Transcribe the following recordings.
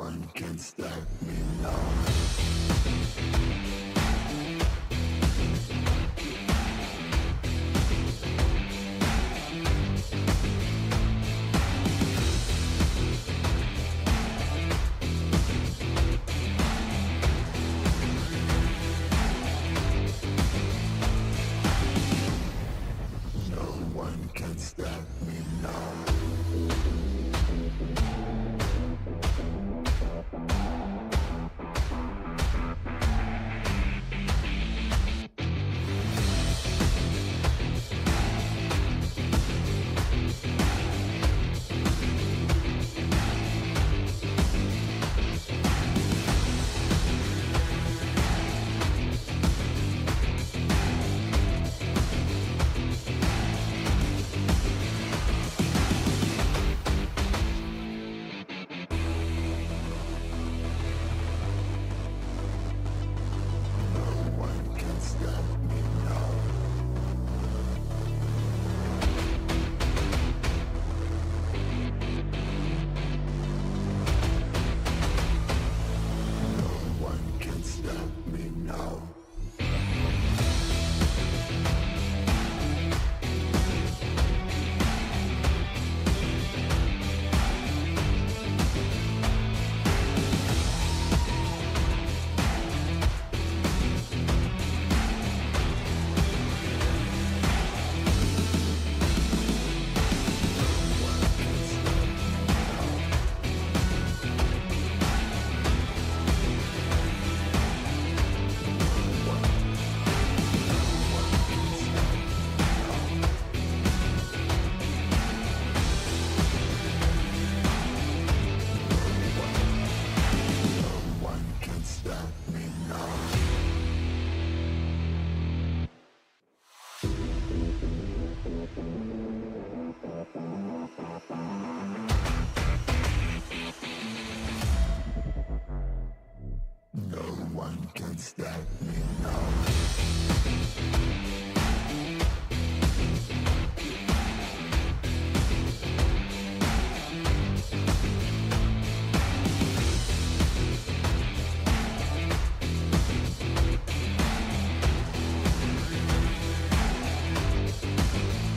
one can stop me now. Can't stop me now. Can't stop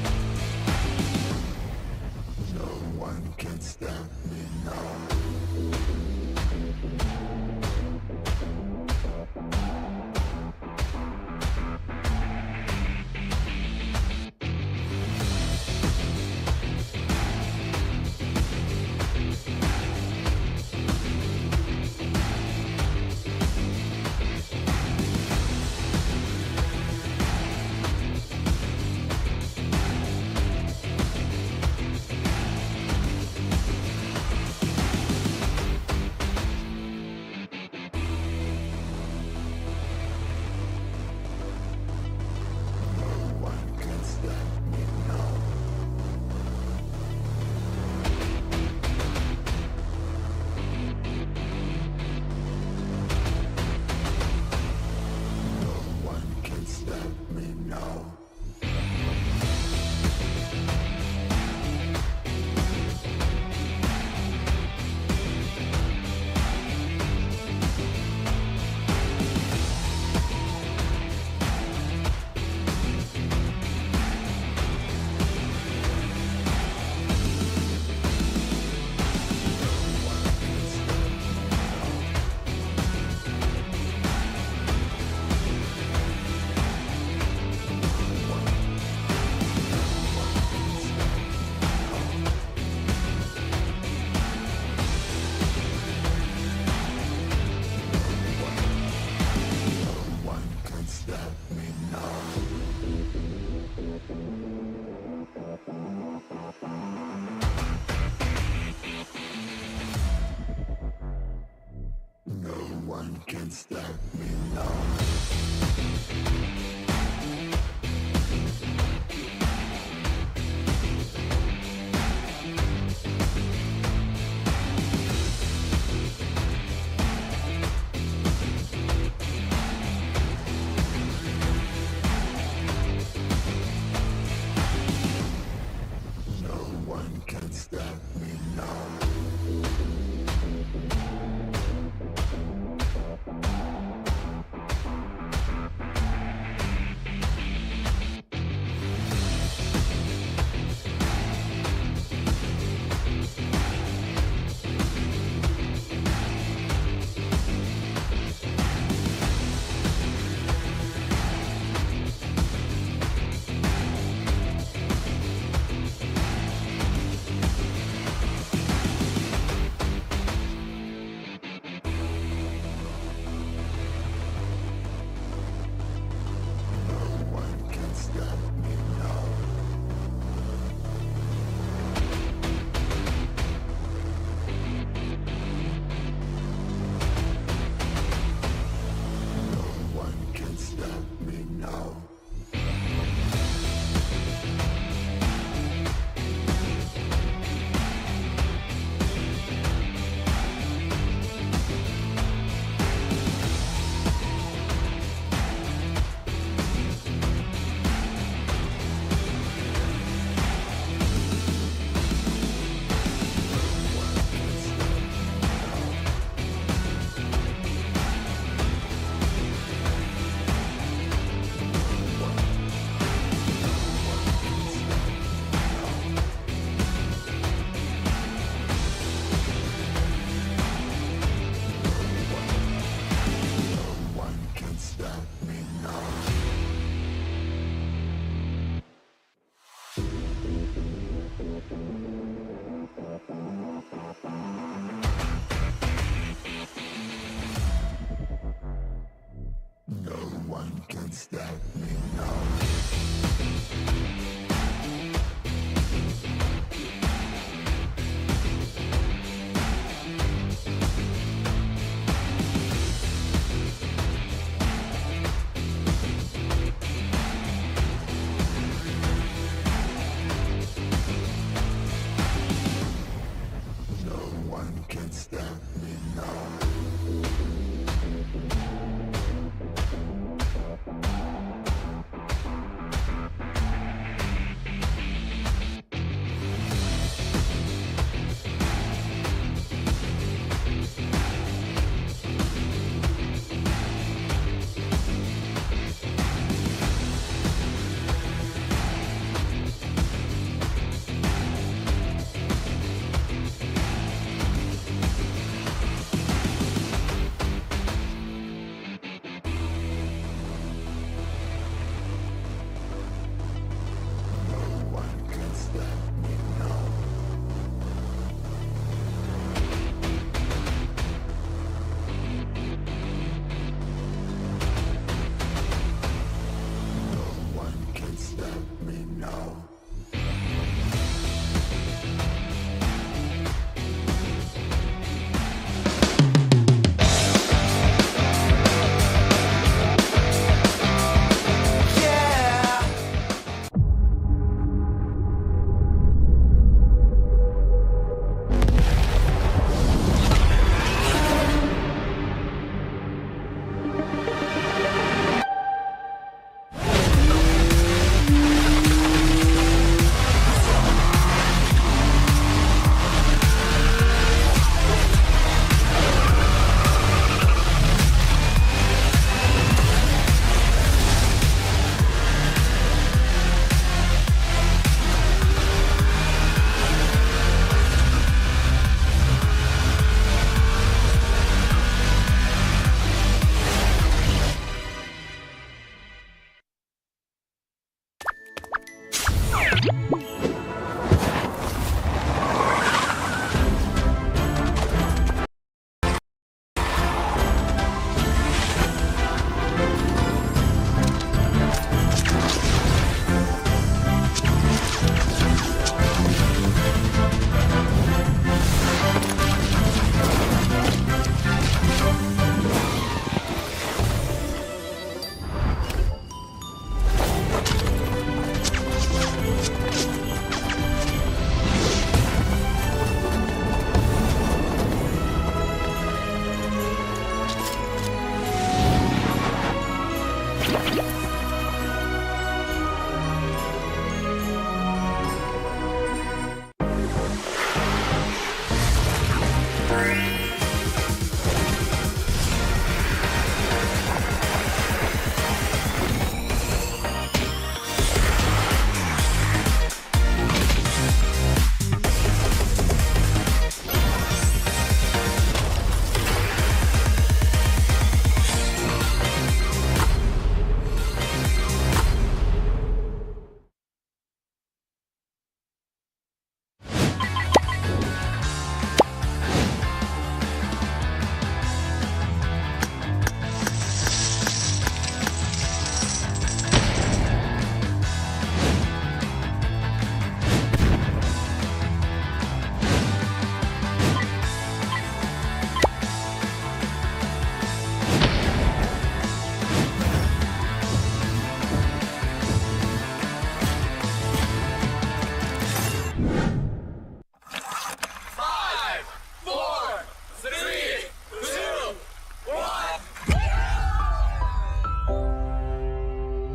me now. No one can stop me now.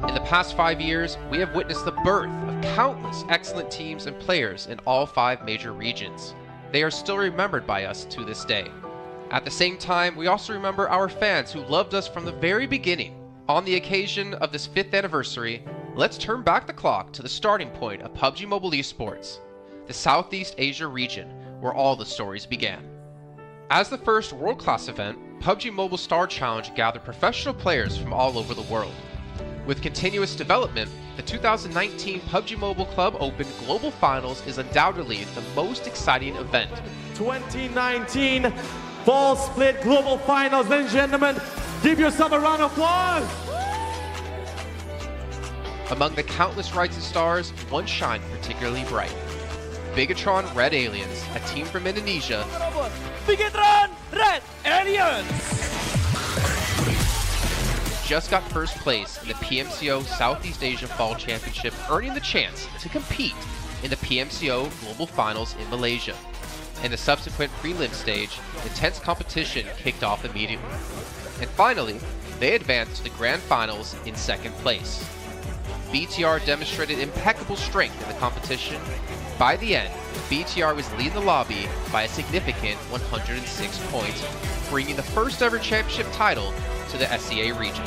In the past 5 years, we have witnessed the birth of countless excellent teams and players in all 5 major regions. They are still remembered by us to this day. At the same time, we also remember our fans who loved us from the very beginning. On the occasion of this 5th anniversary, let's turn back the clock to the starting point of PUBG Mobile Esports, the Southeast Asia region, where all the stories began. As the first world-class event, PUBG Mobile Star Challenge gathered professional players from all over the world. With continuous development, the 2019 PUBG Mobile Club Open Global Finals is undoubtedly the most exciting event. 2019 Fall Split Global Finals, ladies and gentlemen, give yourself a round of applause! Among the countless rising stars, one shined particularly bright. Bigatron Red Aliens, a team from Indonesia, Bigatron Red Aliens! just got first place in the PMCO Southeast Asia Fall Championship, earning the chance to compete in the PMCO Global Finals in Malaysia. In the subsequent prelim stage, intense competition kicked off immediately. And finally, they advanced to the Grand Finals in 2nd place. BTR demonstrated impeccable strength in the competition. By the end, BTR was leading the lobby by a significant 106 points, bringing the first ever championship title to the SEA region.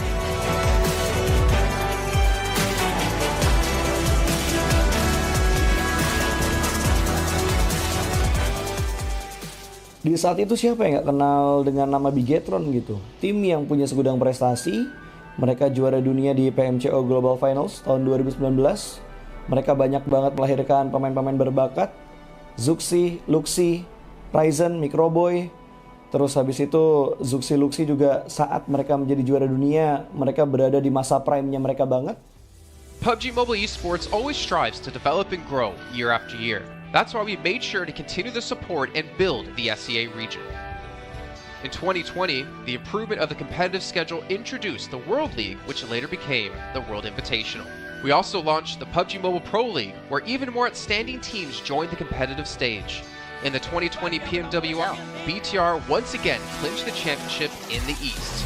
Di saat itu siapa yang nggak kenal dengan nama Bigatron gitu? Tim yang punya segudang prestasi, mereka juara dunia di PMCO Global Finals tahun 2019. Mereka banyak banget melahirkan pemain-pemain berbakat, Zuxi, Luxi, Ryzen, Microboy. Terus habis itu Zuxi, Luxi juga saat mereka menjadi juara dunia, mereka berada di masa prime-nya mereka banget. PUBG Mobile Esports always strives to develop and grow year after year. That's why we made sure to continue the support and build the SEA region. In 2020, the improvement of the competitive schedule introduced the World League, which later became the World Invitational. We also launched the PUBG Mobile Pro League, where even more outstanding teams joined the competitive stage. In the 2020 PMWL, BTR once again clinched the championship in the East.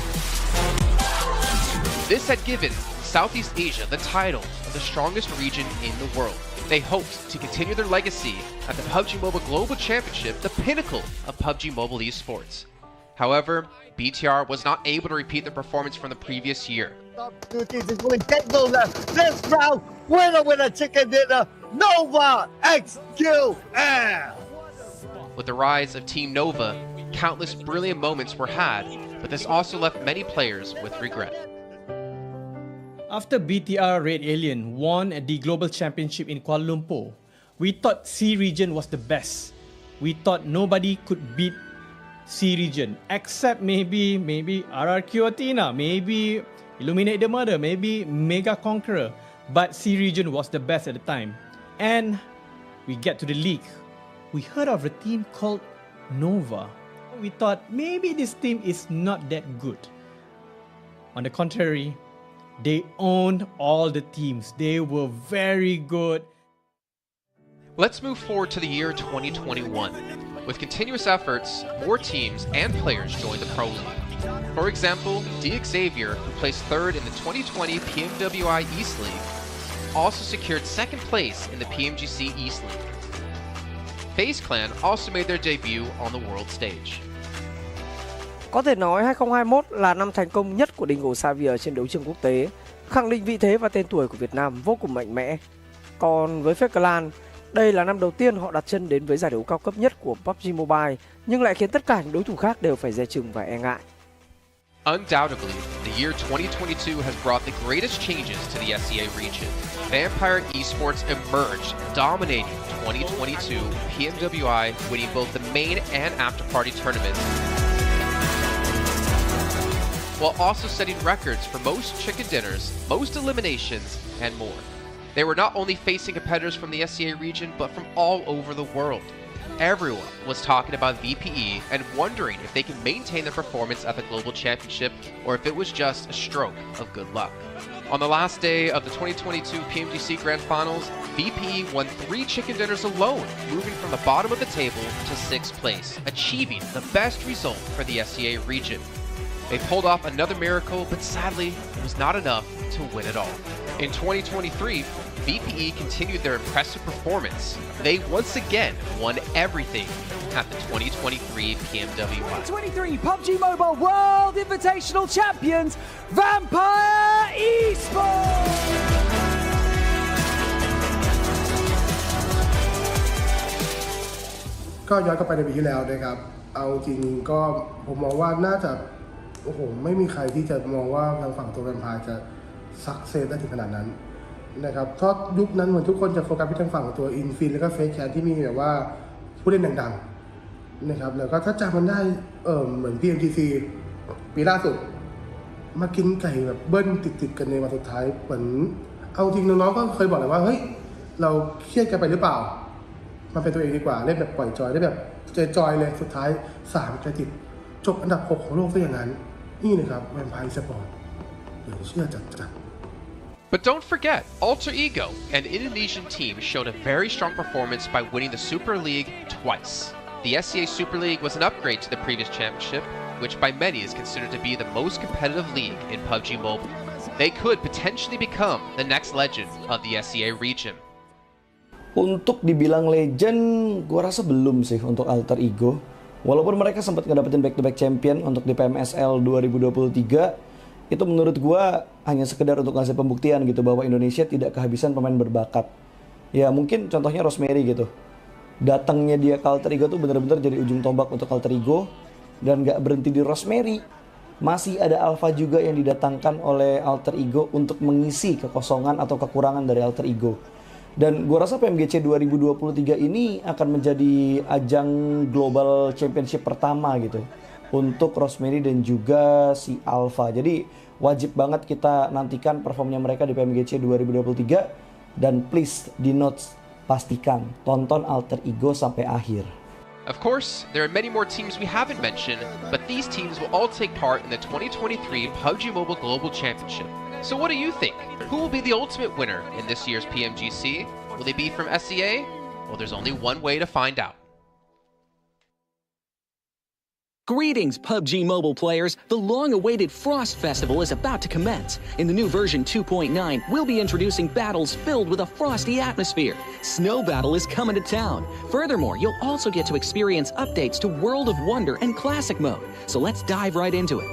This had given Southeast Asia the title of the strongest region in the world. They hoped to continue their legacy at the PUBG Mobile Global Championship, the pinnacle of PUBG Mobile Esports. However, BTR was not able to repeat the performance from the previous year. Top 2 teams is going to go this round. Winner, chicken dinner, Nova XQL. With the rise of Team Nova, countless brilliant moments were had, but this also left many players with regret. After BTR Red Alien won at the Global Championship in Kuala Lumpur, we thought C region was the best. We thought nobody could beat C region, except maybe RRQ Athena, maybe Illuminate the Murder, maybe Mega Conqueror. But C region was the best at the time. And we get to the league. We heard of a team called Nova. We thought maybe this team is not that good. On the contrary, they owned all the teams. They were very good. Let's move forward to the year 2021. With continuous efforts, more teams and players joined the Pro League. For example, Xavier, who placed 3rd in the 2020 PMWI East League, also secured 2nd place in the PMGC East League. FaZe Clan also made their debut on the world stage. Có thể nói 2021 là năm thành công nhất của Dingo Xavier trên đấu trường quốc tế, khẳng định vị thế và tên tuổi của Việt Nam vô cùng mạnh mẽ. Còn với FaZe Clan, đây là năm đầu tiên họ đặt chân đến với giải đấu cao cấp nhất của PUBG Mobile, nhưng lại khiến tất cả những đối thủ khác đều phải dè chừng và e ngại. Undoubtedly, the year 2022 has brought the greatest changes to the SEA region. Vampire Esports emerged, dominating 2022 PMWI, winning both the main and after-party tournaments, while also setting records for most chicken dinners, most eliminations, and more. They were not only facing competitors from the SEA region, but from all over the world. Everyone was talking about VPE and wondering if they can maintain their performance at the Global Championship or if it was just a stroke of good luck. On the last day of the 2022 PMGC Grand Finals, VPE won 3 chicken dinners alone, moving from the bottom of the table to 6th place, achieving the best result for the SEA region. They pulled off another miracle, but sadly, it was not enough to win it all. In 2023, VPE continued their impressive performance. They once again won everything at the 2023 PMWI. 2023 PUBG Mobile World Invitational Champions, Vampire Esports! ก็ย้อนกลับไปในปีที่แล้วนะครับเอาจริงก็ผมมองว่าน่าจะโอ้โหไม่มีใครที่จะมองว่าทางฝั่งตัวแวมไพร์จะซักเซสได้ถึงขนาดนั้นนะครับเพราะยุคนั้นเหมือนทุกคนจะโฟกัสไปทางฝั่งตัวอินฟินแล้วก็เฟซแคนที่มีแบบว่าผู้เล่นดังๆนะครับแล้วก็ถ้าจำมันได้เหมือน PMGC ปีล่าสุดมากินไก่แบบเบิ้ลติดๆกันในวันสุดท้ายเหมือนเอาจริงน้องๆก็เคยบอกเลยว่าเฮ้ยเราเครียดกันไปหรือเปล่ามันเป็นตัวเองดีกว่าเล่นแบบปล่อยจอยได้แบบจอยเลยสุดท้าย3จะติดจบอันดับ6ของโลกซะอย่างนั้นนี่นะครับแวมไพร์สปอร์ตเหลือเชื่อจัด But don't forget, Alter Ego, an Indonesian team, showed a very strong performance by winning the Super League twice. The SEA Super League was an upgrade to the previous championship, which by many is considered to be the most competitive league in PUBG Mobile. They could potentially become the next legend of the SEA region. Untuk dibilang legend, gua rasa belum sih untuk Alter Ego. Walaupun mereka sempat ngedapetin back-to-back champion untuk di PMSL 2023, itu menurut gua hanya sekedar untuk ngasih pembuktian gitu bahwa Indonesia tidak kehabisan pemain berbakat. Ya mungkin contohnya Rosemary gitu. Datangnya dia ke Alter Ego tuh bener-bener jadi ujung tombak untuk Alter Ego. Dan gak berhenti di Rosemary. Masih ada Alpha juga yang didatangkan oleh Alter Ego untuk mengisi kekosongan atau kekurangan dari Alter Ego. Dan gue rasa PMGC 2023 ini akan menjadi ajang Global Championship pertama gitu untuk Rosemary dan juga si Alpha. Jadi wajib banget kita nantikan performnya mereka di PMGC 2023. Dan please di notes pastikan tonton Alter Ego sampai akhir. Of course, there are many more teams we haven't mentioned, but these teams will all take part in the 2023 PUBG Mobile Global Championship. So what do you think? Who will be the ultimate winner in this year's PMGC? Will they be from SEA? Well, there's only one way to find out. Greetings, PUBG Mobile players! The long-awaited Frost Festival is about to commence. In the new version 2.9, we'll be introducing battles filled with a frosty atmosphere. Snow Battle is coming to town. Furthermore, you'll also get to experience updates to World of Wonder and Classic Mode. So let's dive right into it.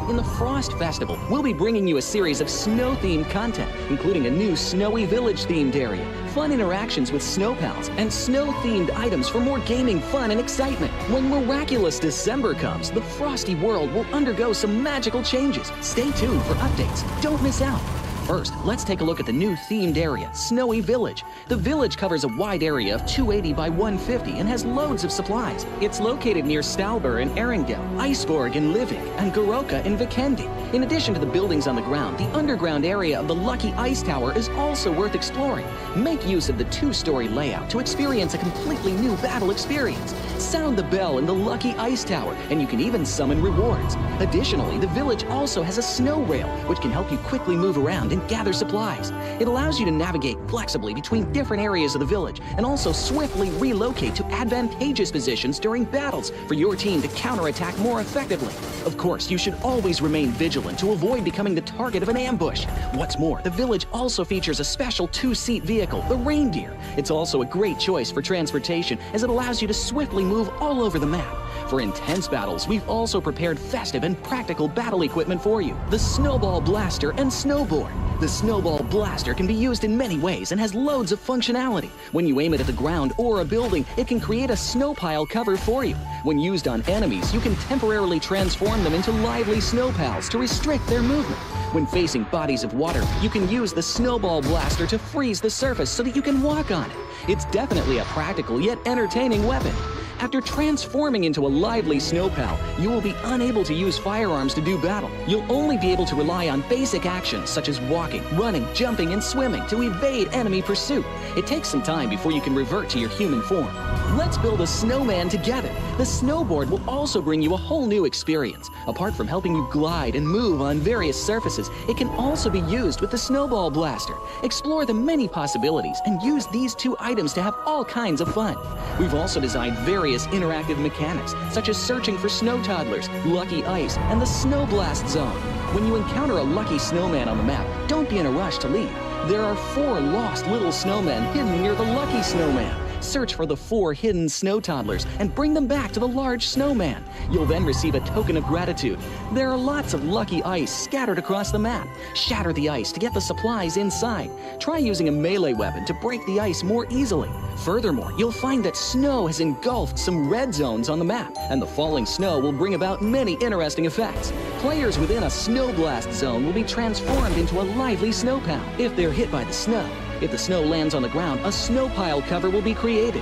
In the Frost Festival, we'll be bringing you a series of snow-themed content, including a new Snowy Village-themed area, fun interactions with snow pals, and snow-themed items for more gaming fun and excitement. When miraculous December comes, the Frosty world will undergo some magical changes. Stay tuned for updates. Don't miss out. First, let's take a look at the new themed area, Snowy Village. The village covers a wide area of 280 by 150 and has loads of supplies. It's located near Stalber in Erringdale, Iceborg in Livik, and Goroka in Vikendi. In addition to the buildings on the ground, the underground area of the Lucky Ice Tower is also worth exploring. Make use of the 2-story layout to experience a completely new battle experience. sound the bell in the Lucky Ice Tower, and you can even summon rewards. Additionally, the village also has a snow rail, which can help you quickly move around and gather supplies. It allows you to navigate flexibly between different areas of the village, and also swiftly relocate to advantageous positions during battles for your team to counterattack more effectively. Of course, you should always remain vigilant to avoid becoming the target of an ambush. What's more, the village also features a special two-seat vehicle, the reindeer. It's also a great choice for transportation, as it allows you to swiftly move all over the map. For intense battles, we've also prepared festive and practical battle equipment for you: the Snowball Blaster and Snowboard. The Snowball Blaster can be used in many ways and has loads of functionality. When you aim it at the ground or a building, it can create a snow pile cover for you. When used on enemies, you can temporarily transform them into lively snow pals to restrict their movement. When facing bodies of water, you can use the Snowball Blaster to freeze the surface so that you can walk on it. It's definitely a practical yet entertaining weapon. After transforming into a lively snow pal, you will be unable to use firearms to do battle. You'll only be able to rely on basic actions such as walking, running, jumping, and swimming to evade enemy pursuit. It takes some time before you can revert to your human form. Let's build a snowman together. The snowboard will also bring you a whole new experience. Apart from helping you glide and move on various surfaces, it can also be used with the Snowball Blaster. Explore the many possibilities and use these two items to have all kinds of fun. We've also designed various interactive mechanics, such as searching for snow toddlers, lucky ice, and the snow blast zone. When you encounter a lucky snowman on the map, don't be in a rush to leave. There are 4 lost little snowmen hidden near the lucky snowman. Search for the 4 hidden snow toddlers and bring them back to the large snowman. You'll then receive a token of gratitude. There are lots of lucky ice scattered across the map. Shatter the ice to get the supplies inside. Try using a melee weapon to break the ice more easily. Furthermore, you'll find that snow has engulfed some red zones on the map, and the falling snow will bring about many interesting effects. Players within a snow blast zone will be transformed into a lively snow pal if they're hit by the snow. If the snow lands on the ground, a snow pile cover will be created.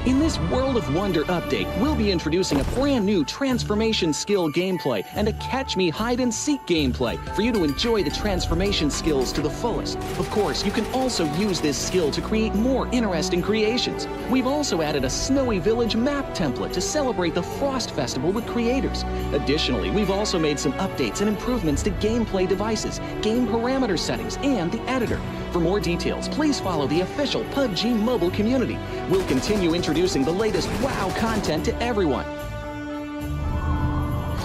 In this World of Wonder update, we'll be introducing a brand new transformation skill gameplay and a catch me hide and seek gameplay for you to enjoy the transformation skills to the fullest. Of course, you can also use this skill to create more interesting creations. We've also added a Snowy Village map template to celebrate the Frost Festival with creators. Additionally, we've also made some updates and improvements to gameplay devices, game parameter settings, and the editor. For more details, please follow the official PUBG mobile community. We'll continue introducing the latest WoW content to everyone.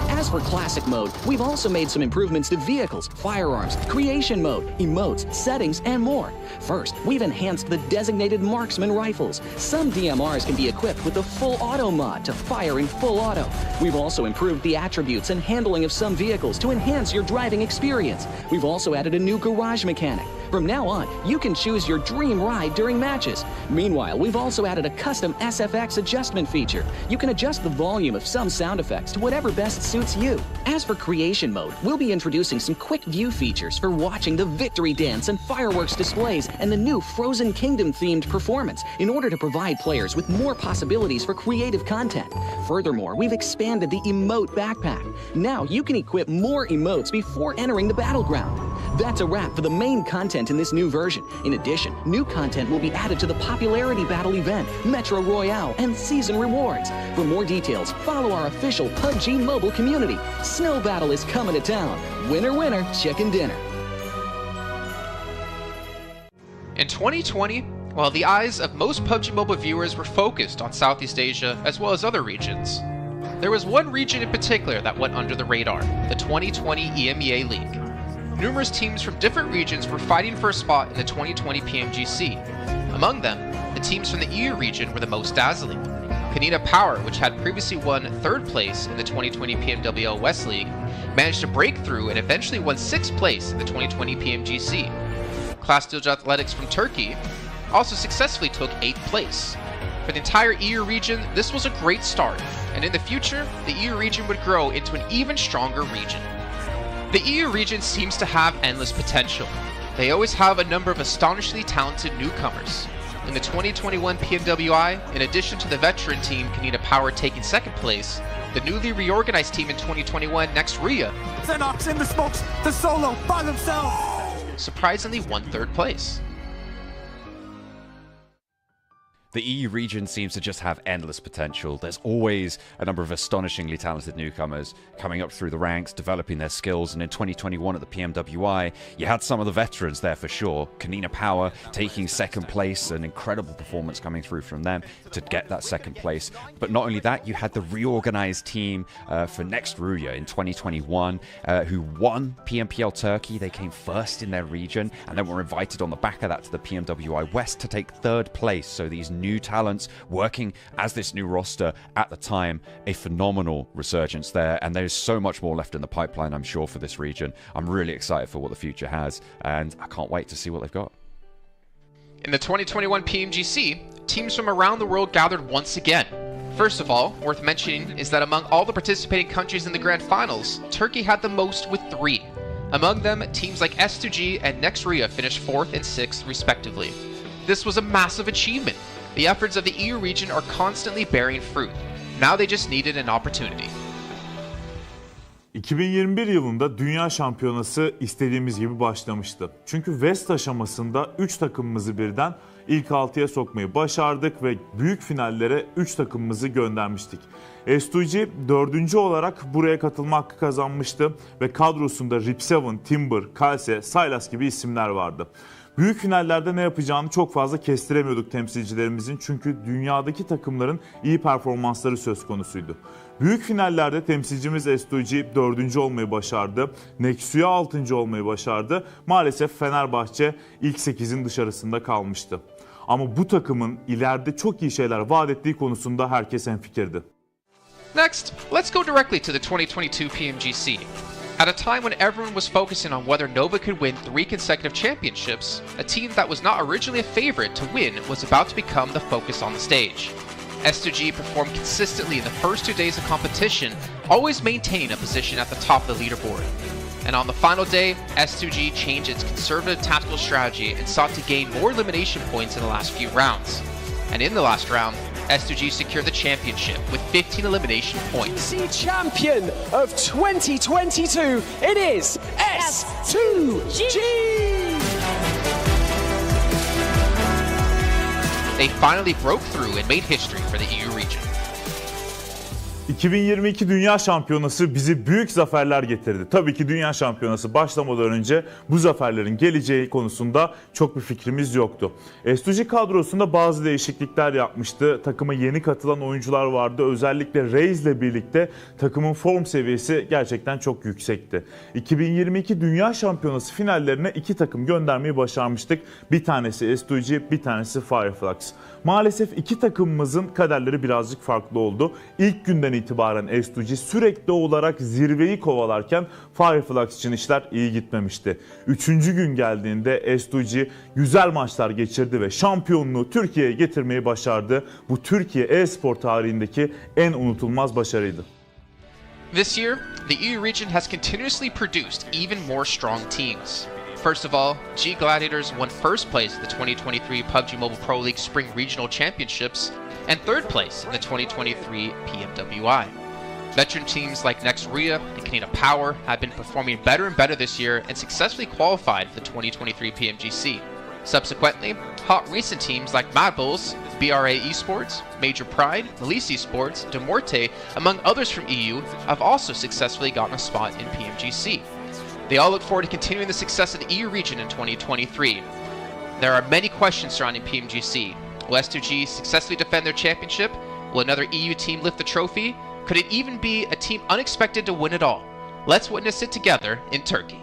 As for Classic Mode, we've also made some improvements to vehicles, firearms, creation mode, emotes, settings, and more. First, we've enhanced the designated marksman rifles. Some DMRs can be equipped with the full auto mod to fire in full auto. We've also improved the attributes and handling of some vehicles to enhance your driving experience. We've also added a new garage mechanic. From now on, you can choose your dream ride during matches. Meanwhile, we've also added a custom SFX adjustment feature. You can adjust the volume of some sound effects to whatever best suits you. As for creation mode, we'll be introducing some quick view features for watching the victory dance and fireworks displays and the new Frozen Kingdom themed performance in order to provide players with more possibilities for creative content. Furthermore, we've expanded the emote backpack. Now you can equip more emotes before entering the battleground. That's a wrap for the main content in this new version. In addition, new content will be added to the popularity battle event, Metro Royale, and season rewards. For more details, follow our official PUBG mobile community. Snow Battle is coming to town. Winner, winner, chicken dinner. In 2020, while the eyes of most PUBG Mobile viewers were focused on Southeast Asia as well as other regions, there was one region in particular that went under the radar, the 2020 EMEA League. Numerous teams from different regions were fighting for a spot in the 2020 PMGC. Among them, the teams from the EU region were the most dazzling. Canada Power, which had previously won 3rd place in the 2020 PMWL West League, managed to break through and eventually won 6th place in the 2020 PMGC. Class Dilge Athletics from Turkey also successfully took 8th place. For the entire EU region, this was a great start, and in the future, the EU region would grow into an even stronger region. The EU region seems to have endless potential. They always have a number of astonishingly talented newcomers. In the 2021 PMWI, in addition to the veteran team Canada Power taking 2nd place, the newly reorganized team in 2021, Next Ria, Xenox in the smokes, the solo by themselves, surprisingly won 3rd place. The EU region seems to just have endless potential. There's always a number of astonishingly talented newcomers coming up through the ranks, developing their skills, and in 2021 at the PMWI, you had some of the veterans there for sure. Kanina Power taking second place, an incredible performance coming through from them to get that second place. But not only that, you had the reorganized team for Next Ruya in 2021 who won PMPL Turkey. They came first in their region and then were invited on the back of that to the PMWI West to take third place. So these new talents working as this new roster at the time, a phenomenal resurgence there, and there's so much more left in the pipeline, I'm sure, for this region. I'm really excited for what the future has, and I can't wait to see what they've got. In the 2021 PMGC, teams from around the world gathered once again. First of all, worth mentioning is that among all the participating countries in the grand finals, Turkey had the most with 3. Among them, teams like S2G and Next Ruya finished 4th and 6th respectively. This was a massive achievement. The efforts of the EU region are constantly bearing fruit. Now they just needed an opportunity. 2021 yılında Dünya Şampiyonası istediğimiz gibi başlamıştı. Çünkü West aşamasında 3 takımımızı birden ilk 6'ya sokmayı başardık ve büyük finallere 3 takımımızı göndermiştik. S2G 4. olarak buraya katılma hakkı kazanmıştı ve kadrosunda Rip7, Timber, Kalse, Sylas gibi isimler vardı. Büyük finallerde ne yapacağını çok fazla kestiremiyorduk temsilcilerimizin, çünkü dünyadaki takımların iyi performansları söz konusuydu. Büyük finallerde temsilcimiz S2G 4. olmayı başardı. Nexuya 6. olmayı başardı. Maalesef Fenerbahçe ilk 8'in dışarısında kalmıştı. Ama bu takımın ileride çok iyi şeyler vaat ettiği konusunda herkes hemfikirdi. Next, let's go directly to the 2022 PMGC. At a time when everyone was focusing on whether Nova could win 3 consecutive championships, a team that was not originally a favorite to win was about to become the focus on the stage. S2G performed consistently in the first 2 days of competition, always maintaining a position at the top of the leaderboard. And on the final day, S2G changed its conservative tactical strategy and sought to gain more elimination points in the last few rounds. And in the last round, S2G secured the championship with 15 elimination points. Champion of 2022, it is S2G! They finally broke through and made history for the EU region. 2022 Dünya Şampiyonası bizi büyük zaferler getirdi. Tabii ki Dünya Şampiyonası başlamadan önce bu zaferlerin geleceği konusunda çok bir fikrimiz yoktu. S2G kadrosunda bazı değişiklikler yapmıştı. Takıma yeni katılan oyuncular vardı. Özellikle Reis ile birlikte takımın form seviyesi gerçekten çok yüksekti. 2022 Dünya Şampiyonası finallerine 2 takım göndermeyi başarmıştık. Bir tanesi S2G, bir tanesi Fireflux. Maalesef 2 takımımızın kaderleri birazcık farklı oldu. İlk günden itibaren S2G sürekli olarak zirveyi kovalarken Fireflux için işler iyi gitmemişti. 3. gün geldiğinde S2G güzel maçlar geçirdi ve şampiyonluğu Türkiye'ye getirmeyi başardı. Bu Türkiye e-spor tarihindeki en unutulmaz başarıydı. This year, the EU region has continuously produced even more strong teams. First of all, G Gladiators won first place at the 2023 PUBG Mobile Pro League Spring Regional Championships and third place in the 2023 PMWI. Veteran teams like Next Ruya and Kanina Power have been performing better and better this year and successfully qualified for the 2023 PMGC. Subsequently, hot recent teams like Mad Bulls, BRA Esports, Major Pride, Elise Esports, Demorte, among others from EU, have also successfully gotten a spot in PMGC. They all look forward to continuing the success of the EU region in 2023. There are many questions surrounding PMGC. Will S2G successfully defend their championship? Will another EU team lift the trophy? Could it even be a team unexpected to win it all? Let's witness it together in Turkey.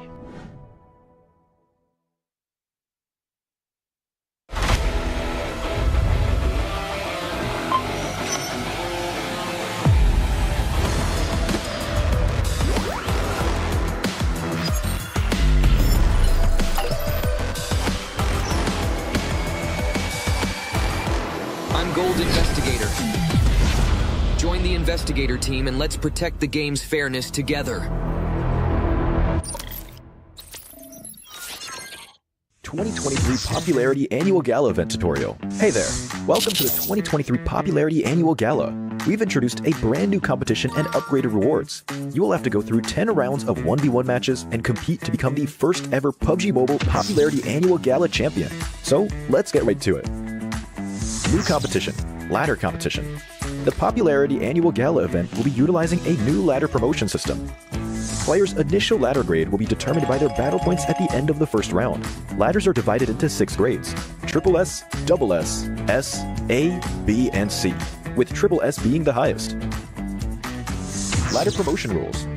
Investigator. Join the Investigator team and let's protect the game's fairness together. 2023 Popularity Annual Gala event tutorial. Hey there, welcome to the 2023 Popularity Annual Gala. We've introduced a brand new competition and upgraded rewards. You will have to go through 10 rounds of 1v1 matches and compete to become the first ever PUBG Mobile Popularity Annual Gala champion. So let's get right to it. New competition, ladder competition. The Popularity Annual Gala event will be utilizing a new ladder promotion system. Players' initial ladder grade will be determined by their battle points at the end of the first round. Ladders are divided into 6 grades: Triple S, Double S, S, A, B, and C, with Triple S being the highest. Ladder promotion rules.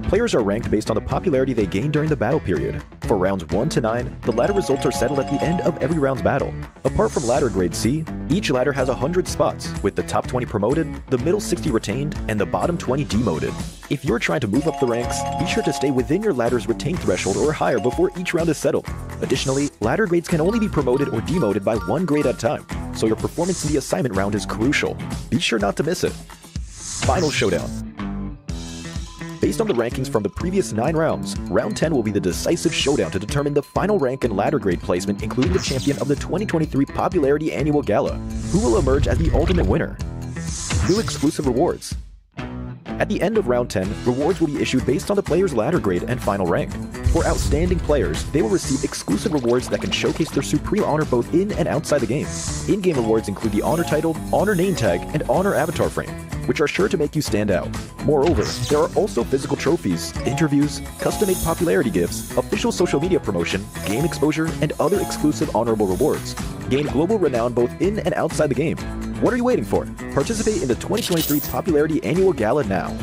Players are ranked based on the popularity they gain during the battle period. For rounds 1 to 9, the ladder results are settled at the end of every round's battle. Apart from ladder grade C, each ladder has 100 spots, with the top 20 promoted, the middle 60 retained, and the bottom 20 demoted. If you're trying to move up the ranks, be sure to stay within your ladder's retained threshold or higher before each round is settled. Additionally, ladder grades can only be promoted or demoted by 1 grade at a time, so your performance in the assignment round is crucial. Be sure not to miss it. Final showdown. Based on the rankings from the previous 9 rounds, round 10 will be the decisive showdown to determine the final rank and ladder grade placement, including the champion of the 2023 Popularity Annual Gala, who will emerge as the ultimate winner. New exclusive rewards. At the end of round 10, rewards will be issued based on the player's ladder grade and final rank. For outstanding players, they will receive exclusive rewards that can showcase their supreme honor both in and outside the game. In-game rewards include the Honor Title, Honor Name Tag, and Honor Avatar Frame, which are sure to make you stand out. Moreover, there are also physical trophies, interviews, custom-made popularity gifts, official social media promotion, game exposure, and other exclusive honorable rewards. Gain global renown both in and outside the game. What are you waiting for? Participate in the 2023 Popularity Annual Gala now.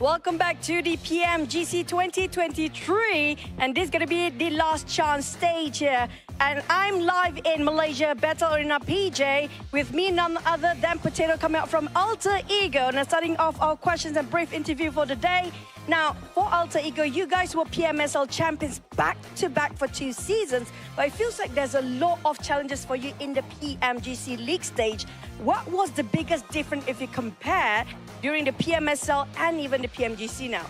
Welcome back to the PMGC 2023, and this is going to be the last chance stage here. And I'm live in Malaysia, Battle Arena PJ, with me none other than Potato coming out from Alter Ego. Now starting off our questions and brief interview for the day. Now, for Alter Ego, you guys were PMSL champions back-to-back for 2 seasons, but it feels like there's a lot of challenges for you in the PMGC League stage. What was the biggest difference if you compare during the PMSL and even the PMGC now?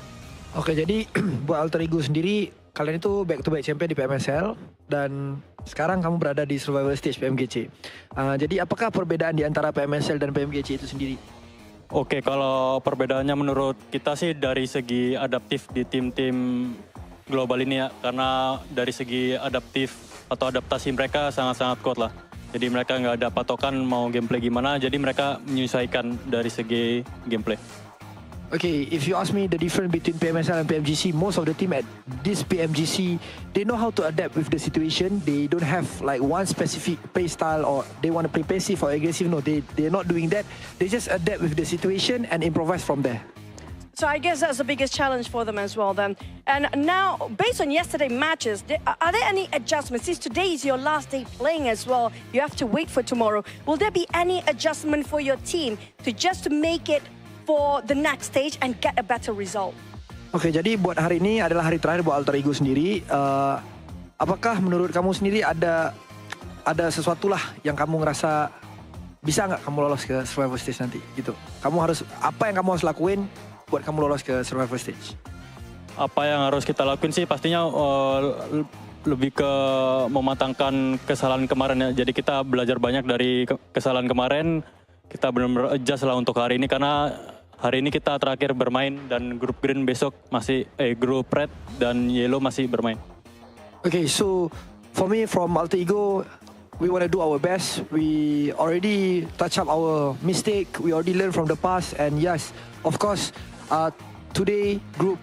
Oke, jadi buat Alter Ego sendiri, kalian itu back-to-back champion di PMSL dan sekarang kamu berada di survival stage PMGC. Jadi apakah perbedaan di antara PMSL dan PMGC itu sendiri? Oke, kalau perbedaannya menurut kita sih dari segi adaptif di tim-tim global ini ya. Karena dari segi adaptif atau adaptasi mereka sangat-sangat kuat lah. Jadi mereka nggak ada patokan mau gameplay gimana, jadi mereka menyesuaikan dari segi gameplay. Okay, if you ask me the difference between PMSL and PMGC, most of the team at this PMGC, they know how to adapt with the situation. They don't have like one specific play style or they want to play passive or aggressive. No, they're not doing that. They just adapt with the situation and improvise from there. So I guess that's the biggest challenge for them as well then. And now, based on yesterday's matches, are there any adjustments? Since today is your last day playing as well, you have to wait for tomorrow. Will there be any adjustment for your team to make it for the next stage and get a better result? Oke, jadi buat hari ini adalah hari terakhir buat Alter Ego sendiri. Apakah menurut kamu sendiri ada sesuatu lah yang kamu ngerasa bisa nggak kamu lolos ke survival stage nanti gitu? Apa yang kamu harus lakuin buat kamu lolos ke survival stage? Apa yang harus kita lakuin sih pastinya lebih ke mematangkan kesalahan kemarin ya. Jadi kita belajar banyak dari kesalahan kemarin. Kita benar-benar adjust lah untuk hari ini karena hari ini kita terakhir bermain dan grup green besok masih grup red dan yellow masih bermain. Okay, so for me from Alter Ego, we want to do our best. We already touch up our mistake. We already learned from the past, and yes, of course, today group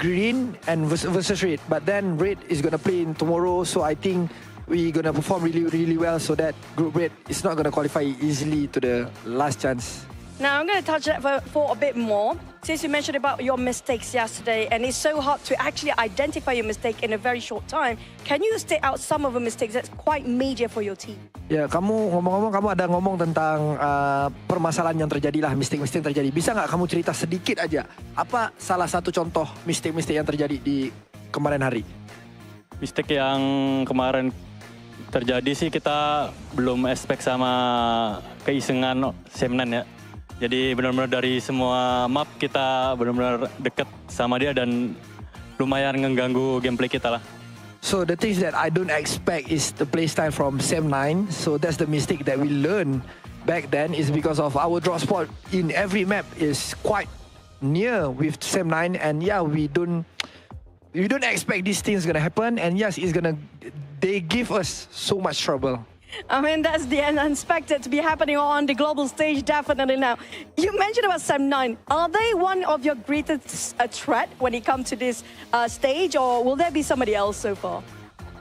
green and versus red, but then red is gonna play in tomorrow. So I think we're gonna perform really well so that group red is not gonna qualify easily to the last chance Now, I'm going to touch that for a bit more. Since you mentioned about your mistakes yesterday, and it's so hard to actually identify your mistake in a very short time, can you state out some of the mistakes that's quite major for your team? Ya, kamu ngomong-ngomong, kamu ada ngomong tentang permasalahan yang terjadi lah, mistik-mistik yang terjadi. Bisa nggak kamu cerita sedikit aja, apa salah satu contoh mistik-mistik yang terjadi di kemarin hari? Mistik yang kemarin terjadi sih kita belum expect sama keisengan Semnan ya. Jadi benar-benar dari semua map kita benar-benar dekat sama dia dan lumayan mengganggu gameplay kita lah. So the things that I don't expect is the playstyle from Sem9. So that's the mistake that we learned back then is because of our drop spot in every map is quite near with Sem9, and yeah, we don't expect these things gonna happen, and yes, they give us so much trouble. I mean, that's the unexpected to be happening on the global stage, definitely now. You mentioned about Sem9. Are they one of your greatest threat when it comes to this stage, or will there be somebody else so far?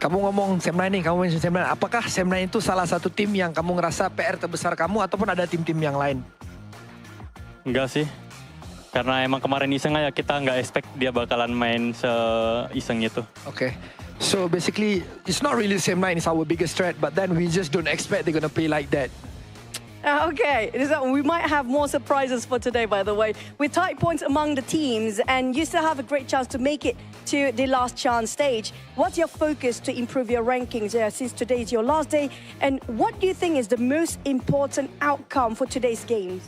Kamu ngomong Sem9 nih, kamu mention Sem9. Apakah Sem9 itu salah satu tim yang kamu ngerasa PR terbesar kamu, ataupun ada tim-tim yang lain? Enggak sih. Karena emang kemarin iseng aja, kita nggak expect dia bakalan main se-iseng itu. Okay. So basically, it's not really Sem9 is our biggest threat, but then we just don't expect they're gonna play like that. Okay, we might have more surprises for today, by the way. With tight points among the teams, and you still have a great chance to make it to the last chance stage. What's your focus to improve your rankings since today is your last day? And what do you think is the most important outcome for today's games?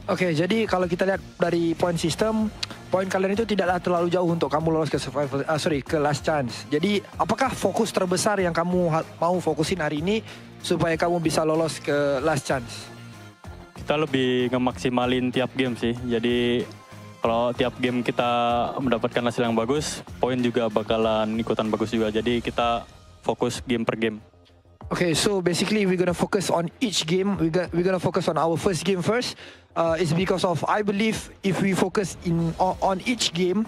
Oke, jadi kalau kita lihat dari point system, poin kalian itu tidaklah terlalu jauh untuk kamu lolos ke ke last chance. Jadi, apakah fokus terbesar yang kamu mau fokusin hari ini supaya kamu bisa lolos ke last chance? Kita lebih ngemaksimalin tiap game sih. Jadi, kalau tiap game kita mendapatkan hasil yang bagus, poin juga bakalan ikutan bagus juga. Jadi, kita fokus game per game. Okay, so basically we're gonna focus on each game. We're gonna focus on our first game first. It's because of I believe if we focus on each game,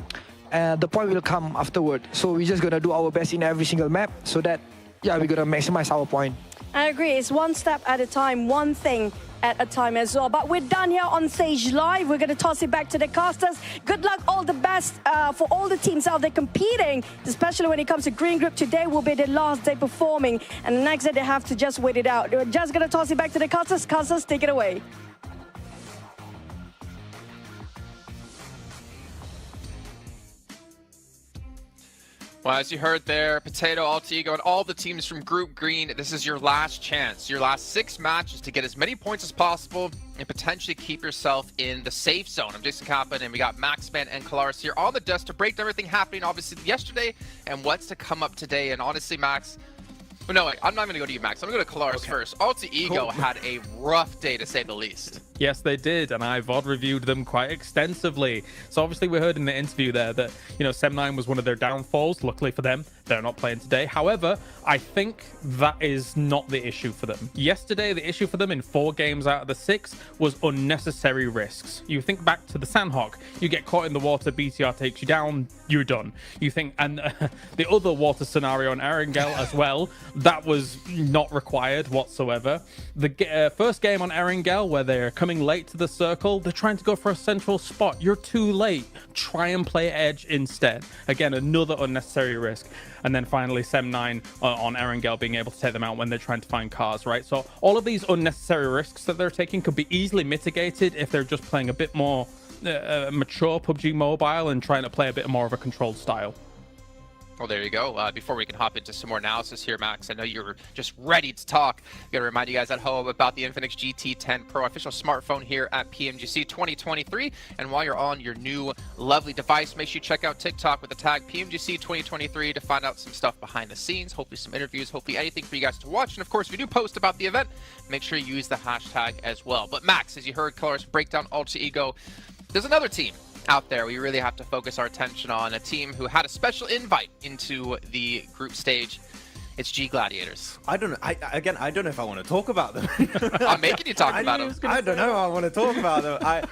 the point will come afterward. So we're just gonna do our best in every single map so that we're gonna maximize our point. I agree. It's one step at a time, one thing at a time as well. But we're done here on Stage Live. We're going to toss it back to the casters. Good luck, all the best for all the teams out there competing, especially when it comes to Green Group. Today will be the last day performing, and the next day they have to just wait it out. We're just going to toss it back to the casters. Casters, take it away. Well, as you heard there, Potato, Altigo, and all the teams from Group Green, this is your last chance, your last 6 matches to get as many points as possible and potentially keep yourself in the safe zone. I'm Jason Kaplan, and we got Maxman and Kalaris here on the desk to break down everything happening, obviously, yesterday and what's to come up today. And honestly, Max, well, no, wait, I'm not going to go to you, Max. I'm going to go to Kalaris first. Altigo had a rough day, to say the least. Yes, they did, and I VOD reviewed them quite extensively. So obviously we heard in the interview there that, Sem9 was one of their downfalls. Luckily for them, they're not playing today. However, I think that is not the issue for them. Yesterday, the issue for them in 4 games out of the 6 was unnecessary risks. You think back to the Sandhawk, you get caught in the water, BTR takes you down, you're done. You think, and the other water scenario on Erangel as well, that was not required whatsoever. The first game on Erangel, where they're coming late to the circle, they're trying to go for a central spot. You're too late. Try and play edge instead. Again, another unnecessary risk. And then finally, Sem9 on Erangel being able to take them out when they're trying to find cars, right? So all of these unnecessary risks that they're taking could be easily mitigated if they're just playing a bit more mature PUBG Mobile and trying to play a bit more of a controlled style. Well, there you go. Before we can hop into some more analysis here, Max, I know you're just ready to talk. I'm going to remind you guys at home about the Infinix GT10 Pro official smartphone here at PMGC 2023. And while you're on your new lovely device, make sure you check out TikTok with the tag PMGC 2023 to find out some stuff behind the scenes, hopefully some interviews, hopefully anything for you guys to watch. And of course, if you do post about the event, make sure you use the hashtag as well. But Max, as you heard Kalaris break down Altigo, there's another team out there we really have to focus our attention on, a team who had a special invite into the group stage. It's G Gladiators. I don't know. I don't know if I want to talk about them. I'm making you talk about them. I don't know. I want to talk about them. I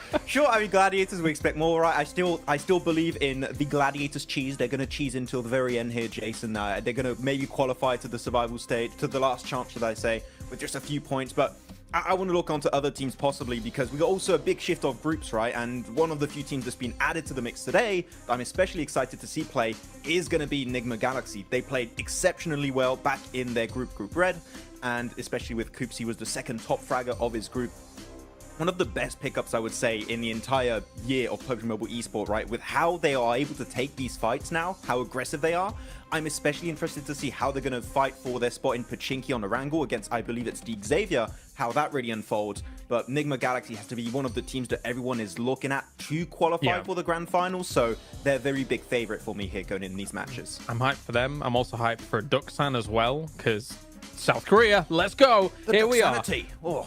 mean, Gladiators, we expect more, right? I still believe in the Gladiators cheese. They're going to cheese until the very end here, Jason. They're going to maybe qualify to the survival stage, to the last chance, should I say, with just a few points. But I want to look onto other teams possibly because we got also a big shift of groups, right? And one of the few teams that's been added to the mix today that I'm especially excited to see play is going to be Enigma Galaxy. They played exceptionally well back in their Group Red, and especially with Koops, he was the second top fragger of his group. One of the best pickups, I would say, in the entire year of PUBG Mobile Esport, right? With how they are able to take these fights now, how aggressive they are. I'm especially interested to see how they're going to fight for their spot in Pachinki on the Wrangle against, I believe it's the Xavier, how that really unfolds. But Enigma Galaxy has to be one of the teams that everyone is looking at to qualify for the Grand Finals, so they're a very big favorite for me here going in these matches. I'm hyped for them. I'm also hyped for Duxan as well, because South Korea, let's go. Here we are. Oh.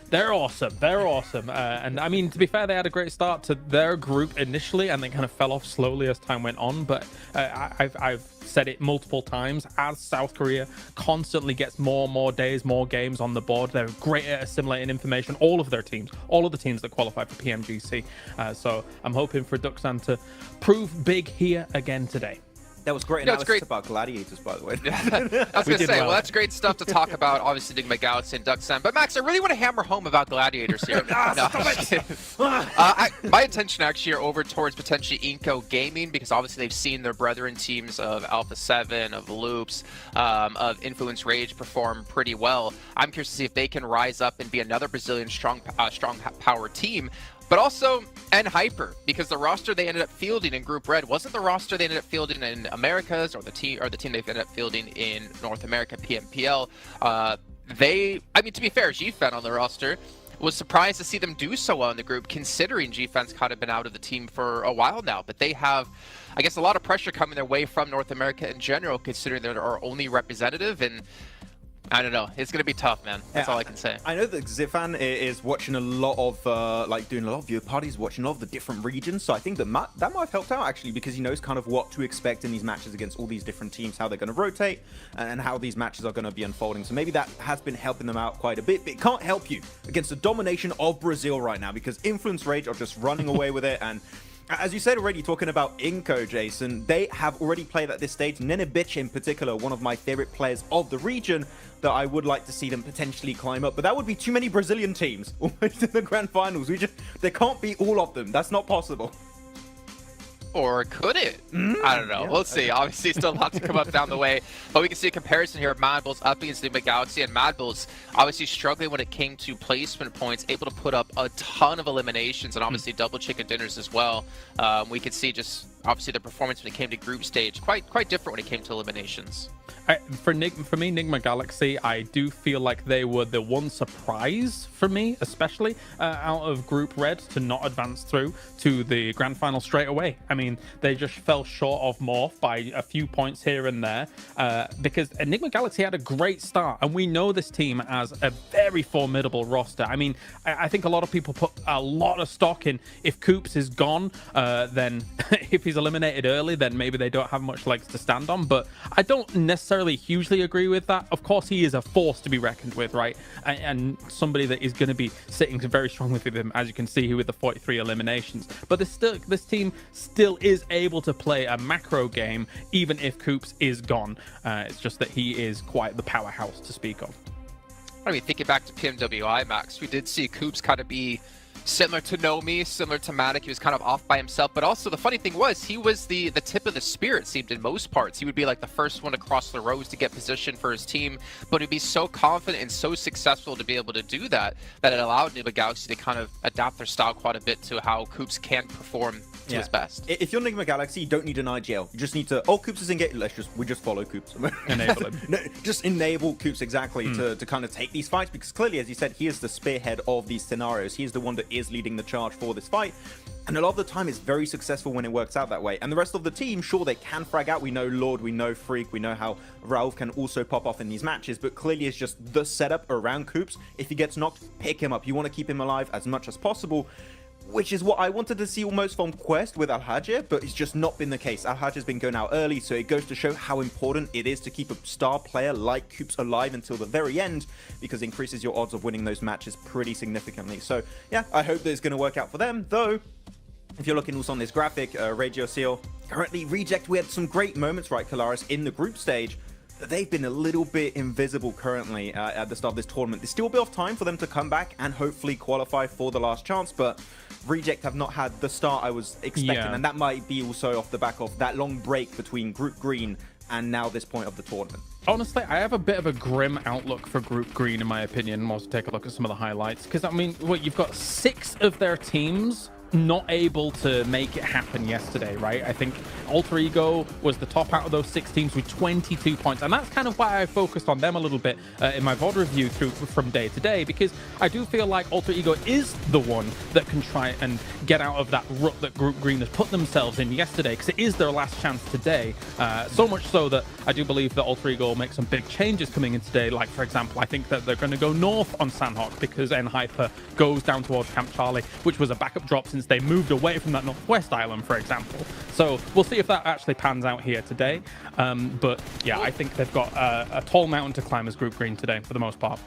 They're awesome. They're awesome. And I mean, to be fair, they had a great start to their group initially, and they kind of fell off slowly as time went on. But I've said it multiple times, as South Korea constantly gets more and more days, more games on the board, they're great at assimilating information. All of their teams, all of the teams that qualify for PMGC. So I'm hoping for Duxan to prove big here again today. That was great analysis about gladiators, by the way. I was going to say, well, that's great stuff to talk about, obviously, Enigma Galaxy and Duxan. But, Max, I really want to hammer home about gladiators here. My attention, actually, are over towards potentially Inco Gaming, because, obviously, they've seen their brethren teams of Alpha 7, of Loops, of Influence Rage perform pretty well. I'm curious to see if they can rise up and be another Brazilian strong power team. But also Hyper, because the roster they ended up fielding in Group Red wasn't the roster they ended up fielding in Americas, or the team they've ended up fielding in North America PMPL. I mean, to be fair, GFen on the roster was surprised to see them do so well in the group, considering GFen's kind of been out of the team for a while now. But they have, I guess, a lot of pressure coming their way from North America in general, considering they're our only representative. And I don't know. It's going to be tough, man. That's all I can say. I know that Zifan is watching a lot of, doing a lot of viewer parties, watching a lot of the different regions. So I think that might have helped out, actually, because he knows kind of what to expect in these matches against all these different teams, how they're going to rotate, and how these matches are going to be unfolding. So maybe that has been helping them out quite a bit. But it can't help you against the domination of Brazil right now, because Influence Rage are just running away with it. And as you said already, talking about Inco, Jason, they have already played at this stage. Nenebich in particular, one of my favorite players of the region, that I would like to see them potentially climb up. But that would be too many Brazilian teams almost in the Grand Finals. There can't be all of them. That's not possible. Or could it? I don't know. Yeah, we'll see. Obviously, still a lot to come up down the way. But we can see a comparison here of Mad Bulls up against Enigma Galaxy. And Mad Bulls obviously struggling when it came to placement points, able to put up a ton of eliminations and obviously double chicken dinners as well. We could see just obviously the performance when it came to group stage quite different when it came to eliminations. For me, Enigma Galaxy, I do feel like they were the one surprise for me, especially out of Group Red, to not advance through to the Grand Final straight away. I mean, they just fell short of Morph by a few points here and there, because Enigma Galaxy had a great start, and we know this team as a very formidable roster. I mean, I think a lot of people put a lot of stock in if Koops is gone, then if he's eliminated early, then maybe they don't have much legs to stand on, but I don't necessarily hugely agree with that. Of course, he is a force to be reckoned with, right? And somebody that is going to be sitting very strongly with him, as you can see here with the 43 eliminations. But this team still is able to play a macro game, even if Koops is gone. It's just that he is quite the powerhouse to speak of. I mean, thinking back to PMWI, Max, we did see Koops kind of be similar to Nomi, similar to Matic. He was kind of off by himself, but also the funny thing was he was the tip of the spear, it seemed, in most parts. He would be like the first one to cross the rows to get position for his team, but he'd be so confident and so successful to be able to do that it allowed Enigma Galaxy to kind of adapt their style quite a bit to how Koops can perform to his best. If you're Enigma Galaxy, you don't need an IGL. You just need to, Koops is in game, we just follow Koops. Enable him. No, just enable Koops exactly to kind of take these fights, because clearly, as you said, he is the spearhead of these scenarios. He is the one that is leading the charge for this fight. And a lot of the time, it's very successful when it works out that way. And the rest of the team, sure, they can frag out. We know Lord, we know Freak, we know how Rauf can also pop off in these matches, but clearly it's just the setup around Koops. If he gets knocked, pick him up. You want to keep him alive as much as possible, which is what I wanted to see almost from Quest with Al-Hajj, but it's just not been the case. Al-Hajj has been going out early, so it goes to show how important it is to keep a star player like Koops alive until the very end, because it increases your odds of winning those matches pretty significantly. So yeah, I hope that it's going to work out for them, though. If you're looking also on this graphic, Radio Seal, currently Reject, we had some great moments, right, Kalaris, in the group stage. they've been a little bit invisible currently at the start of this tournament. There's still a bit of time for them to come back and hopefully qualify for the last chance, but Reject have not had the start I was expecting, and that might be also off the back of that long break between Group Green and now this point of the tournament. Honestly, I have a bit of a grim outlook for Group Green, in my opinion. We'll also take a look at some of the highlights, because, I mean, you've got 6 of their teams not able to make it happen yesterday, right? I think Alter Ego was the top out of those 6 teams with 22 points, and that's kind of why I focused on them a little bit in my VOD review from day to day, because I do feel like Alter Ego is the one that can try and get out of that rut that Group Green has put themselves in yesterday, because it is their last chance today. So much so that I do believe that Alter Ego will make some big changes coming in today. Like, for example, I think that they're going to go north on Sandhawk because N-Hyper goes down towards Camp Charlie, which was a backup drop since they moved away from that northwest island, for example. So we'll see if that actually pans out here today. But yeah, I think they've got a tall mountain to climb as Group Green today for the most part.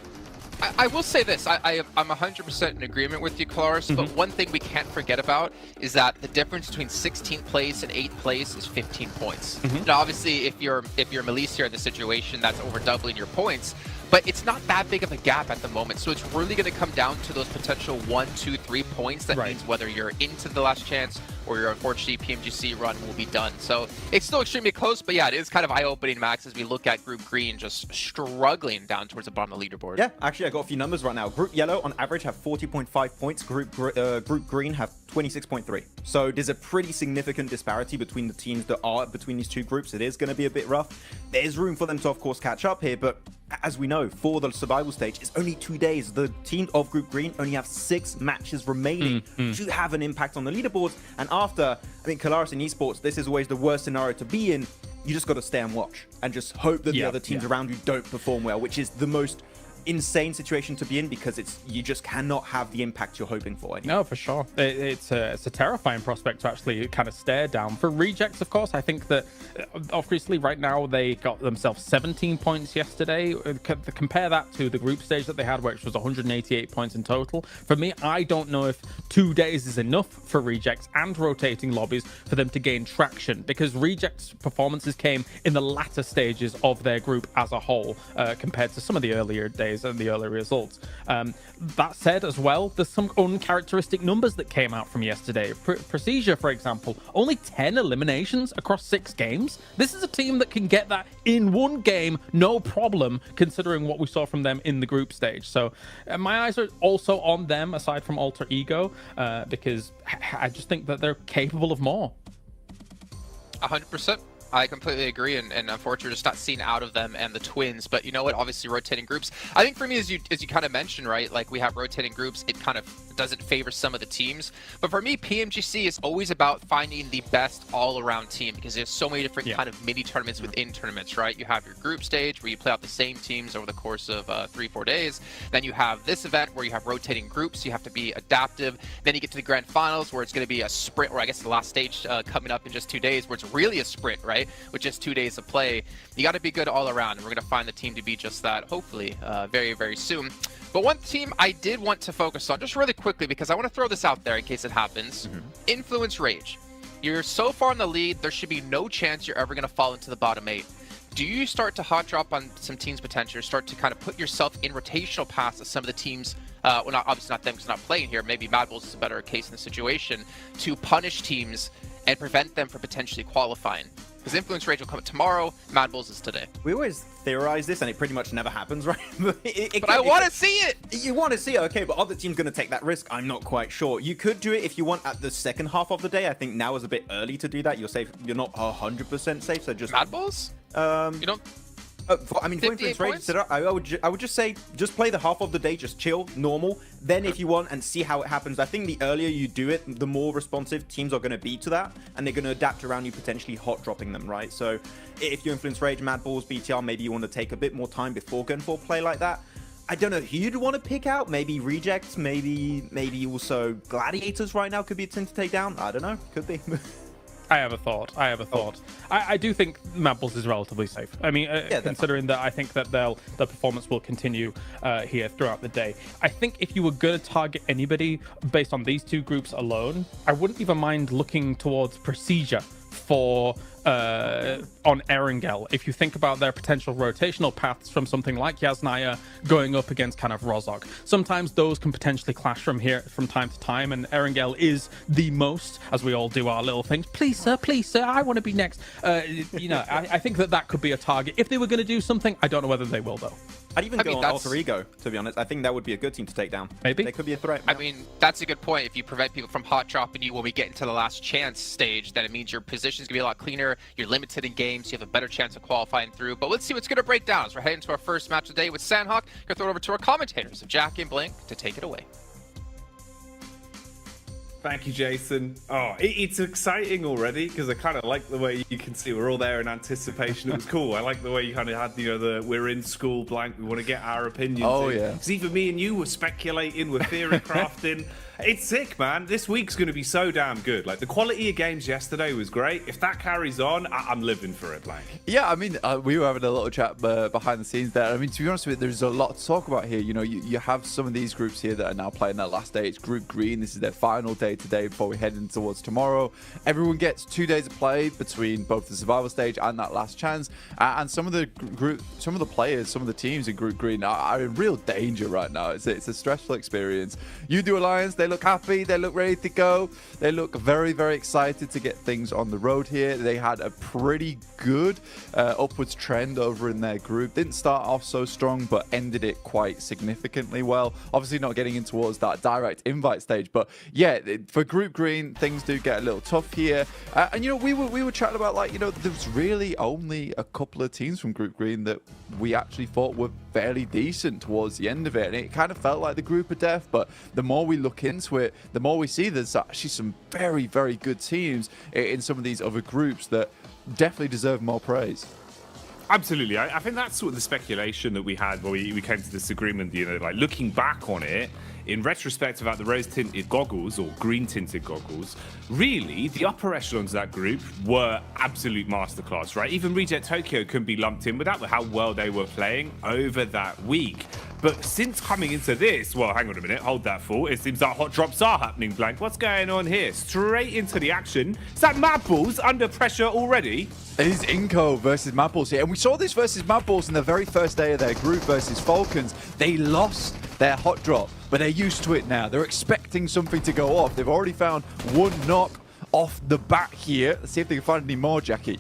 I will say this, I'm 100% in agreement with you, Klaus, but one thing we can't forget about is that the difference between 16th place and 8th place is 15 points. Now, obviously, if you're Melise here in the situation, that's over doubling your points, but it's not that big of a gap at the moment, so it's really going to come down to those potential 1, 2, 3 points. That means whether you're into the last chance or your unfortunately PMGC run will be done. So it's still extremely close, but yeah, it is kind of eye-opening, Max, as we look at Group Green just struggling down towards the bottom of the leaderboard. Yeah, actually, I got a few numbers right now. Group Yellow, on average, have 40.5 points. Group Green have 26.3. So there's a pretty significant disparity between the teams that are between these two groups. It is going to be a bit rough. There's room for them to, of course, catch up here, but as we know, for the survival stage, it's only 2 days. The team of Group Green only have 6 matches remaining to have an impact on the leaderboards. And after, I mean, Kalaris in esports, this is always the worst scenario to be in. You just got to stay and watch and just hope that the other teams around you don't perform well, which is the most insane situation to be in, because you just cannot have the impact you're hoping for anymore. No, for sure. It's a terrifying prospect to actually kind of stare down. For Rejects, of course, I think that obviously right now they got themselves 17 points yesterday. Compare that to the group stage that they had, which was 188 points in total. For me, I don't know if 2 days is enough for Rejects and rotating lobbies for them to gain traction, because Rejects' performances came in the latter stages of their group as a whole, compared to some of the earlier days and the early results. That said, as well, there's some uncharacteristic numbers that came out from yesterday. Procedure, for example, only 10 eliminations across 6 games. This is a team that can get that in one game, no problem, considering what we saw from them in the group stage. So my eyes are also on them, aside from Alter Ego, because I just think that they're capable of more. 100%. I completely agree, and unfortunately just not seen out of them and the Twins. But you know what, obviously rotating groups, I think for me, as you kind of mentioned, right, like we have rotating groups, it kind of doesn't favor some of the teams. But for me, PMGC is always about finding the best all-around team, because there's so many different kind of mini tournaments within tournaments, right? You have your group stage where you play out the same teams over the course of 3-4 days. Then you have this event where you have rotating groups, you have to be adaptive. Then you get to the grand finals where it's going to be a sprint, or I guess the last stage coming up in just 2 days, where it's really a sprint, right? With just 2 days of play. You got to be good all around, and we're going to find the team to be just that, hopefully, very, very soon. But one team I did want to focus on, just really quickly, because I want to throw this out there in case it happens. Influence Rage. You're so far in the lead, there should be no chance you're ever going to fall into the bottom 8. Do you start to hot drop on some teams' potential, start to kind of put yourself in rotational paths of some of the teams, well, obviously not them because not playing here, maybe Mad Bulls is a better case in the situation, to punish teams and prevent them from potentially qualifying? Because Influence Rage will come tomorrow, Mad Bulls is today. We always theorize this, and it pretty much never happens, right? But I want to see it! You want to see it, okay, but are the teams going to take that risk? I'm not quite sure. You could do it if you want at the second half of the day. I think now is a bit early to do that. You're safe. You're not 100% safe, so just... Mad Bulls? You don't... I mean, for Influence Rage, I would just say, just play the half of the day, just chill, normal. Then if you want, and see how it happens. I think the earlier you do it, the more responsive teams are going to be to that, and they're going to adapt around you, potentially hot dropping them, right? So if you Influence Rage, Mad Bulls, BTR, maybe you want to take a bit more time before going for a play like that. I don't know who you'd want to pick out. Maybe Rejects, maybe also Gladiators right now could be a team to take down. I don't know. Could be. I have a thought. I do think Mad Bulls is relatively safe. I mean, considering that I think that their performance will continue here throughout the day. I think if you were going to target anybody based on these two groups alone, I wouldn't even mind looking towards Procedure for on Erangel. If you think about their potential rotational paths from something like Yasnaya going up against kind of Rozhok, sometimes those can potentially clash from time to time, and Erangel is the most, as we all do our little things. Please sir, I want to be next. I think that could be a target. If they were going to do something, I don't know whether they will though. I'd even go on Alter Ego, to be honest. I think that would be a good team to take down. Maybe. They could be a threat. I mean, that's a good point. If you prevent people from hot dropping you when we get into the last chance stage, then it means your position's going to be a lot cleaner. You're limited in games. You have a better chance of qualifying through. But let's see what's going to break down as we're heading to our first match of the day with Sandhawk. Going to throw it over to our commentators of Jack and Blink to take it away. Thank you, Jason. Oh, it's exciting already because I kind of like the way you can see we're all there in anticipation. It was cool. I like the way you kind of had, the we're in school blank. We want to get our opinions. Oh, in. yeah. Because even me and you were speculating, we're theory crafting. It's sick, man. This week's going to be so damn good. Like, the quality of games yesterday was great. If that carries on, I'm living for it, Blank. Yeah, I mean, we were having a little chat behind the scenes there. I mean, to be honest with you, there's a lot to talk about here. You have some of these groups here that are now playing their last day. It's Group Green. This is their final day today before we head in towards tomorrow. Everyone gets 2 days of play between both the survival stage and that last chance. And some of the players, some of the teams in Group Green are in real danger right now. It's a stressful experience. You do Alliance, they look happy, they look ready to go, they look very, very excited to get things on the road here. They had a pretty good upwards trend over in their group. Didn't start off so strong, but ended it quite significantly well. Obviously not getting in towards that direct invite stage, but yeah, for Group Green, things do get a little tough here. And we were chatting about, like, there's really only a couple of teams from Group Green that we actually thought were fairly decent towards the end of it, and it kind of felt like the group of death. But the more we look into it, the more we see there's actually some very, very good teams in some of these other groups that definitely deserve more praise. Absolutely. I think that's sort of the speculation that we had when we came to this agreement, like looking back on it, in retrospect about the rose-tinted goggles or green-tinted goggles, really, the upper echelons of that group were absolute masterclass, right? Even Reject Tokyo couldn't be lumped in with that, with how well they were playing over that week. But since coming into this, well, hang on a minute, hold that thought. It seems that hot drops are happening, Blank. What's going on here? Straight into the action. Is that Mad Balls under pressure already? It is Inco versus Mad Balls here. And we saw this versus Mad Balls in the very first day of their group versus Falcons. They lost their hot drop, but they're used to it now. They're expecting something to go off. They've already found one knock off the bat here. Let's see if they can find any more, Jackie.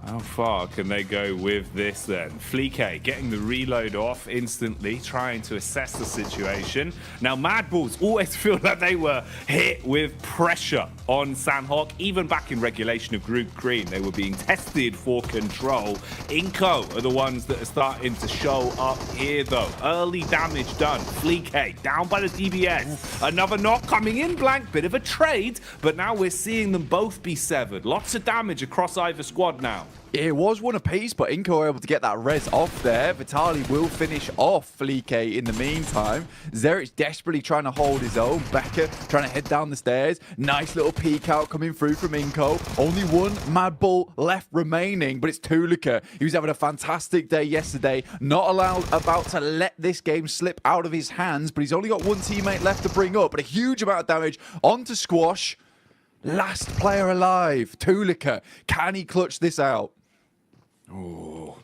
How far can they go with this then? Fleek getting the reload off instantly, trying to assess the situation. Now, Mad Balls always feel like they were hit with pressure on Sandhawk. Even back in regulation of Group Green, they were being tested for control. Inco are the ones that are starting to show up here, though. Early damage done. Fleek down by the DBS. Another knock coming in, Blank. Bit of a trade, but now we're seeing them both be severed. Lots of damage across either squad now. It was one apiece, but Inco were able to get that res off there. Vitali will finish off Fleek in the meantime. Zerich desperately trying to hold his own. Becker trying to head down the stairs. Nice little peek out coming through from Inco. Only one Mad Bull left remaining, but it's Tulika. He was having a fantastic day yesterday. Not about to let this game slip out of his hands, but he's only got one teammate left to bring up, but a huge amount of damage onto Squash. Last player alive, Tulika. Can he clutch this out? Oh,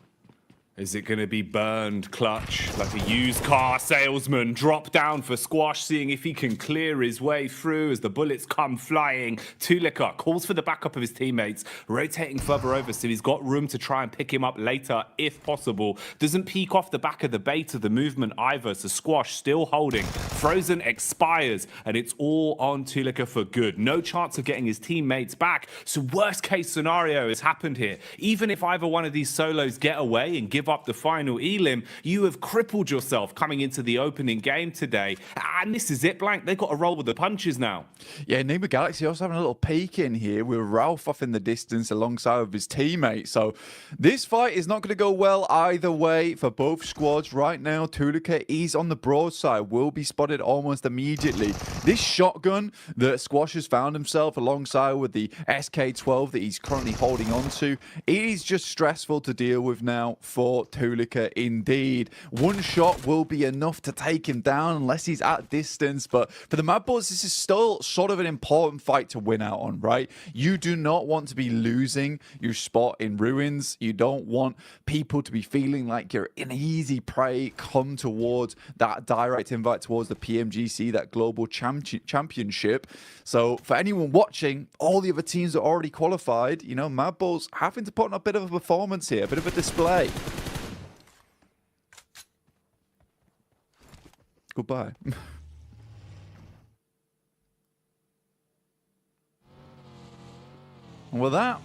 is it going to be burned clutch like a used car salesman? Drop down for Squash, seeing if he can clear his way through as the bullets come flying. Tulika calls for the backup of his teammates, rotating further over so he's got room to try and pick him up later if possible. Doesn't peek off the back of the bait of the movement either, so Squash still holding. Frozen expires, and it's all on Tulika for good. No chance of getting his teammates back, so worst case scenario has happened here. Even if either one of these solos get away and give up the final elim, you have crippled yourself coming into the opening game today. And this is it, Blank. They've got to roll with the punches now. Yeah, Nima Galaxy also having a little peek in here with Ralph off in the distance alongside of his teammate. So this fight is not going to go well either way for both squads right now. Tulika is on the broadside, will be spotted spotted almost immediately. This shotgun that Squash has found himself alongside with the SK-12 that he's currently holding on to, it is just stressful to deal with now for Tulika indeed. One shot will be enough to take him down unless he's at distance, but for the Mad Bulls, this is still sort of an important fight to win out on, right? You do not want to be losing your spot in Ruins. You don't want people to be feeling like you're an easy prey come towards that direct invite towards the PMGC, that global championship. So for anyone watching, all the other teams are already qualified. You know, Mad Bulls having to put on a bit of a performance here, a bit of a display. Goodbye. And with that,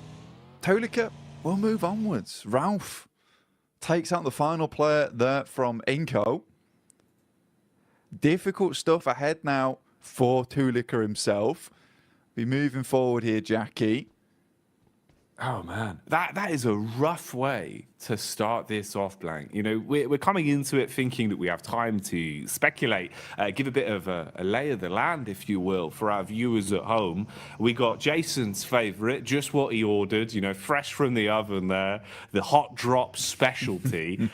Tulika will move onwards. Ralph takes out the final player there from Inco. Difficult stuff ahead now for Tulika himself. Be moving forward here, Jackie. Oh man, that is a rough way to start this off, Blank. You know, we're coming into it thinking that we have time to speculate, give a bit of a lay of the land, if you will, for our viewers at home. We got Jason's favourite, just what he ordered, you know, fresh from the oven there, the hot drop specialty.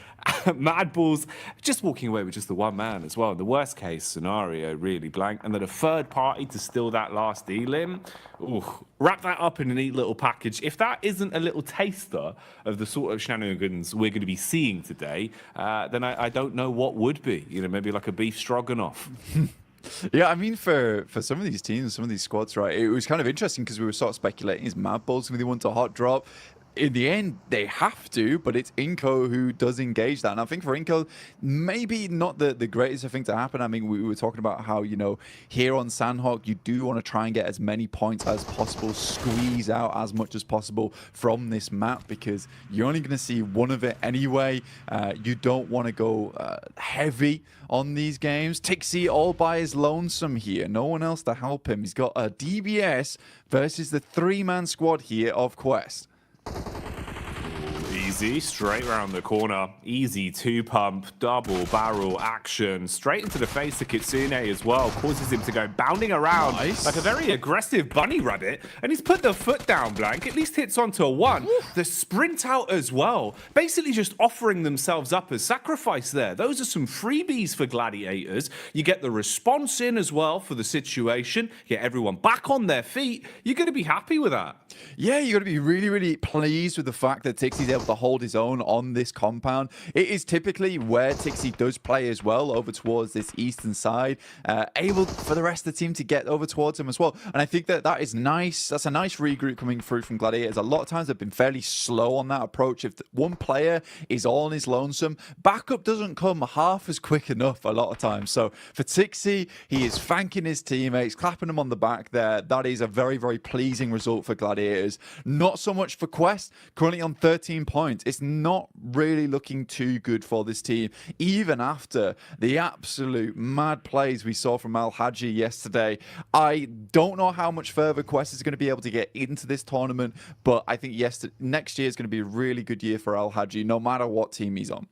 Mad Bulls just walking away with just the one man as well. The worst case scenario, really, Blank. And then a third party to steal that last elim. Ooh, wrap that up in a neat little package. If that isn't a little taster of the sort of shenanigans we're going to be seeing today, then I don't know what would be. You know, maybe like a beef stroganoff. Yeah, I mean, for some of these teams, some of these squads, right, it was kind of interesting because we were sort of speculating, is Mad Bulls going to be the one to hot drop? In the end, they have to, but it's Inco who does engage that. And I think for Inco, maybe not the greatest thing to happen. I mean, we were talking about how, you know, here on Sandhawk, you do want to try and get as many points as possible, squeeze out as much as possible from this map, because you're only going to see one of it anyway. You don't want to go heavy on these games. Tixie all by his lonesome here. No one else to help him. He's got a DBS versus the three-man squad here of Quest. Easy, straight around the corner. Easy two-pump, double barrel action. Straight into the face of Kitsune as well. Causes him to go bounding around like a very aggressive bunny rabbit. And he's put the foot down, Blank. At least hits onto a one. The sprint out as well. Basically just offering themselves up as sacrifice there. Those are some freebies for Gladiators. You get the response in as well for the situation. Get everyone back on their feet. You're going to be happy with that. Yeah, you're going to be really, really pleased with the fact that Tixie's able to hold his own on this compound. It is typically where Tixie does play as well, over towards this eastern side, able for the rest of the team to get over towards him as well. And I think that is nice. That's a nice regroup coming through from Gladiators. A lot of times they've been fairly slow on that approach. If one player is all on his lonesome, backup doesn't come half as quick enough a lot of times. So for Tixie, he is thanking his teammates, clapping them on the back there. That is a very, very pleasing result for Gladiators. Not so much for Quest, currently on 13 points. It's not really looking too good for this team, even after the absolute mad plays we saw from Al Haji yesterday. I don't know how much further Quest is going to be able to get into this tournament, but I think next year is going to be a really good year for Al Haji, no matter what team he's on.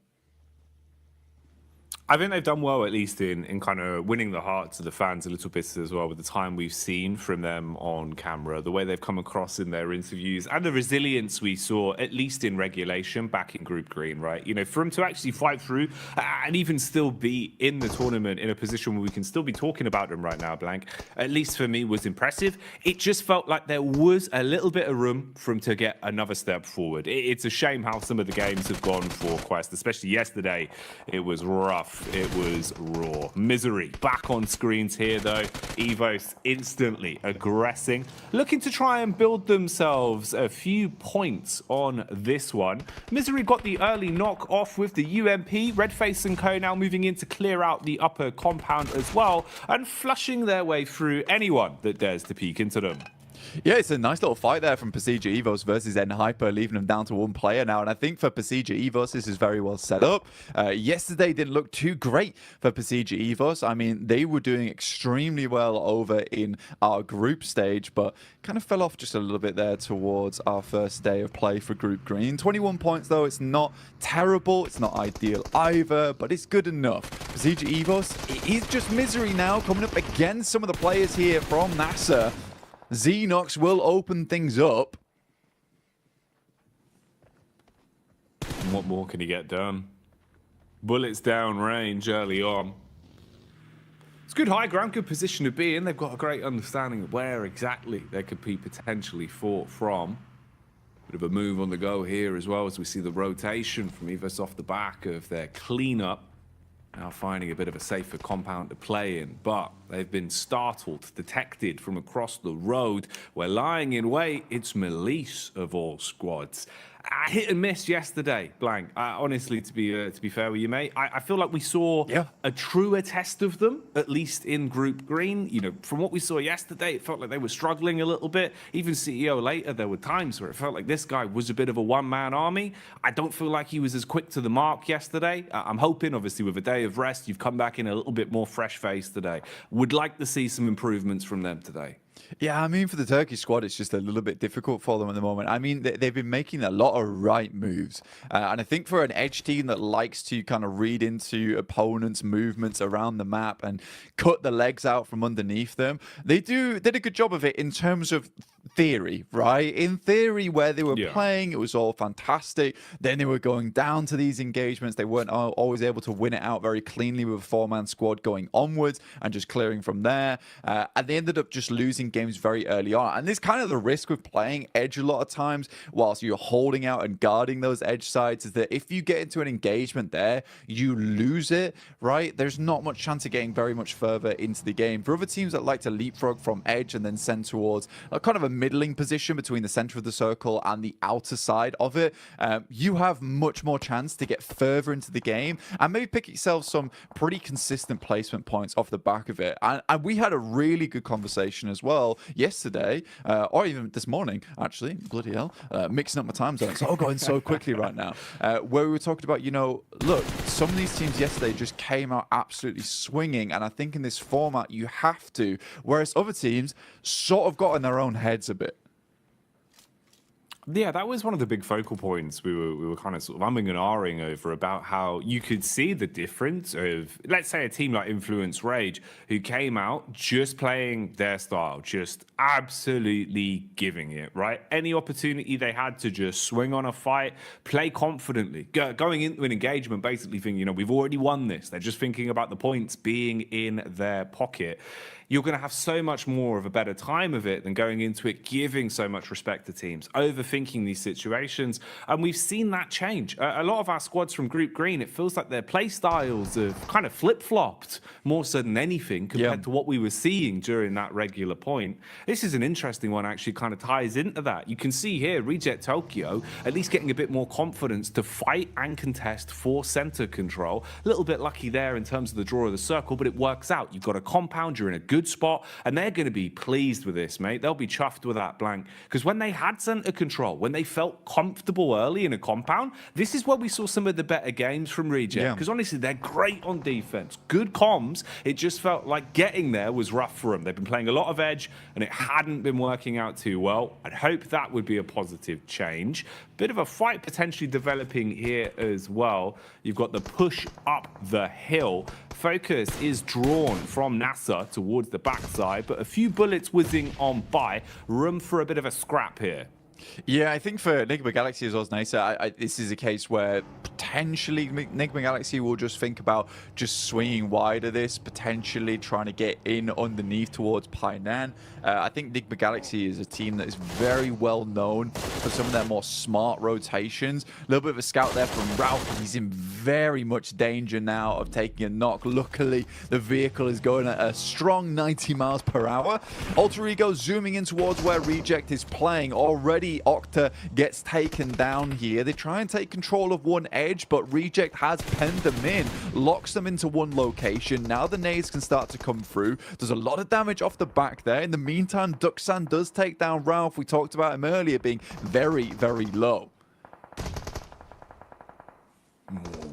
I think they've done well, at least in kind of winning the hearts of the fans a little bit as well, with the time we've seen from them on camera, the way they've come across in their interviews, and the resilience we saw, at least in regulation, back in Group Green, right? You know, for them to actually fight through and even still be in the tournament in a position where we can still be talking about them right now, Blank, at least for me, was impressive. It just felt like there was a little bit of room for them to get another step forward. It's a shame how some of the games have gone for Quest, especially yesterday. It was rough. It was raw. Misery back on screens here, though. Evos instantly aggressing, looking to try and build themselves a few points on this one. Misery got the early knock off with the UMP. Redface and Co now moving in to clear out the upper compound as well, and flushing their way through anyone that dares to peek into them. Yeah, it's a nice little fight there from Pasija Evos versus N-Hyper, leaving them down to one player now. And I think for Pasija Evos, this is very well set up. Yesterday didn't look too great for Pasija Evos. I mean, they were doing extremely well over in our group stage, but kind of fell off just a little bit there towards our first day of play for Group Green. 21 points, though. It's not terrible. It's not ideal either, but it's good enough. Pasija Evos, it is just misery now, coming up against some of the players here from NASA. Xenox will open things up. What more can he get done? Bullets down range early on. It's good high ground, good position to be in. They've got a great understanding of where exactly they could be potentially fought from. Bit of a move on the go here as well as we see the rotation from Evos off the back of their cleanup. Now finding a bit of a safer compound to play in, but they've been startled, detected from across the road. We're lying in wait. It's Melise of all squads. Hit and miss yesterday, Blank. Honestly, to be fair with you, mate, I feel like we saw a truer test of them, at least in Group Green. You know, from what we saw yesterday, it felt like they were struggling a little bit. Even CEO later, there were times where it felt like this guy was a bit of a one-man army. I don't feel like he was as quick to the mark yesterday. I'm hoping, obviously, with a day of rest, you've come back in a little bit more fresh-faced today. Would like to see some improvements from them today. Yeah, I mean, for the Turkish squad, it's just a little bit difficult for them at the moment. I mean, they've been making a lot of right moves. And I think for an Edge team that likes to kind of read into opponents' movements around the map and cut the legs out from underneath them, they did a good job of it in terms of theory, right? In theory, where they were playing, it was all fantastic. Then they were going down to these engagements. They weren't always able to win it out very cleanly with a four-man squad going onwards and just clearing from there. And they ended up just losing games very early on. And this kind of the risk with playing Edge a lot of times whilst you're holding out and guarding those Edge sides is that if you get into an engagement there, you lose it, right? There's not much chance of getting very much further into the game. For other teams that like to leapfrog from Edge and then send towards a kind of a middling position between the center of the circle and the outer side of it, you have much more chance to get further into the game and maybe pick yourself some pretty consistent placement points off the back of it. And we had a really good conversation as well yesterday, or even this morning, actually, bloody hell, mixing up my time zones. It's all going so quickly right now, where we were talking about, you know, look, some of these teams yesterday just came out absolutely swinging, and I think in this format you have to, whereas other teams sort of got in their own heads a bit. Yeah, that was one of the big focal points we were kind of sort of umming and ahhing over, about how you could see the difference of, let's say, a team like Influence Rage, who came out just playing their style, just absolutely giving it, right? Any opportunity they had to just swing on a fight, play confidently, going into an engagement, basically thinking, you know, we've already won this. They're just thinking about the points being in their pocket. You're going to have so much more of a better time of it than going into it giving so much respect to teams, overthinking these situations. And we've seen that change. A lot of our squads from Group Green, it feels like their play styles have kind of flip-flopped more so than anything compared to what we were seeing during that regular point. This is an interesting one, actually kind of ties into that. You can see here, Reject Tokyo at least getting a bit more confidence to fight and contest for center control. A little bit lucky there in terms of the draw of the circle, but it works out. You've got a compound, you're in a good spot, and they're going to be pleased with this, mate. They'll be chuffed with that, Blank, because when they had center control, when they felt comfortable early in a compound, this is where we saw some of the better games from Reject, because honestly, they're great on defense, good comms. It just felt like getting there was rough for them. They've been playing a lot of Edge, and it hadn't been working out too well. I'd hope that would be a positive change. Bit of a fight potentially developing here as well. You've got the push up the hill. Focus is drawn from NASA towards the backside, but a few bullets whizzing on by. Room for a bit of a scrap here. Yeah, I think for Enigma Galaxy as well as NASA, this is a case where potentially Enigma Galaxy will just think about just swinging wide of this, potentially trying to get in underneath towards Painan. I think Enigma Galaxy is a team that is very well known for some of their more smart rotations. A little bit of a scout there from Ralph. He's in very much danger now of taking a knock. Luckily, the vehicle is going at a strong 90 miles per hour. Alter Ego zooming in towards where Reject is playing, already see Octa gets taken down here. They try and take control of one edge, but Reject has penned them in, locks them into one location. Now the nades can start to come through. There's a lot of damage off the back there. In the meantime, Duxan does take down Ralph. We talked about him earlier being very, very low.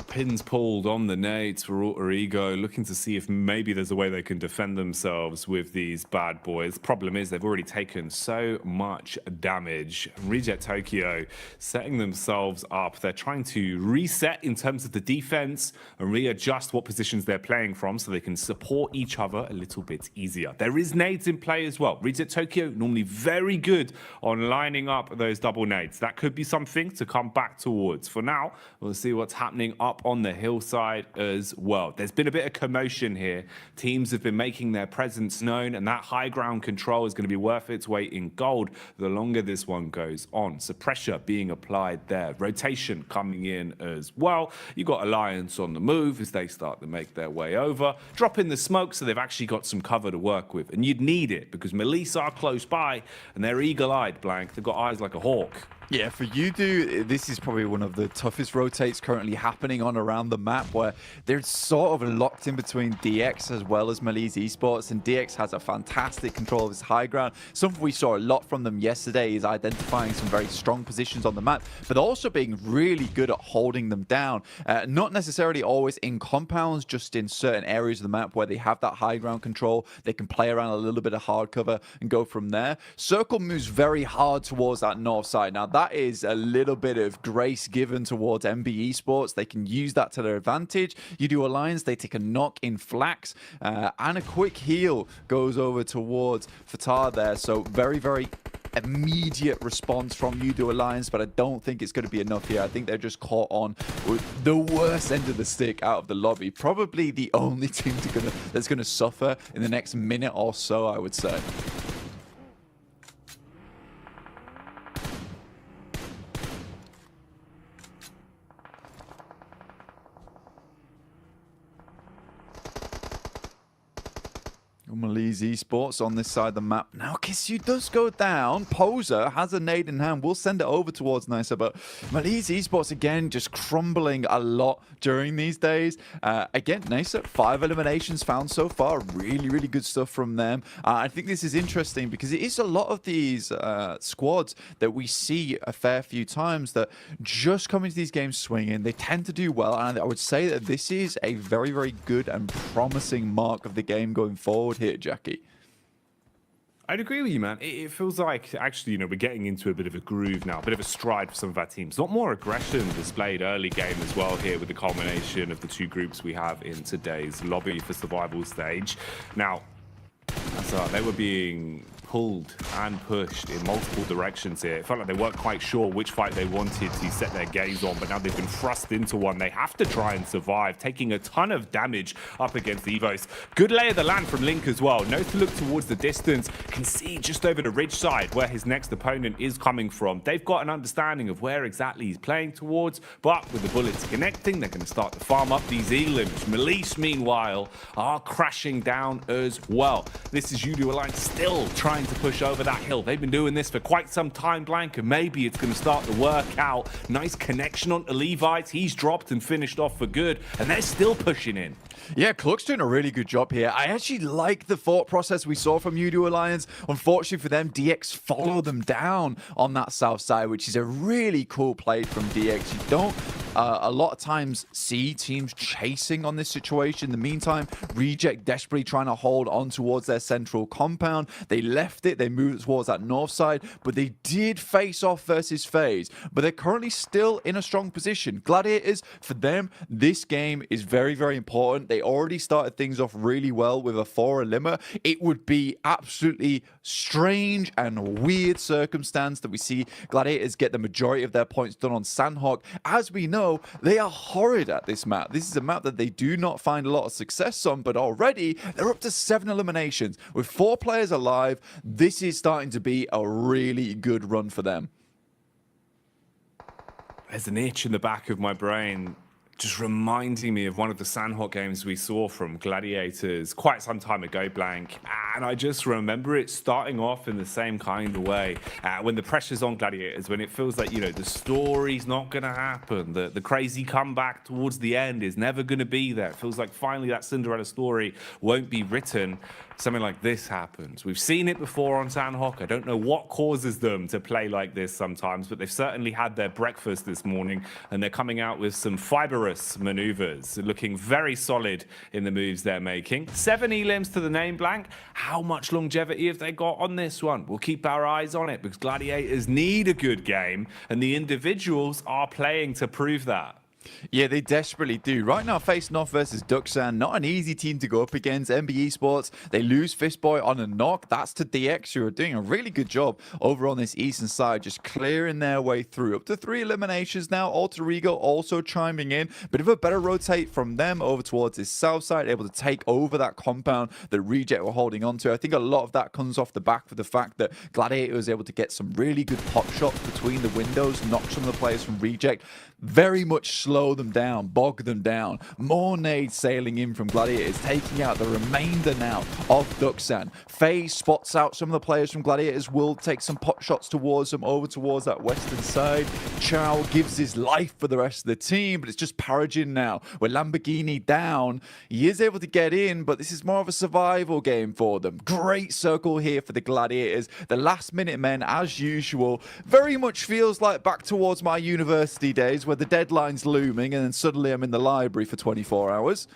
Pins pulled on the nades for Alter Ego, looking to see if maybe there's a way they can defend themselves with these bad boys. Problem is they've already taken so much damage. Reject Tokyo setting themselves up. They're trying to reset in terms of the defense and readjust what positions they're playing from so they can support each other a little bit easier. There is nades in play as well. Reject Tokyo normally very good on lining up those double nades. That could be something to come back towards. For now, we'll see what's happening up on the hillside as well. There's been a bit of commotion here. Teams have been making their presence known, and that high ground control is going to be worth its weight in gold the longer this one goes on. So pressure being applied there. Rotation coming in as well. You've got Alliance on the move as they start to make their way over. Drop in the smoke so they've actually got some cover to work with. And you'd need it because Melisse are close by and they're eagle-eyed, Blank. They've got eyes like a hawk. Yeah, for Yudu, this is probably one of the toughest rotates currently happening on around the map, where they're sort of locked in between DX as well as Melisse Esports, and DX has a fantastic control of his high ground. Something we saw a lot from them yesterday is identifying some very strong positions on the map, but also being really good at holding them down. Not necessarily always in compounds, just in certain areas of the map where they have that high ground control. They can play around a little bit of hard cover and go from there. Circle moves very hard towards that north side. Now, that is a little bit of grace given towards MB Esports. They can use that to their advantage. Yudu Alliance, they take a knock in Flax, and a quick heal goes over towards Fatar there. So very, very immediate response from Yudu Alliance, but I don't think it's going to be enough here. I think they're just caught on with the worst end of the stick out of the lobby. Probably the only team that's going to suffer in the next minute or so, I would say. Melisse Esports on this side of the map. Now, Kissu does go down. Poser has a nade in hand. We'll send it over towards Nisa, but Melisse Esports, again, just crumbling a lot during these days. Again, Nisa, 5 eliminations found so far. Really, really good stuff from them. I think this is interesting because it is a lot of these squads that we see a fair few times that just come into these games swinging. They tend to do well, and I would say that this is a very, very good and promising mark of the game going forward here, Jackie. I'd agree with you, man. It feels like, actually, we're getting into a bit of a groove now, a bit of a stride for some of our teams. A lot more aggression displayed early game as well here with the culmination of the two groups we have in today's lobby for survival stage. Now, they were being pulled and pushed in multiple directions here. It felt like they weren't quite sure which fight they wanted to set their gaze on, but now they've been thrust into one. They have to try and survive, taking a ton of damage up against Evos. Good lay of the land from Link as well. Knows to look towards the distance, can see just over the ridge side where his next opponent is coming from. They've got an understanding of where exactly he's playing towards, but with the bullets connecting, they're going to start to farm up these elims. Melisse, meanwhile, are crashing down as well. This is Yudu Alliance still trying to push over that hill. They've been doing this for quite some time, Blank, and maybe it's going to start to work out. Nice connection onto Levites. He's dropped and finished off for good, and they're still pushing in. Yeah, Cluck's doing a really good job here. I actually like the thought process we saw from Yudu Alliance. Unfortunately for them, DX follow them down on that south side, which is a really cool play from DX. You don't a lot of times see teams chasing on this situation. In the meantime, Reject desperately trying to hold on towards their central compound. They left it, they moved towards that north side, but they did face off versus FaZe. But they're currently still in a strong position. Gladiators, for them, this game is very, very important. They already started things off really well with a 4 eliminer. It would be absolutely strange and weird circumstance that we see Gladiators get the majority of their points done on Sandhawk. As we know, they are horrid at this map. This is a map that they do not find a lot of success on, but already they're up to 7 eliminations. With 4 players alive, this is starting to be a really good run for them. There's an itch in the back of my brain just reminding me of one of the Sandhawk games we saw from Gladiators quite some time ago, Blank. And I just remember it starting off in the same kind of way. When the pressure's on Gladiators, when it feels like, you know, the story's not going to happen, the crazy comeback towards the end is never going to be there. It feels like finally that Cinderella story won't be written. Something like this happens. We've seen it before on Sandhawk. I don't know what causes them to play like this sometimes, but they've certainly had their breakfast this morning, and they're coming out with some fibrous maneuvers, looking very solid in the moves they're making. 7 elims to the name, Blank. How much longevity have they got on this one? We'll keep our eyes on it because Gladiators need a good game, and the individuals are playing to prove that. Yeah, they desperately do. Right now, facing off versus Duxan, not an easy team to go up against. MBE Sports, they lose Fistboy on a knock. That's to DX, who are doing a really good job over on this eastern side, just clearing their way through. Up to 3 eliminations now. Alter Ego also chiming in. Bit of a better rotate from them over towards this south side, able to take over that compound that Reject were holding on to. I think a lot of that comes off the back of the fact that Gladiator was able to get some really good pop shots between the windows, knock some of the players from Reject. Very much slow them down, bog them down. More nades sailing in from Gladiators, taking out the remainder now of Duxan. FaZe spots out some of the players from Gladiators, will take some pot shots towards them, over towards that western side. Chow gives his life for the rest of the team, but it's just Paragin now. With Lamborghini down, he is able to get in, but this is more of a survival game for them. Great circle here for the Gladiators. The last minute men, as usual, very much feels like back towards my university days, where the deadline's looming and then suddenly I'm in the library for 24 hours.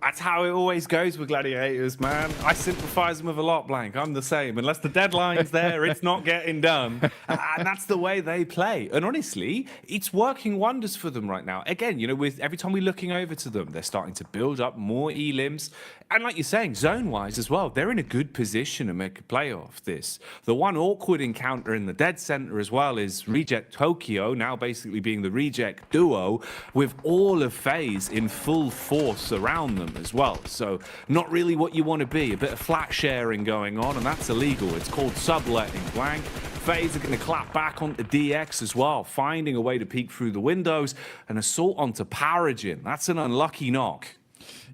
That's how it always goes with Gladiators, man. I sympathize them with a lot, Blank. I'm the same. Unless the deadline's there, it's not getting done. And that's the way they play. And honestly, it's working wonders for them right now. Again, you know, with every time we're looking over to them, they're starting to build up more elims. And like you're saying, zone-wise as well, they're in a good position to make a play off this. The one awkward encounter in the dead center as well is Reject Tokyo, now basically being the Reject duo, with all of FaZe in full force around them as well. So not really what you want to be. A bit of flat sharing going on, and that's illegal. It's called subletting, Blank. FaZe are going to clap back onto DX as well, finding a way to peek through the windows. An assault onto Paragin. That's an unlucky knock.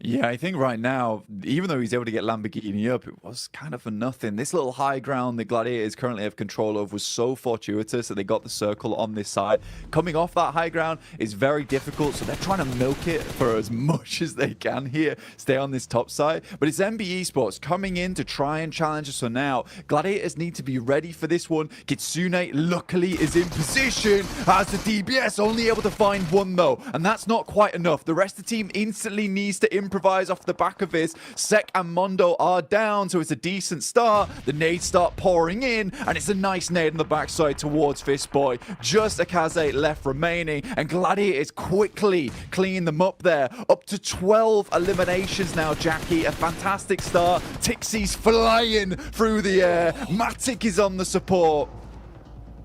Yeah, I think right now, even though he's able to get Lamborghini up, it was kind of for nothing. This little high ground the Gladiators currently have control of was so fortuitous that they got the circle on this side. Coming off that high ground is very difficult, so they're trying to milk it for as much as they can here, stay on this top side. But it's MBE Sports coming in to try and challenge us for now. Gladiators need to be ready for this one. Kitsune luckily is in position as the DBS, only able to find one though, and that's not quite enough. The rest of the team instantly needs to improvise off the back of this. Sek and Mondo are down, so it's a decent start. The nades start pouring in, and it's a nice nade on the backside towards Fistboy. Just a Kaze left remaining, and Gladiators quickly clean them up there. Up to 12 eliminations now, Jackie. A fantastic start. Tixie's flying through the air. Matic is on the support.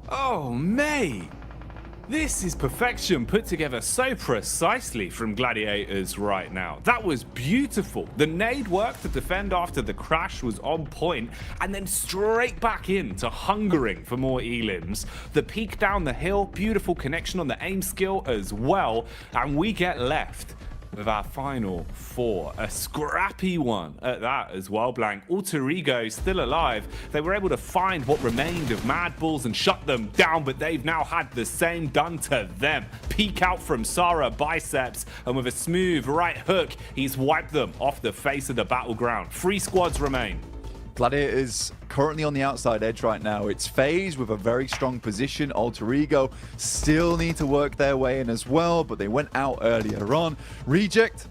Oh, mate. This is perfection put together so precisely from Gladiators right now. That was beautiful. The nade work to defend after the crash was on point, and then straight back into hungering for more elims. The peek down the hill, beautiful connection on the aim skill as well, and we get left with our final 4. A scrappy one at that as well, Blank. Alter Ego still alive. They were able to find what remained of Mad Bulls and shut them down, but they've now had the same done to them. Peek out from Sarah Biceps, and with a smooth right hook, he's wiped them off the face of the battleground. 3 squads remain. Gladiators currently on the outside edge right now. It's FaZe with a very strong position. Alter Ego still need to work their way in as well, but they went out earlier on. Reject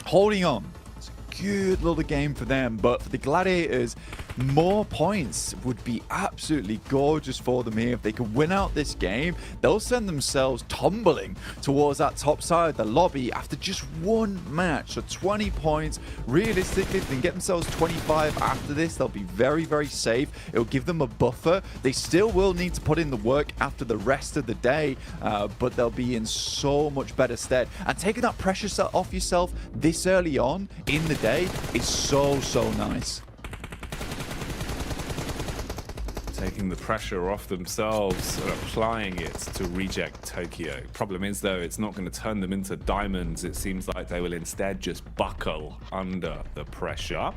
holding on. It's a good little game for them, but for the Gladiators, more points would be absolutely gorgeous for them here. If they could win out this game, they'll send themselves tumbling towards that top side of the lobby after just one match. So 20 points. Realistically, if they can get themselves 25 after this, they'll be very, very safe. It'll give them a buffer. They still will need to put in the work after the rest of the day, but they'll be in so much better stead. And taking that pressure off yourself this early on in the day is so, so nice. taking the pressure off themselves and applying it to Reject Tokyo. Problem is, though, it's not going to turn them into diamonds. It seems like they will instead just buckle under the pressure.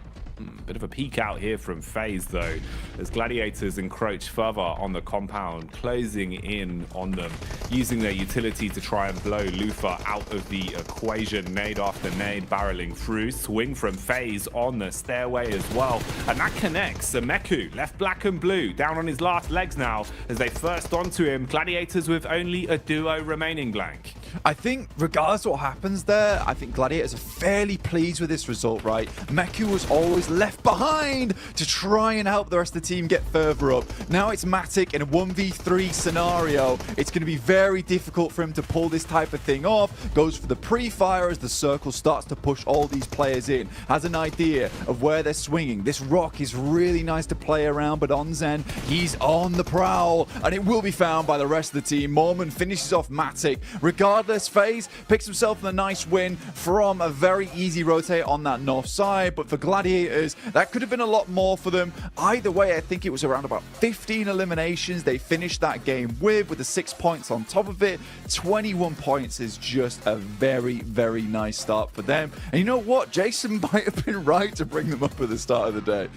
Bit of a peek out here from FaZe, though, as Gladiators encroach further on the compound, closing in on them, using their utility to try and blow Lufa out of the equation. Nade after nade barreling through. Swing from FaZe on the stairway as well. And that connects. Meku left black and blue, down on his last legs now, as they first onto him. Gladiators with only a duo remaining, Blank. I think regardless of what happens there, I think Gladiators are fairly pleased with this result, right? Meku was always left behind to try and help the rest of the team get further up. Now it's Matic in a 1v3 scenario. It's going to be very difficult for him to pull this type of thing off. Goes for the pre-fire as the circle starts to push all these players in. Has an idea of where they're swinging. This rock is really nice to play around, but on Zen, he's on the prowl, and it will be found by the rest of the team. Mormon finishes off Matic. Regardless, FaZe picks himself a nice win from a very easy rotate on that north side, but for Gladiators, that could have been a lot more for them. Either way, I think it was around about 15 eliminations they finished that game with the 6 points on top of it. 21 points is just a very, very nice start for them. And you know what? Jason might have been right to bring them up at the start of the day.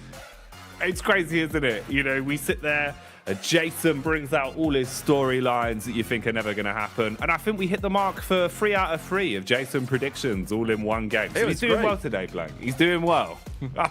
It's crazy, isn't it? You know, we sit there, Jason brings out all his storylines that you think are never going to happen. And I think we hit the mark for 3 out of 3 of Jason predictions all in one game. So he's doing well today, Blank. He's doing well.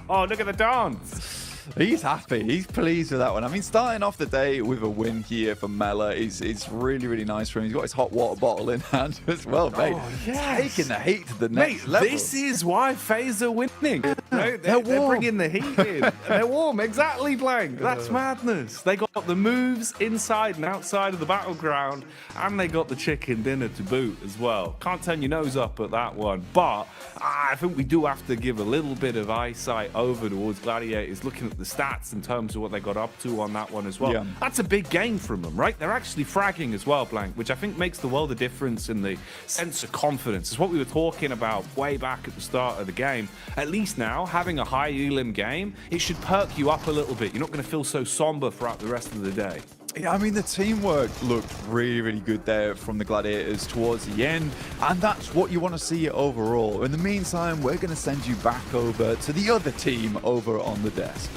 Oh, look at the dance. He's happy. He's pleased with that one. I mean, starting off the day with a win here for Mela is really, really nice for him. He's got his hot water bottle in hand as well, mate. Oh, yes. Taking the heat to the next level. This is why FaZe are winning. No, they're bringing the heat in. They're warm. Exactly, Blank. That's madness. They got the moves inside and outside of the battleground, and they got the chicken dinner to boot as well. Can't turn your nose up at that one, but I think we do have to give a little bit of eyesight over towards Gladiators, looking at the stats in terms of what they got up to on that one as well. Yeah. That's a big game from them, right? They're actually fragging as well, Blank, which I think makes the world of difference in the sense of confidence. It's what we were talking about way back at the start of the game. At least now, having a high elim game, it should perk you up a little bit. You're not going to feel so somber throughout the rest of the day. Yeah, I mean, the teamwork looked really, really good there from the Gladiators towards the end, and that's what you want to see overall. In the meantime, we're going to send you back over to the other team over on the desk.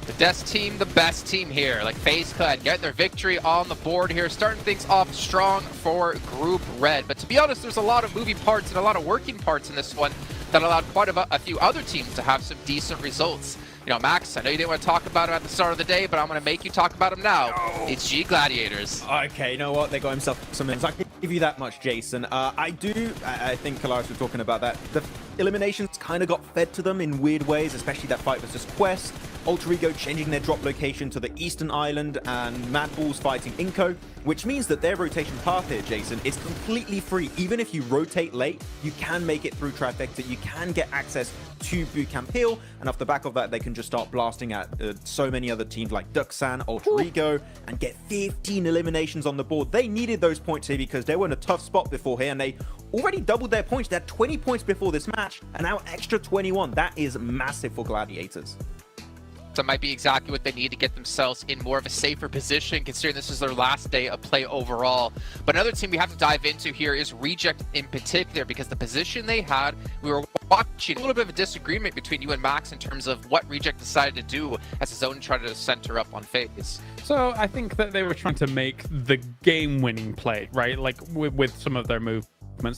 The desk team, the best team here. Like FaZe could get their victory on the board here, starting things off strong for Group Red. But to be honest, there's a lot of moving parts and a lot of working parts in this one that allowed quite a few other teams to have some decent results. You know, Max, I know you didn't want to talk about him at the start of the day, but I'm going to make you talk about him now. No. It's G Gladiators. Okay, you know what? They got himself some wins. I can give you that much, Jason. I think Kalaris was talking about that. The eliminations kind of got fed to them in weird ways, especially that fight versus Quest. Alter Ego changing their drop location to the Eastern Island, and Mad Bulls fighting Inko, which means that their rotation path here, Jason, is completely free. Even if you rotate late, you can make it through Trifecta. You can get access to Bootcamp Hill, and off the back of that, they can just start blasting at so many other teams like Duxan, Alter Ego, and get 15 eliminations on the board. They needed those points here because they were in a tough spot before here, and they already doubled their points. They had 20 points before this match, and now extra 21. That is massive for Gladiators. That might be exactly what they need to get themselves in more of a safer position, considering this is their last day of play overall. But another team we have to dive into here is Reject in particular, because the position they had, we were watching a little bit of a disagreement between you and Max in terms of what Reject decided to do as his own tried to center up on FaZe. So I think that they were trying to make the game-winning play, right? Like with some of their moves.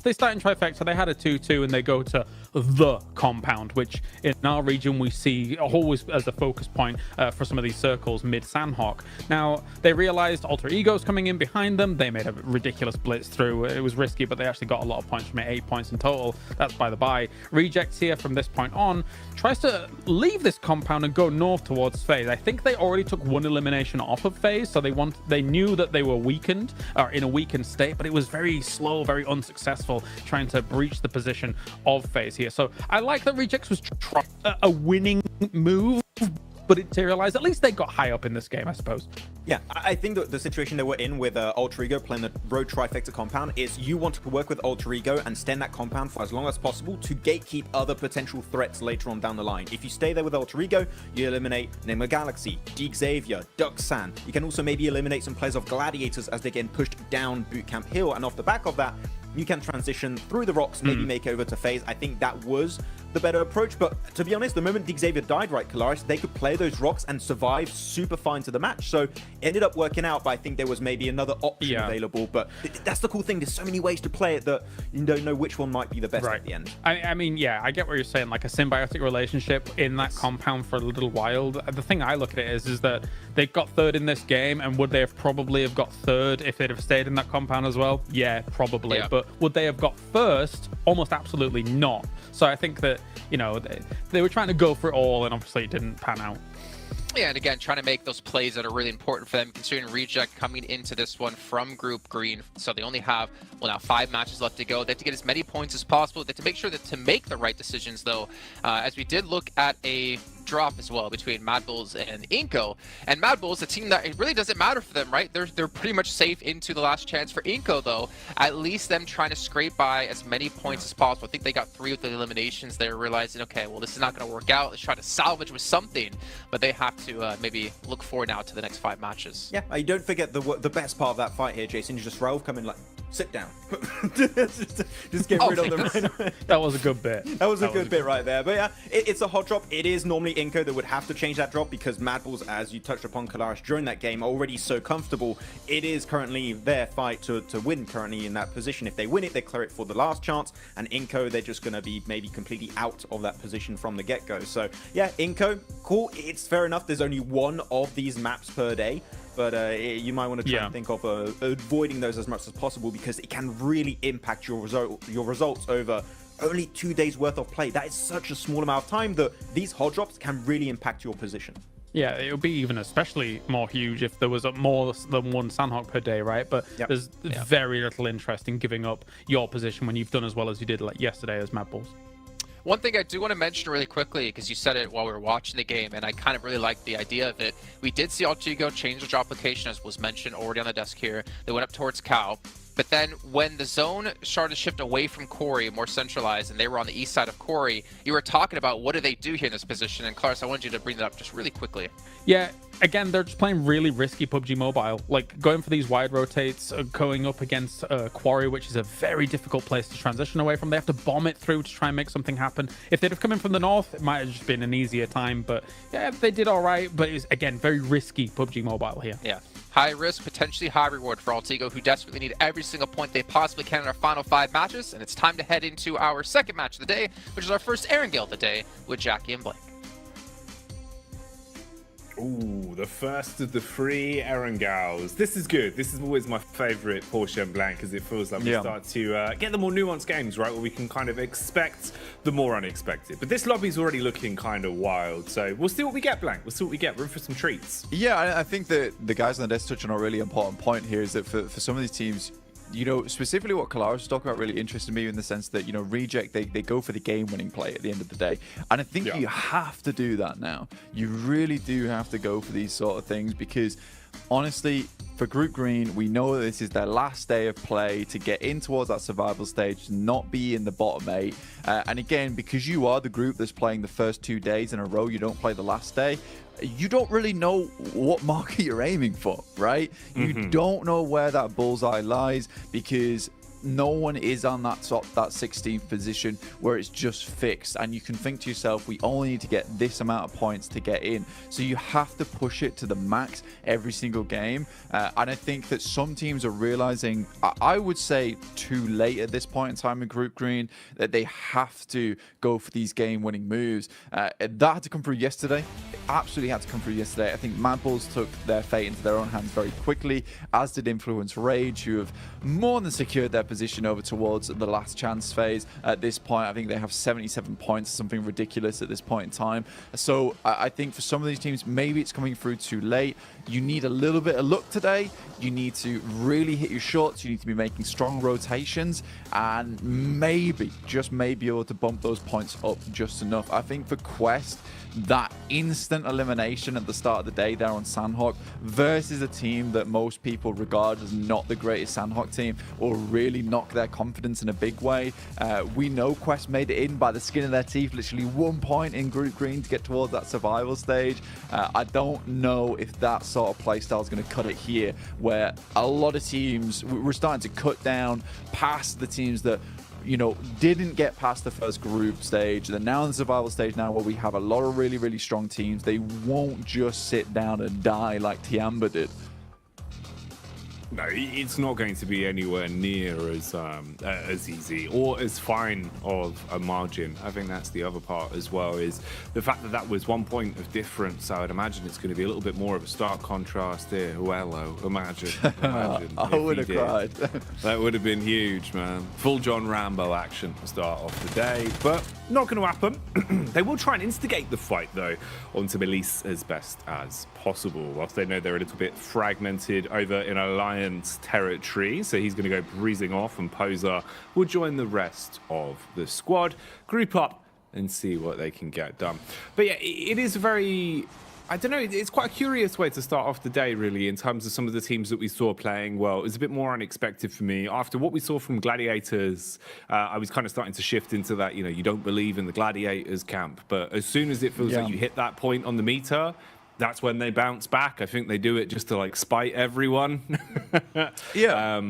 They start in Trifecta, they had a 2-2, and they go to the compound, which in our region we see always as a focus point for some of these circles mid Sandhawk. Now, they realized Alter Ego's coming in behind them. They made a ridiculous blitz through. It was risky, but they actually got a lot of points from it, 8 points in total. That's by the by. Rejects here from this point on tries to leave this compound and go north towards FaZe. I think they already took one elimination off of FaZe, so they knew that they were weakened, or in a weakened state, but it was very slow, very unsuccessful trying to breach the position of FaZe here. So I like that Rejects was trying a winning move, but it materialized. At least they got high up in this game, I suppose. Yeah, I think that the situation they were in with Alter Ego playing the Road Trifecta compound is you want to work with Alter Ego and stay in that compound for as long as possible to gatekeep other potential threats later on down the line. If you stay there with Alter Ego, you eliminate Nigma Galaxy, Deke Xavier, Duxan. You can also maybe eliminate some players of Gladiators as they get pushed down Bootcamp Hill, and off the back of that, you can transition through the rocks, maybe make over to FaZe. I think that was the better approach, but to be honest, the moment Deke Xavier died, right, Kalaris, they could play those rocks and survive super fine to the match. So it ended up working out, but I think there was maybe another option available. But that's the cool thing. There's so many ways to play it that you don't know which one might be the best at the end. I mean, yeah, I get what you're saying, like a symbiotic relationship in that compound for a little while. The thing I look at it is that they got third in this game, and would they have probably have got third if they'd have stayed in that compound as well? Yeah, probably. Yeah. But would they have got first? Almost absolutely not. So I think that, you know, they were trying to go for it all, and obviously it didn't pan out. Yeah, and again, trying to make those plays that are really important for them, considering Reject coming into this one from Group Green. So they only have, well, now 5 matches left to go. They have to get as many points as possible. They have to make sure that to make the right decisions, though, as we did look at a drop as well between Mad Bulls and Inko. And Mad Bulls, a team that it really doesn't matter for them, right? They're pretty much safe into the last chance. For Inko, though, at least them trying to scrape by as many points as possible. I think they got 3 with the eliminations. They're realizing, okay, well, this is not going to work out. Let's try to salvage with something. But they have to maybe look forward now to the next 5 matches. Yeah, don't forget the best part of that fight here, Jason, is just Raoul come in like, sit down. just get rid of them right away. That was a good bit. That was a good bit right there. But yeah, it's a hot drop. It is normally Inko that would have to change that drop because Mad Bulls, as you touched upon, Kalaris, during that game, are already so comfortable. It is currently their fight to win currently in that position. If they win it, they clear it for the last chance. And Inko, they're just going to be maybe completely out of that position from the get-go. So yeah, Inko, cool. It's fair enough. There's only 1 of these maps per day. But you might want to try and think of avoiding those as much as possible because it can really impact your results over only 2 days worth of play. That is such a small amount of time that these hot drops can really impact your position. Yeah, it would be even especially more huge if there was more than 1 Sandhawk per day, right? But there's very little interest in giving up your position when you've done as well as you did like yesterday as Mad Bulls. One thing I do want to mention really quickly, because you said it while we were watching the game, and I kind of really liked the idea of it. We did see Alter Ego change the drop location, as was mentioned already on the desk here. They went up towards Cal. But then when the zone started to shift away from Corey, more centralized, and they were on the east side of Corey, you were talking about what do they do here in this position. And Clarence, I wanted you to bring that up just really quickly. Yeah, again, they're just playing really risky PUBG Mobile. Like going for these wide rotates, going up against Quarry, which is a very difficult place to transition away from. They have to bomb it through to try and make something happen. If they'd have come in from the north, it might have just been an easier time. But yeah, they did all right. But it was, again, very risky PUBG Mobile here. Yeah. High risk, potentially high reward for Alter Ego, who desperately need every single point they possibly can in our final 5 matches. And it's time to head into our second match of the day, which is our first Erangel of the day with Jackie and Blake. Ooh, the first of the 3 Erangels. This is good. This is always my favourite Porsche and Blank, because it feels like we start to get the more nuanced games, right, where we can kind of expect the more unexpected. But this lobby's already looking kind of wild, so we'll see what we get, Blank. We'll see what we get. Room for some treats. Yeah, I think that the guys on the desk touch on a really important point here is that for some of these teams, you know, specifically what Kalaris was talking about really interested me in the sense that, you know, Reject, they go for the game-winning play at the end of the day. And I think you have to do that now. You really do have to go for these sort of things because, honestly, for Group Green, we know this is their last day of play to get in towards that survival stage, to not be in the bottom 8. And again, because you are the group that's playing the first 2 days in a row, you don't play the last day, you don't really know what marker you're aiming for, right? You don't know where that bullseye lies because no one is on that 16th position where it's just fixed, and you can think to yourself, we only need to get this amount of points to get in. So you have to push it to the max every single game, and I think that some teams are realizing, I would say too late at this point in time in Group Green, that they have to go for these game-winning moves. That had to come through yesterday. It absolutely had to come through yesterday. I think Mad Bulls took their fate into their own hands very quickly, as did Influence Rage, who have more than secured their position over towards the last chance phase. At this point, I think they have 77 points, something ridiculous at this point in time. So I think for some of these teams, maybe it's coming through too late. You need a little bit of luck today. You need to really hit your shots. You need to be making strong rotations and maybe, just maybe, able to bump those points up just enough. I think for Quest, that instant elimination at the start of the day there on Sandhawk versus a team that most people regard as not the greatest Sandhawk team will really knock their confidence in a big way. We know Quest made it in by the skin of their teeth, literally 1 point in Group Green to get towards that survival stage. I don't know if that sort of playstyle is going to cut it here, where a lot of teams, we're starting to cut down past the teams that didn't get past the first group stage. They're now in the survival stage now, where we have a lot of really, really strong teams. They won't just sit down and die like Tiamba did. No, it's not going to be anywhere near as easy or as fine of a margin. I think that's the other part as well, is the fact that that was 1 point of difference. I would imagine it's going to be a little bit more of a stark contrast here. Hello, imagine. I would have cried. That would have been huge, man. Full John Rambo action to start off the day, but not going to happen. They will try and instigate the fight, though, onto Melise as best as possible, whilst they know they're a little bit fragmented over in Alliance territory. So he's going to go breezing off, and Poser will join the rest of the squad, group up, and see what they can get done. But yeah, it is a very... I don't know, it's quite a curious way to start off the day, really, in terms of some of the teams that we saw playing well. It was a bit more unexpected for me. After what we saw from Gladiators, I was kind of starting to shift into that, you don't believe in the Gladiators camp. But as soon as it feels like you hit that point on the meter, that's when they bounce back. I think they do it just to, spite everyone. Yeah.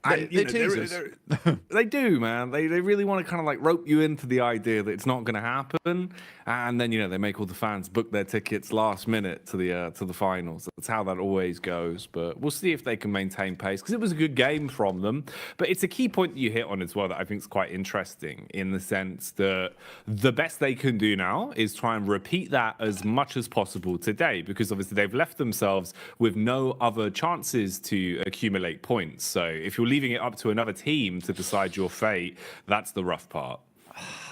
They do, man. They really want to kind of rope you into the idea that it's not going to happen, and then they make all the fans book their tickets last minute to the finals. That's how that always goes. But we'll see if they can maintain pace, because it was a good game from them. But it's a key point that you hit on as well that I think is quite interesting, in the sense that the best they can do now is try and repeat that as much as possible today, because obviously they've left themselves with no other chances to accumulate points. So if you're leaving it up to another team to decide your fate, that's the rough part.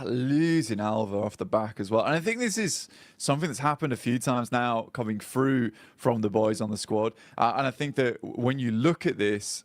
Losing Alva off the back as well. And I think this is something that's happened a few times now coming through from the boys on the squad. And I think that when you look at this,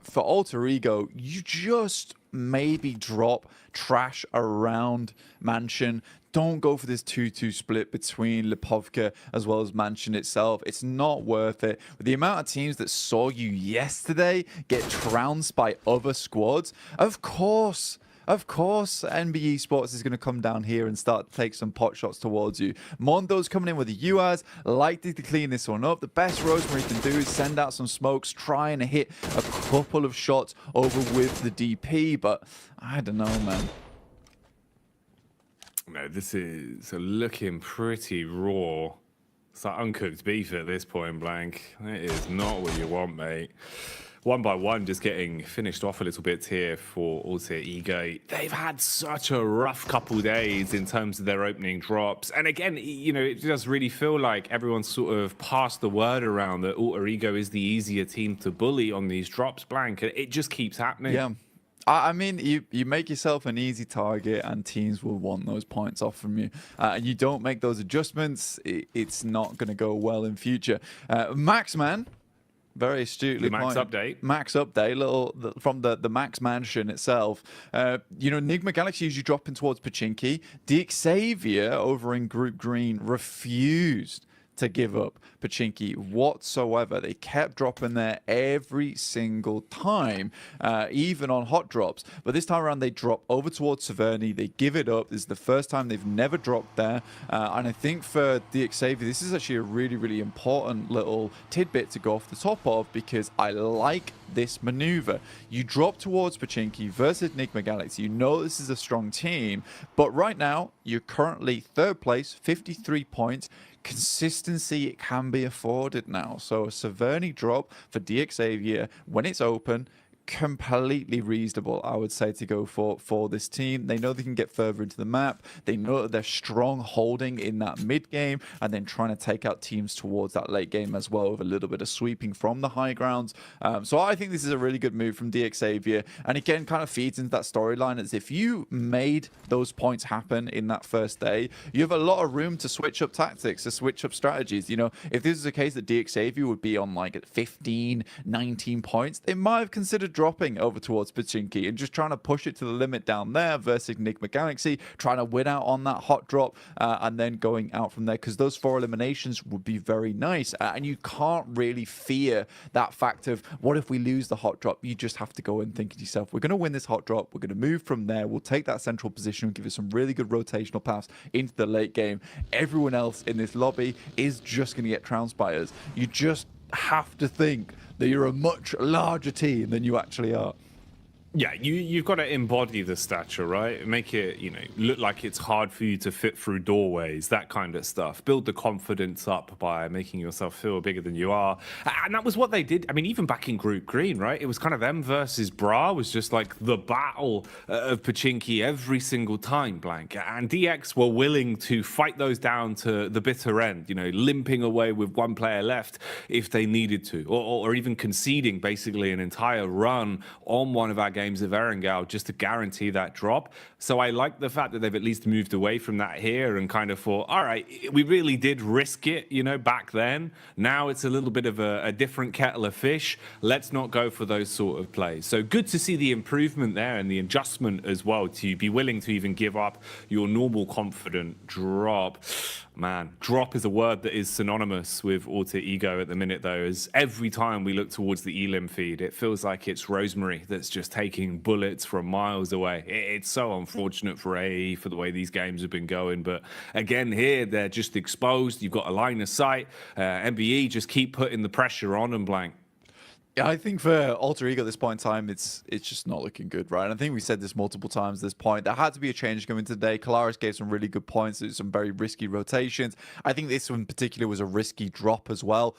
for Alter Ego, you just maybe drop trash around Mansion. Don't go for this 2-2 split between Lipovka as well as Mansion itself. It's not worth it. With the amount of teams that saw you yesterday get trounced by other squads, of course, NB Esports is going to come down here and start to take some pot shots towards you. Mondo's coming in with the UAS, likely to clean this one up. The best Rosemary can do is send out some smokes, try and hit a couple of shots over with the DP, but I don't know, man. No, this is looking pretty raw. It's like uncooked beef at this point blank. It is not what you want, mate. One by one, just getting finished off a little bit here for Alter Ego. They've had such a rough couple days in terms of their opening drops. And again, it does really feel like everyone's sort of passed the word around that Alter Ego is the easier team to bully on these drops, blank. It just keeps happening. Yeah. I mean, you make yourself an easy target, and teams will want those points off from you. And you don't make those adjustments, it's not going to go well in future. Maxman, very astutely Max update. Max update, little from the Max Mansion itself. Nigma Galaxy usually dropping towards Pachinki. The Xavier over in Group Green refused to give up Pachinki whatsoever. They kept dropping there every single time, even on hot drops. But this time around, they drop over towards Severny. They give it up. This is the first time they've never dropped there. And I think for the Xavier, this is actually a really, really important little tidbit to go off the top of, because I like this maneuver. You drop towards Pachinki versus Nigma Galaxy. You know this is a strong team, but right now, you're currently third place, 53 points. Consistency, it can be afforded now. So a Severny drop for DXavier when it's open, completely reasonable, I would say, to go for this team. They know they can get further into the map. They know that they're strong holding in that mid game and then trying to take out teams towards that late game as well, with a little bit of sweeping from the high grounds. So I think this is a really good move from DXavier, and again kind of feeds into that storyline, as if you made those points happen in that first day, you have a lot of room to switch up tactics, to switch up strategies. If this is a case that DXavier would be on 15, 19 points, they might have considered dropping over towards Pachinki and just trying to push it to the limit down there versus Enigma Galaxy, trying to win out on that hot drop and then going out from there, because those 4 eliminations would be very nice. And you can't really fear that fact of what if we lose the hot drop. You just have to go and think to yourself, we're going to win this hot drop, we're going to move from there, we'll take that central position and give us some really good rotational paths into the late game. Everyone else in this lobby is just going to get trounced by us. You just have to think that you're a much larger team than you actually are. Yeah, you've got to embody the stature, right? Make it, look like it's hard for you to fit through doorways, that kind of stuff. Build the confidence up by making yourself feel bigger than you are. And that was what they did. I mean, even back in Group Green, right? It was kind of them versus Bra was just like the battle of Pachinki every single time, Blank. And DX were willing to fight those down to the bitter end, limping away with 1 player left if they needed to, or even conceding basically an entire run on one of our games of Erangel just to guarantee that drop. So I like the fact that they've at least moved away from that here and kind of thought, all right, we really did risk it, back then. Now it's a little bit of a different kettle of fish. Let's not go for those sort of plays. So good to see the improvement there and the adjustment as well, to be willing to even give up your normal confident drop. Man, drop is a word that is synonymous with Alter Ego at the minute, though, as every time we look towards the Elim feed, it feels like it's Rosemary that's just taking bullets from miles away. It's so unfortunate for AE for the way these games have been going. But again, here, they're just exposed. You've got a line of sight. MBE just keep putting the pressure on and Blank. Yeah, I think for Alter Ego at this point in time, it's just not looking good, right? And I think we said this multiple times at this point. There had to be a change coming today. Kalaris gave some really good points, some very risky rotations. I think this one in particular was a risky drop as well.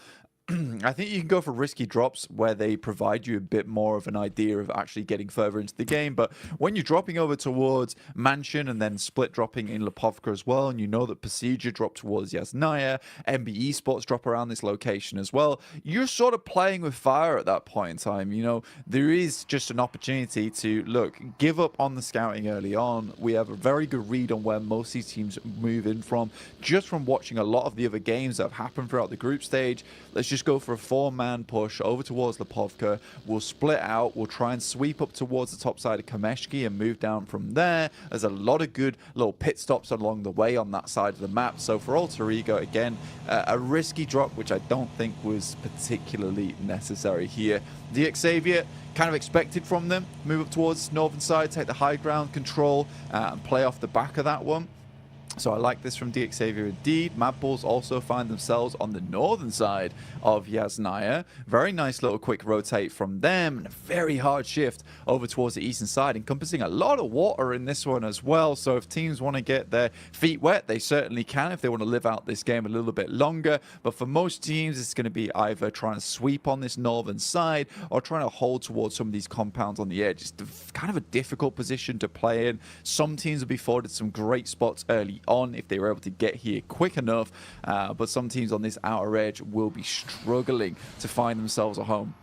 I think you can go for risky drops where they provide you a bit more of an idea of actually getting further into the game. But when you're dropping over towards Mansion and then split dropping in Lipovka as well, and you know that Procedure dropped towards Yasnaya, MBE Sports drop around this location as well, you're sort of playing with fire at that point in time. There is just an opportunity to, look, give up on the scouting early on. We have a very good read on where most of these teams move in from, just from watching a lot of the other games that have happened throughout the group stage. Let's just go for a 4-man push over towards Lipovka. We'll split out. We'll try and sweep up towards the top side of Kameshki and move down from there. There's a lot of good little pit stops along the way on that side of the map. So for Alter Ego, again, a risky drop, which I don't think was particularly necessary here. The Xavier, kind of expected from them. Move up towards northern side, take the high ground control, and play off the back of that one. So I like this from DXavier indeed. Mad Bulls also find themselves on the northern side of Yasnaya. Very nice little quick rotate from them, and a very hard shift over towards the eastern side, encompassing a lot of water in this one as well. So if teams want to get their feet wet, they certainly can if they want to live out this game a little bit longer. But for most teams, it's going to be either trying to sweep on this northern side or trying to hold towards some of these compounds on the edge. It's kind of a difficult position to play in. Some teams will be afforded some great spots early on if they were able to get here quick enough, but some teams on this outer edge will be struggling to find themselves a home.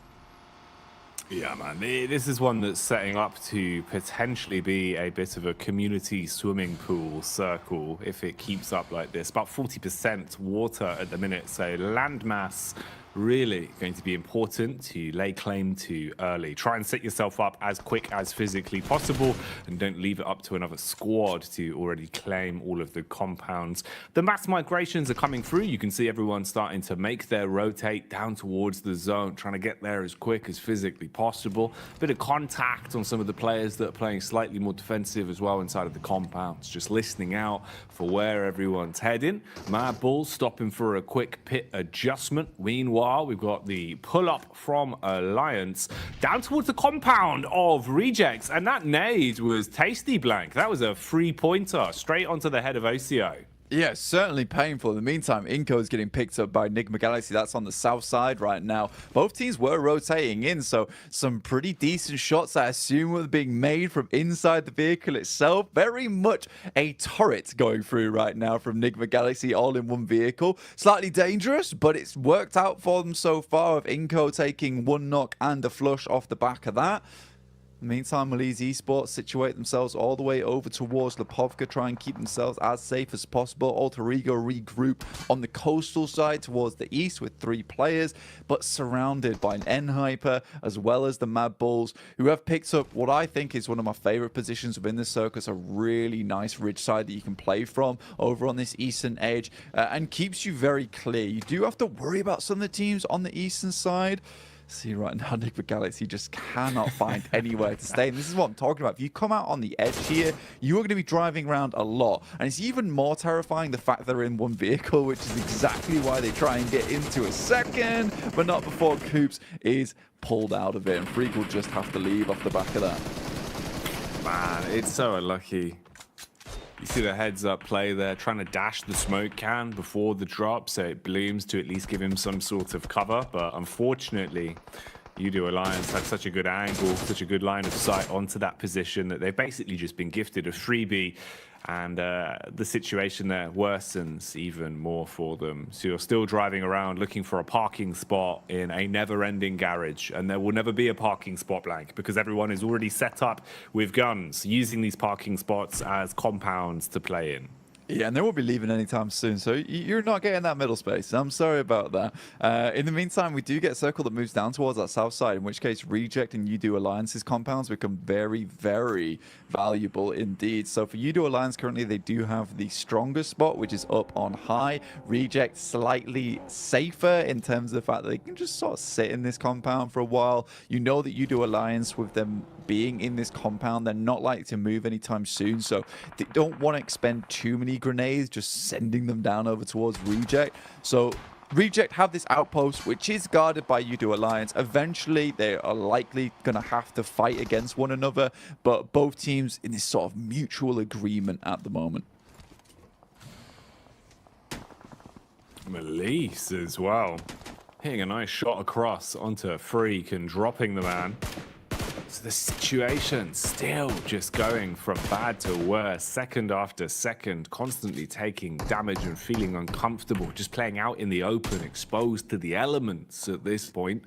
Yeah, man, this is one that's setting up to potentially be a bit of a community swimming pool circle if it keeps up like this. About 40% water at the minute, so landmass really going to be important to lay claim to early. Try and set yourself up as quick as physically possible and don't leave it up to another squad to already claim all of the compounds. The mass migrations are coming through. You can see everyone starting to make their rotate down towards the zone, trying to get there as quick as physically possible. A bit of contact on some of the players that are playing slightly more defensive as well inside of the compounds, just listening out for where everyone's heading. Mad Bulls stopping for a quick pit adjustment. Meanwhile, we've got the pull-up from Alliance down towards the compound of Rejects, and that nade was tasty, Blank. That was a 3-pointer straight onto the head of OCO. Yeah, certainly painful. In the meantime, Inco is getting picked up by Enigma Galaxy. That's on the south side right now. Both teams were rotating in, so some pretty decent shots, I assume, were being made from inside the vehicle itself. Very much a turret going through right now from Enigma Galaxy, all in one vehicle. Slightly dangerous, but it's worked out for them so far, with Inco taking one knock and a flush off the back of that. Meantime, Malise Esports situate themselves all the way over towards Lipovka, try and keep themselves as safe as possible. Alter Ego regroup on the coastal side towards the east with 3 players, but surrounded by an N-Hyper as well as the Mad Bulls, who have picked up what I think is one of my favorite positions within the circus, a really nice ridge side that you can play from over on this eastern edge, and keeps you very clear. You do have to worry about some of the teams on the eastern side. See right now, Nick Galaxy just cannot find anywhere to stay. And this is what I'm talking about. If you come out on the edge here, you are going to be driving around a lot. And it's even more terrifying the fact they're in one vehicle, which is exactly why they try and get into a second, but not before Coops is pulled out of it. And Freak will just have to leave off the back of that. Man, it's so unlucky. You see the heads-up play there, trying to dash the smoke can before the drop, so it blooms to at least give him some sort of cover. But unfortunately, Udo Alliance had such a good angle, such a good line of sight onto that position that they've basically just been gifted a freebie. And the situation there worsens even more for them. So you're still driving around looking for a parking spot in a never-ending garage. And there will never be a parking spot blank because everyone is already set up with guns, using these parking spots as compounds to play in. Yeah, and they won't be leaving anytime soon, so you're not getting that middle space. I'm sorry about that. In the meantime, we do get a circle that moves down towards that south side, in which case Reject and Udo Alliance's compounds become very, very valuable indeed. So for Udo Alliance, currently they do have the strongest spot, which is up on high. Reject slightly safer in terms of the fact that they can just sort of sit in this compound for a while. You know that Udo Alliance, with them being in this compound, they're not likely to move anytime soon, so they don't want to expend too many grenades just sending them down over towards Reject. So Reject have this outpost which is guarded by Udo Alliance. Eventually they are likely going to have to fight against one another, but both teams in this sort of mutual agreement at the moment. Malise as well, hitting a nice shot across onto Freak and dropping the man. So the situation still just going from bad to worse, second after second, constantly taking damage and feeling uncomfortable, just playing out in the open, exposed to the elements at this point.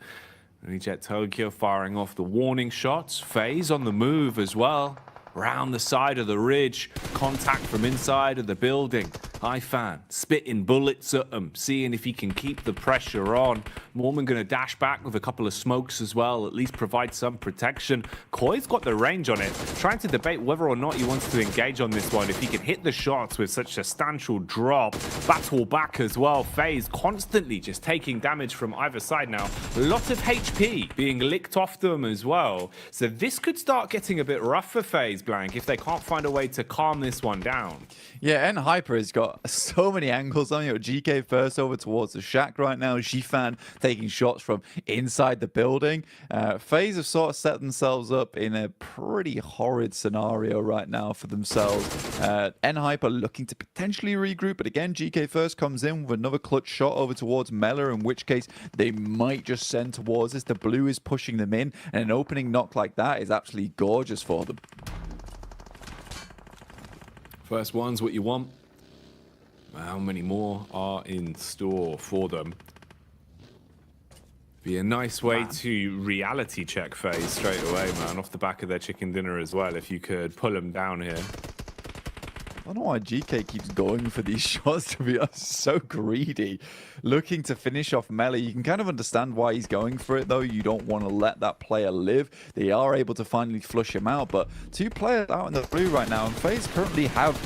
Reject Tokyo firing off the warning shots. FaZe on the move as well. Round the side of the ridge, contact from inside of the building. Ifan spitting bullets at him, seeing if he can keep the pressure on. Mormon going to dash back with a couple of smokes as well, at least provide some protection. Koi's got the range on it, trying to debate whether or not he wants to engage on this one. If he can hit the shots with such a substantial drop, battle back as well. FaZe constantly just taking damage from either side now. A lot of HP being licked off them as well. So this could start getting a bit rough for FaZe, Blank, if they can't find a way to calm this one down. Yeah, and Hyper has got so many angles on you. GK first over towards the shack right now. Jifan taking shots from inside the building. FaZe have sort of set themselves up in a pretty horrid scenario right now for themselves. N-Hyper looking to potentially regroup, but again, GK first comes in with another clutch shot over towards Mela, in which case they might just send towards this. The blue is pushing them in, and an opening knock like that is absolutely gorgeous for them. First one's what you want. How many more are in store for them? Be a nice way to reality check FaZe straight away, man, off the back of their chicken dinner as well, if you could pull them down here. I don't know why GK keeps going for these shots, to be honest. So greedy. Looking to finish off Melee. You can kind of understand why he's going for it, though. You don't want to let that player live. They are able to finally flush him out, but 2 players out in the blue right now, and FaZe currently have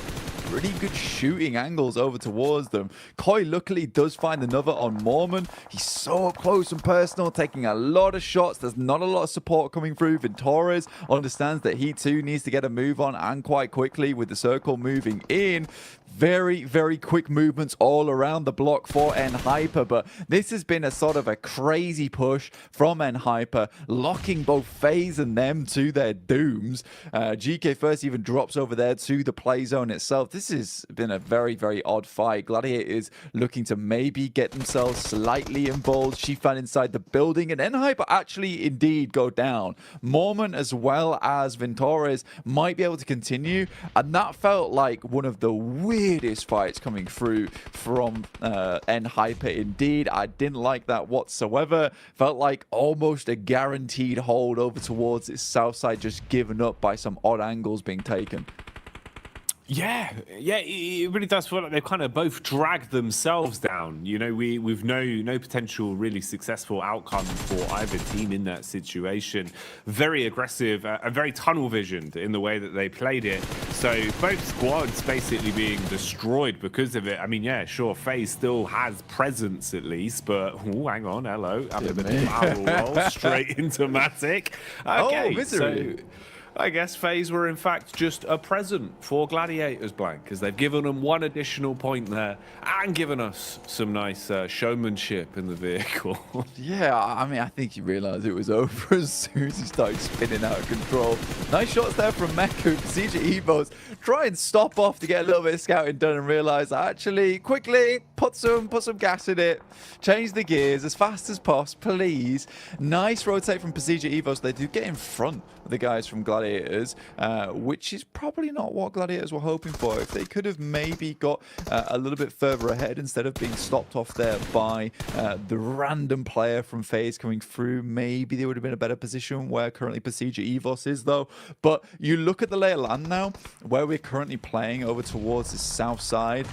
pretty good shooting angles over towards them. Koi luckily does find another on Mormon. He's so up close and personal, taking a lot of shots. There's not a lot of support coming through. Ventores understands that he too needs to get a move on, and quite quickly with the circle moving in. Very, very quick movements all around the block for N-Hyper, but this has been a sort of a crazy push from N-Hyper, locking both FaZe and them to their dooms. GK first even drops over there to the play zone itself. This this has been a very, very odd fight. Gladiators looking to maybe get themselves slightly involved. Shifan inside the building, and Enhyper actually indeed go down. Mormon as well as Ventores might be able to continue, and that felt like one of the weirdest fights coming through from Enhyper indeed. I didn't like that whatsoever. Felt like almost a guaranteed hold over towards its south side, just given up by some odd angles being taken. Yeah, it really does feel like they've kind of both dragged themselves down. You know, we've no potential really successful outcome for either team in that situation. Very aggressive and very tunnel visioned in the way that they played it. So both squads basically being destroyed because of it. I mean, yeah, sure, FaZe still has presence at least, but hang on, hello, I'm a barrel roll straight into Matic. Okay, misery. So I guess FaZe were in fact just a present for Gladiators, Blank, because they've given them one additional point there and given us some nice showmanship in the vehicle. Yeah, I mean, I think he realized it was over as soon as he started spinning out of control. Nice shots there from Meku. CJ Evos try and stop off to get a little bit of scouting done and realize actually quickly put some gas in it, change the gears as fast as possible, please. Nice rotate from Pasija Evos. They do get in front of the guys from Gladiators, which is probably not what Gladiators were hoping for. If they could have maybe got a little bit further ahead instead of being stopped off there by the random player from FaZe coming through, maybe they would have been in a better position where currently Pasija Evos is though. But you look at the lay of land now, where we're currently playing over towards the south side.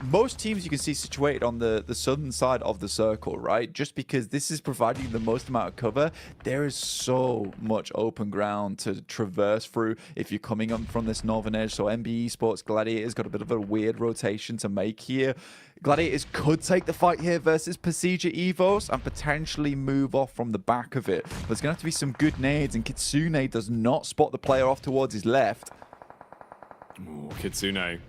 Most teams you can see situated on the southern side of the circle, right? Just because this is providing the most amount of cover, there is so much open ground to traverse through if you're coming up from this northern edge. So MBE Sports Gladiators got a bit of a weird rotation to make here. Gladiators could take the fight here versus Pasija Evos and potentially move off from the back of it. There's going to have to be some good nades, and Kitsune does not spot the player off towards his left. Ooh, Kitsune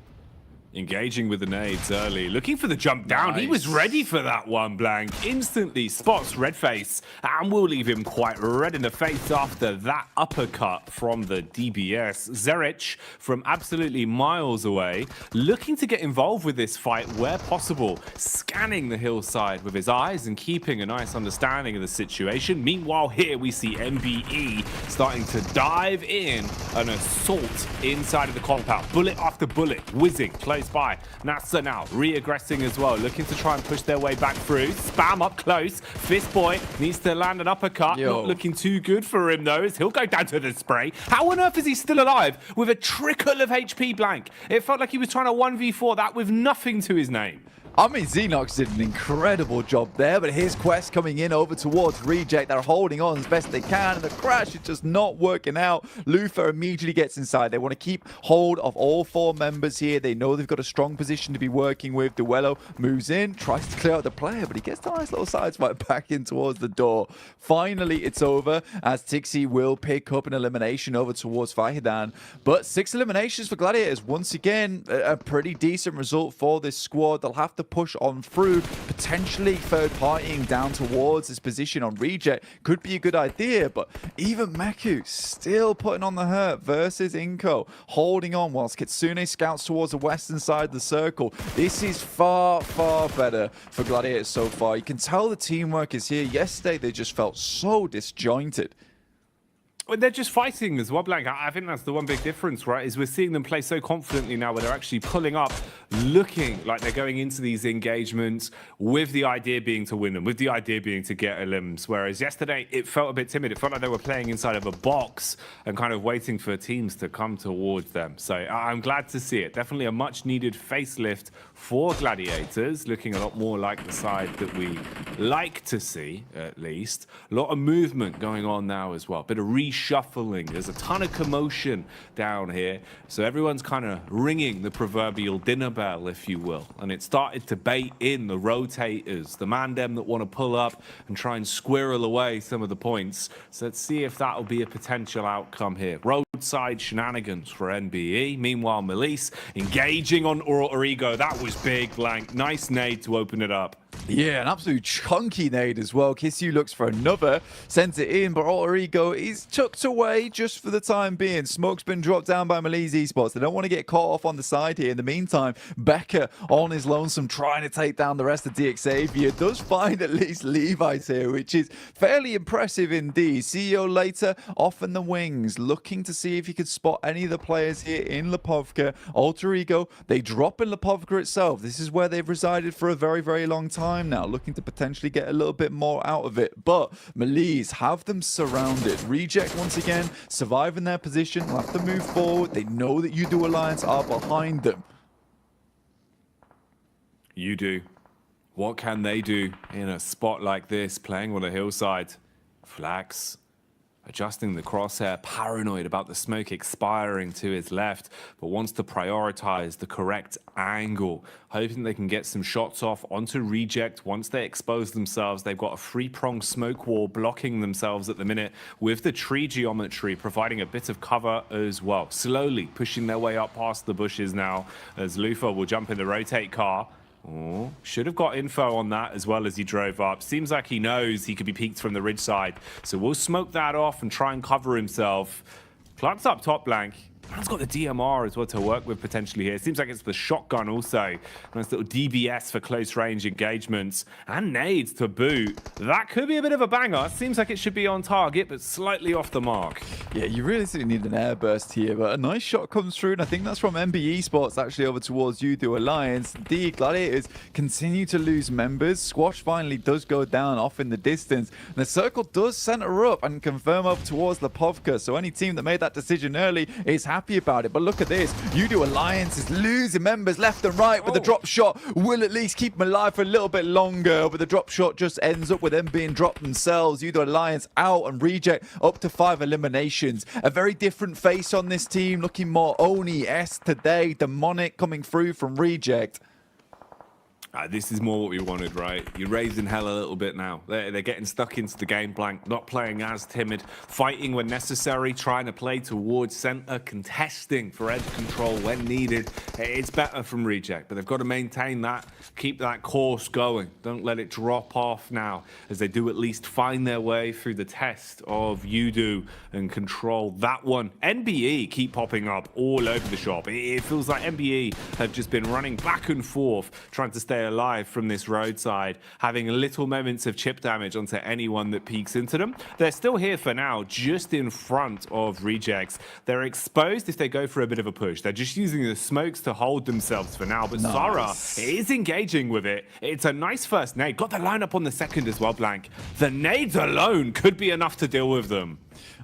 engaging with the nades early, looking for the jump down. Nice. He was ready for that one, Blank. Instantly spots Redface and will leave him quite red in the face after that uppercut from the DBS. Zerich from absolutely miles away, looking to get involved with this fight where possible, scanning the hillside with his eyes and keeping a nice understanding of the situation. Meanwhile, here we see MBE starting to dive in an assault inside of the compound. Bullet after bullet, whizzing close by. Natsa now re-aggressing as well, looking to try and push their way back through. Spam up close. Fist Boy needs to land an uppercut. Not looking too good for him though, as he'll go down to the spray. How on earth is he still alive with a trickle of HP, Blank? It felt like he was trying to 1v4 that with nothing to his name. I mean, Xenox did an incredible job there, but here's Quest coming in over towards Reject. They're holding on as best they can, and the crash is just not working out. Luther immediately gets inside. They want to keep hold of all four members here. They know they've got a strong position to be working with. Duello moves in, tries to clear out the player, but he gets a nice little sideswipe back in towards the door. Finally, it's over, as Tixi will pick up an elimination over towards Fahidan. But 6 eliminations for Gladiators. Once again, a pretty decent result for this squad. They'll have to push on through, potentially third partying down towards his position on Reject could be a good idea, but even Meku still putting on the hurt versus Inko, holding on whilst Kitsune scouts towards the western side of the circle. This is far, far better for Gladiators so far. You can tell the teamwork is here. Yesterday they just felt so disjointed. Well, they're just fighting as well, Blank. I think that's the one big difference, right? Is we're seeing them play so confidently now where they're actually pulling up, looking like they're going into these engagements with the idea being to win them, with the idea being to get elims. Whereas yesterday, it felt a bit timid. It felt like they were playing inside of a box and kind of waiting for teams to come towards them. So I'm glad to see it. Definitely a much needed facelift for Gladiators, looking a lot more like the side that we like to see, at least. A lot of movement going on now as well. Bit of reshuffling. There's a ton of commotion down here. So everyone's kind of ringing the proverbial dinner bell, if you will. And it started to bait in the rotators, the mandem that want to pull up and try and squirrel away some of the points. So let's see if that'll be a potential outcome here. Roadside shenanigans for NBE. Meanwhile, Melise engaging on Origo. That was big, Blank. Nice nade to open it up. Yeah, an absolute chunky nade as well. Kisyu looks for another, sends it in, but Alter Ego is tucked away just for the time being. Smoke's been dropped down by Malaise Esports. They don't want to get caught off on the side here. In the meantime, Becker on his lonesome trying to take down the rest of DXavier. Does find at least Levi's here, which is fairly impressive indeed. CEO later off in the wings, looking to see if he could spot any of the players here in Lipovka. Alter Ego, they drop in Lipovka itself. This is where they've resided for a very, very long time now, looking to potentially get a little bit more out of it. But Malaise have them surrounded. Reject once again, surviving their position, will have to move forward. They know that U-Do Alliance are behind them. U-Do, what can they do in a spot like this, playing on a hillside? Flax adjusting the crosshair, paranoid about the smoke expiring to his left, but wants to prioritize the correct angle, hoping they can get some shots off onto Reject. Once they expose themselves, they've got a three-pronged smoke wall blocking themselves at the minute, with the tree geometry providing a bit of cover as well. Slowly pushing their way up past the bushes now, as Lufa will jump in the rotate car. Oh, should have got info on that as well as he drove up. Seems like he knows he could be peeked from the ridge side. So we'll smoke that off and try and cover himself. Clark's up top blank. Man's got the DMR as well to work with potentially here. Seems like it's the shotgun also. Nice little DBS for close range engagements. And nades to boot. That could be a bit of a banger. Seems like it should be on target, but slightly off the mark. Yeah, you really need an airburst here, but a nice shot comes through, and I think that's from MBE Sports actually over towards U-Do Alliance. The Gladiators continue to lose members. Squash finally does go down off in the distance. And the circle does center up and confirm up towards Lipovka. So any team that made that decision early is happy about it. But look at this. U-Do Alliance is losing members left and right, but the drop shot will at least keep them alive for a little bit longer. But the drop shot just ends up with them being dropped themselves. U-Do Alliance out and Reject up to 5 eliminations. A very different face on this team, looking more Oni-esque today. Demonic coming through from Reject. This is more what we wanted, right? You're raising hell a little bit now. They're getting stuck into the game blank, not playing as timid, fighting when necessary, trying to play towards center, contesting for edge control when needed. It's better from Reject, but they've got to maintain that, keep that course going. Don't let it drop off now, as they do at least find their way through the test of U-Do and control that one. NBE keep popping up all over the shop. It feels like NBE have just been running back and forth, trying to stay alive from this roadside, having little moments of chip damage onto anyone that peeks into them. They're still here for now, just in front of Rejects. They're exposed if they go for a bit of a push. They're just using the smokes to hold themselves for now, but Sara is engaging with it. It's a nice first nade. Got the lineup on the second as well, Blank. The nades alone could be enough to deal with them.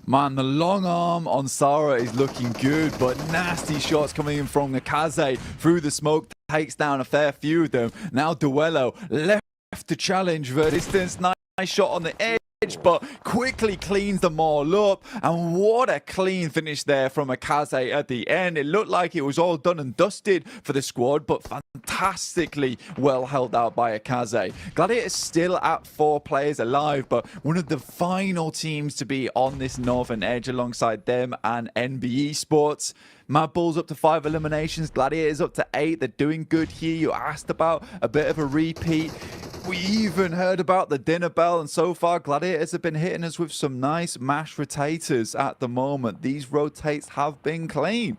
Man, the long arm on Sara is looking good, but nasty shots coming in from Akaze through the smoke, takes down a fair few of them. Now Duello left to challenge the distance. Nice shot on the edge, but quickly cleans them all up. And what a clean finish there from Akaze at the end. It looked like it was all done and dusted for the squad, but fantastically well held out by Akaze. Gladiators still at 4 players alive, but one of the final teams to be on this northern edge alongside them and NBE Sports. Mad Bulls up to 5 eliminations, Gladiators up to 8. They're doing good here. You asked about a bit of a repeat. We even heard about the dinner bell, and so far Gladiators have been hitting us with some nice mashed rotators at the moment. These rotates have been clean.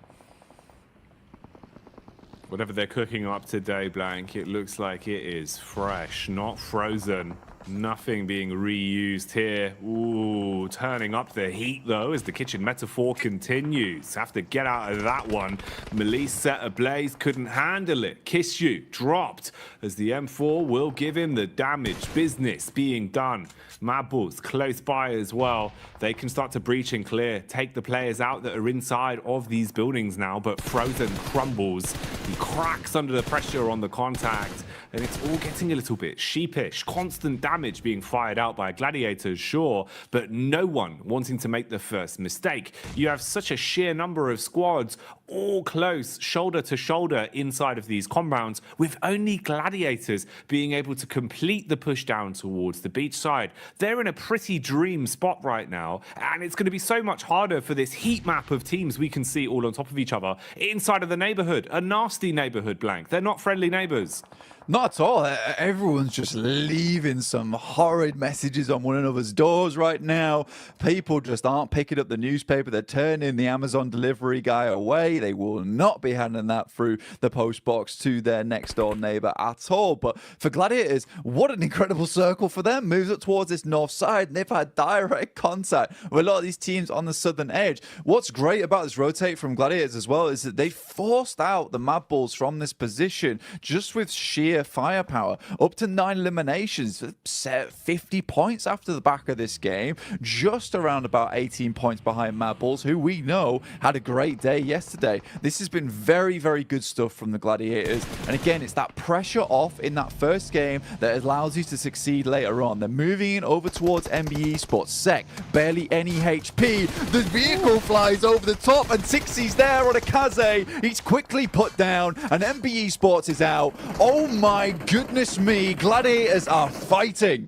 Whatever they're cooking up today, Blank, it looks like it is fresh, not frozen. Nothing being reused here. Ooh, turning up the heat though as the kitchen metaphor continues. Have to get out of that one. Malaise set ablaze, couldn't handle it. Kisyu dropped as the M4 will give him the damage. Business being done. Mad Bulls close by as well. They can start to breach and clear. Take the players out that are inside of these buildings now, but Frozen crumbles. He cracks under the pressure on the contact. And it's all getting a little bit sheepish. Constant damage being fired out by Gladiators, sure, but no one wanting to make the first mistake. You have such a sheer number of squads all close, shoulder to shoulder inside of these compounds, with only Gladiators being able to complete the push down towards the beach side. They're in a pretty dream spot right now, and it's going to be so much harder for this heat map of teams we can see all on top of each other inside of the neighborhood. A nasty neighborhood, Blank. They're not friendly neighbors. Not at all. Everyone's just leaving some horrid messages on one another's doors right now. People just aren't picking up the newspaper. They're turning the Amazon delivery guy away. They will not be handing that through the post box to their next door neighbor at all. But for Gladiators, what an incredible circle for them. Moves up towards this north side, and they've had direct contact with a lot of these teams on the southern edge. What's great about this rotate from Gladiators as well is that they forced out the Mad Bulls from this position just with sheer firepower, up to 9 eliminations, set 50 points after the back of this game, just around about 18 points behind Mad Bulls, who we know had a great day yesterday. This has been very, very good stuff from the Gladiators, and again, it's that pressure off in that first game that allows you to succeed later on. They're moving in over towards MBE Sports. Sec, barely any HP. The vehicle flies over the top, and Tixie's there on a Kaze. He's quickly put down, and MBE Sports is out. Oh my goodness me, Gladiators are fighting.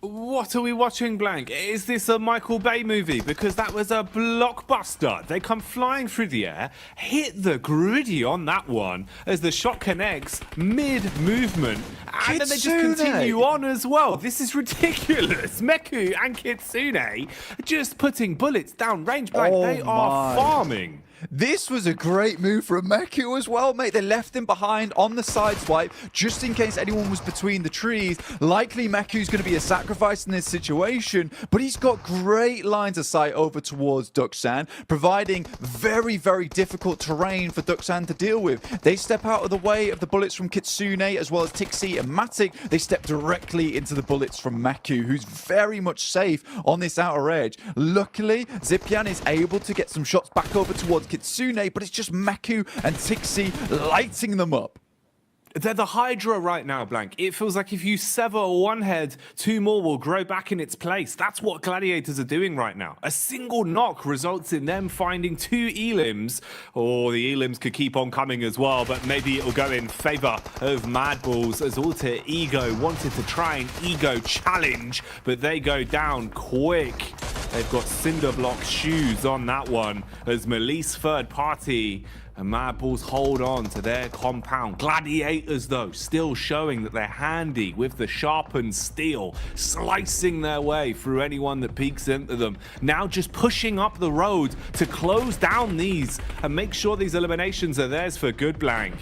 What are we watching, Blank? Is this a Michael Bay movie? Because that was a blockbuster. They come flying through the air, hit the griddy on that one as the shot connects mid-movement, and then they just continue on as well. This is ridiculous. Meku and Kitsune just putting bullets down range, Blank. They are farming. This was a great move from Meku as well, mate. They left him behind on the side swipe just in case anyone was between the trees. Likely Meku's going to be a sacrifice in this situation, but he's got great lines of sight over towards Duxan, providing very, very difficult terrain for Duxan to deal with. They step out of the way of the bullets from Kitsune as well as Tixie and Matic. They step directly into the bullets from Meku, who's very much safe on this outer edge. Luckily, Zipian is able to get some shots back over towards Kitsune, but it's just Meku and Tixie lighting them up. They're the Hydra right now, Blank. It feels like if you sever one head, 2 more will grow back in its place. That's what Gladiators are doing right now. A single knock results in them finding 2 elims, or the elims could keep on coming as well, but maybe it'll go in favor of Mad Bulls as Alter Ego wanted to try an ego challenge, but they go down quick. They've got cinder block shoes on that one as Melise third party and Mad Bulls hold on to their compound. Gladiators, though, still showing that they're handy with the sharpened steel, slicing their way through anyone that peeks into them. Now just pushing up the road to close down these and make sure these eliminations are theirs for good, Blank.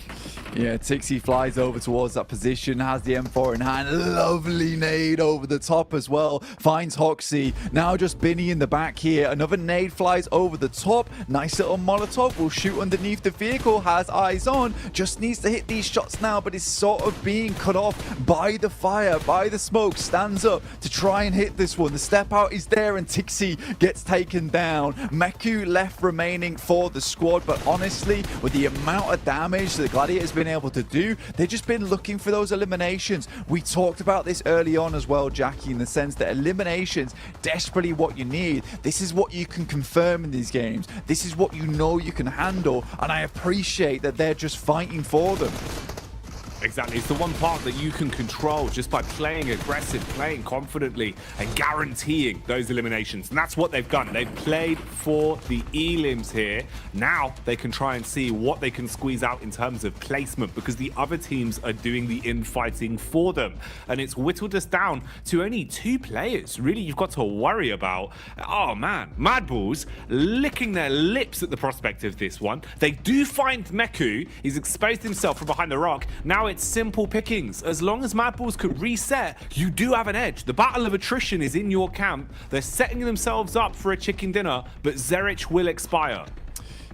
Yeah, Tixie flies over towards that position, has the M4 in hand. Lovely nade over the top as well. Finds Hoxie. Now just Binny in the back here. Another nade flies over the top. Nice little Molotov will shoot underneath the vehicle. Has eyes on. Just needs to hit these shots now, but is sort of being cut off by the fire, by the smoke. Stands up to try and hit this one. The step out is there and Tixie gets taken down. Meku left remaining for the squad, but honestly, with the amount of damage the Gladiators been able to do, they've just been looking for those eliminations. We talked about this early on as well, Jackie, in the sense that eliminations desperately what you need. This is what you can confirm in these games. This is what you know you can handle, and I appreciate that they're just fighting for them. Exactly. It's the one part that you can control just by playing aggressive, playing confidently, and guaranteeing those eliminations. And that's what they've done. They've played for the elims here. Now they can try and see what they can squeeze out in terms of placement, because the other teams are doing the infighting for them. And it's whittled us down to only 2 players, really, you've got to worry about. Oh man, Mad Bulls licking their lips at the prospect of this one. They do find Meku. He's exposed himself from behind the rock. Now it's simple pickings. As long as Mad Bulls could reset, you do have an edge. The battle of attrition is in your camp. They're setting themselves up for a chicken dinner, but Zerich will expire.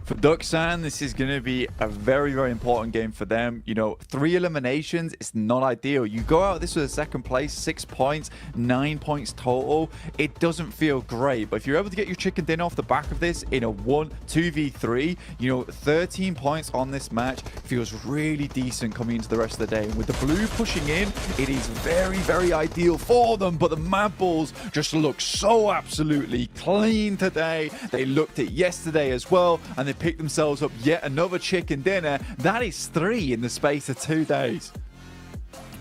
For Duxan, this is going to be a very, very important game for them. You know, 3 eliminations, it's not ideal. You go out this with a second place, 6 points, 9 points total. It doesn't feel great, but if you're able to get your chicken dinner off the back of this in a 2v3, you know, 13 points on this match feels really decent coming into the rest of the day. And with the blue pushing in, it is very, very ideal for them, but the Mad Bulls just look so absolutely clean today. They looked it yesterday as well, and they picked themselves up yet another chicken dinner. That is 3 in the space of 2 days.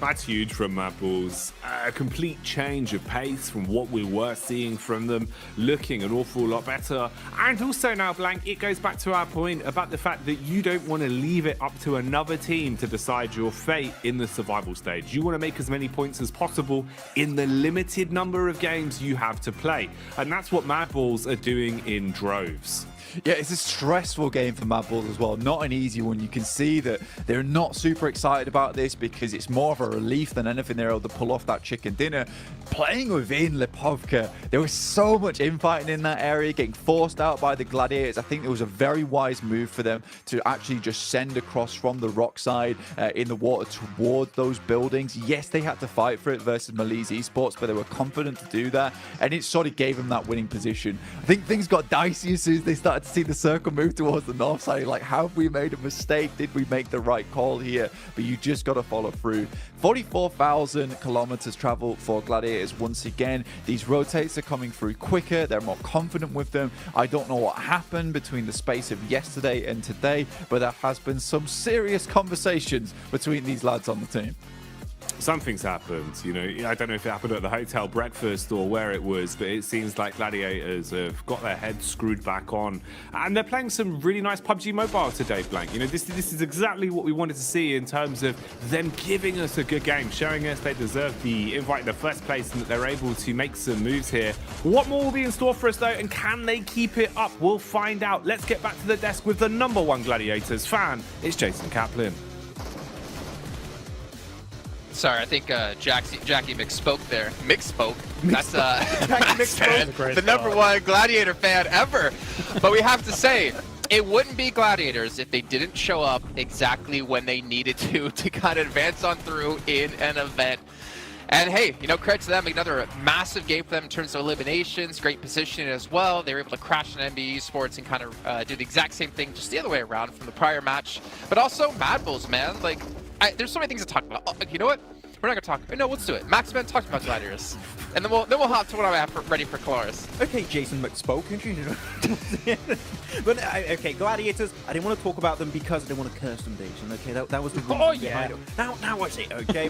That's huge from Mad Balls. A complete change of pace from what we were seeing from them, looking an awful lot better. And also now, Blank, it goes back to our point about the fact that you don't want to leave it up to another team to decide your fate in the survival stage. You want to make as many points as possible in the limited number of games you have to play. And that's what Mad Balls are doing in droves. Yeah, it's a stressful game for Mad Balls as well. Not an easy one. You can see that they're not super excited about this because it's more of a relief than anything they're able to pull off that chicken dinner. Playing within Lipovka, there was so much infighting in that area, getting forced out by the Gladiators. I think it was a very wise move for them to actually just send across from the rock side in the water toward those buildings. Yes, they had to fight for it versus Malise Esports, but they were confident to do that, and it sort of gave them that winning position. I think things got dicey as soon as they started to see the circle move towards the north side. Like, have we made a mistake? Did we make the right call here? But you just got to follow through. 44,000 kilometers travel for Gladiators once again. These rotates are coming through quicker. They're more confident with them. I don't know what happened between the space of yesterday and today, but there has been some serious conversations between these lads on the team. Something's happened, you know. I don't know if it happened at the hotel breakfast or where it was, but it seems like Gladiators have got their heads screwed back on, and they're playing some really nice PUBG Mobile today, Blank. You know, this is exactly what we wanted to see in terms of them giving us a good game, showing us they deserve the invite in the first place and that they're able to make some moves here. What more will be in store for us though, and can they keep it up? We'll find out. Let's get back to the desk with the #1 Gladiators fan. It's Jason Kaplan. Sorry, I think Jackie mixspoke there. Mixspoke. That's the #1 Gladiator fan ever. But we have to say, it wouldn't be Gladiators if they didn't show up exactly when they needed to kind of advance on through in an event. And hey, you know, credit to them, another massive game for them in terms of eliminations, great positioning as well. They were able to crash an NBA Esports and kind of do the exact same thing, just the other way around from the prior match. But also, Mad Bulls, man, like, there's so many things to talk about. Oh, you know what? We're not gonna talk. No, let's do it. Maxman talked about Gladiators, and then we'll hop to what I have ready for Colaris. Okay, Jason McSpoke. But okay, Gladiators. I didn't want to talk about them because I didn't want to curse them, Jason. Okay, that was the reason behind it. Now I see. Okay,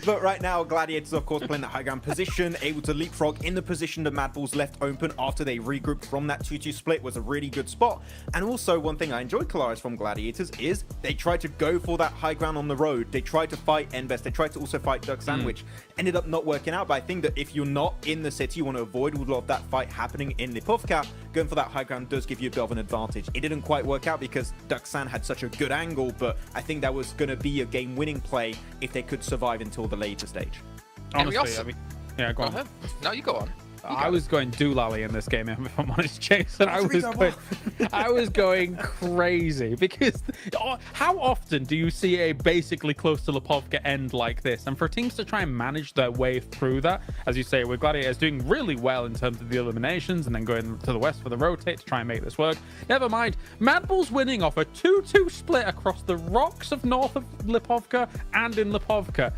but right now, Gladiators, of course, playing that high ground position, able to leapfrog in the position that Mad Balls left open after they regrouped from that 2-2 split was a really good spot. And also, one thing I enjoyed Colaris from Gladiators is they tried to go for that high ground on the road. They tried to fight Envest. They tried to also fight Duck Sandwich. Ended up not working out, but I think that if you're not in the city, you want to avoid a lot of that fight happening in Lipovka. Going for that high ground does give you a bit of an advantage. It didn't quite work out because Duck Sand had such a good angle, but I think that was going to be a game-winning play if they could survive until the later stage. Honestly, I mean, yeah, go on. No, you go on. I was going doolally in this game, if I'm honest, Jason. I was going crazy because how often do you see a basically close to Lipovka end like this? And for teams to try and manage their way through that, as you say, with Gladiators doing really well in terms of the eliminations and then going to the west for the rotate to try and make this work. Never mind, Mad Bulls winning off a 2-2 split across the rocks of north of Lipovka and in Lipovka.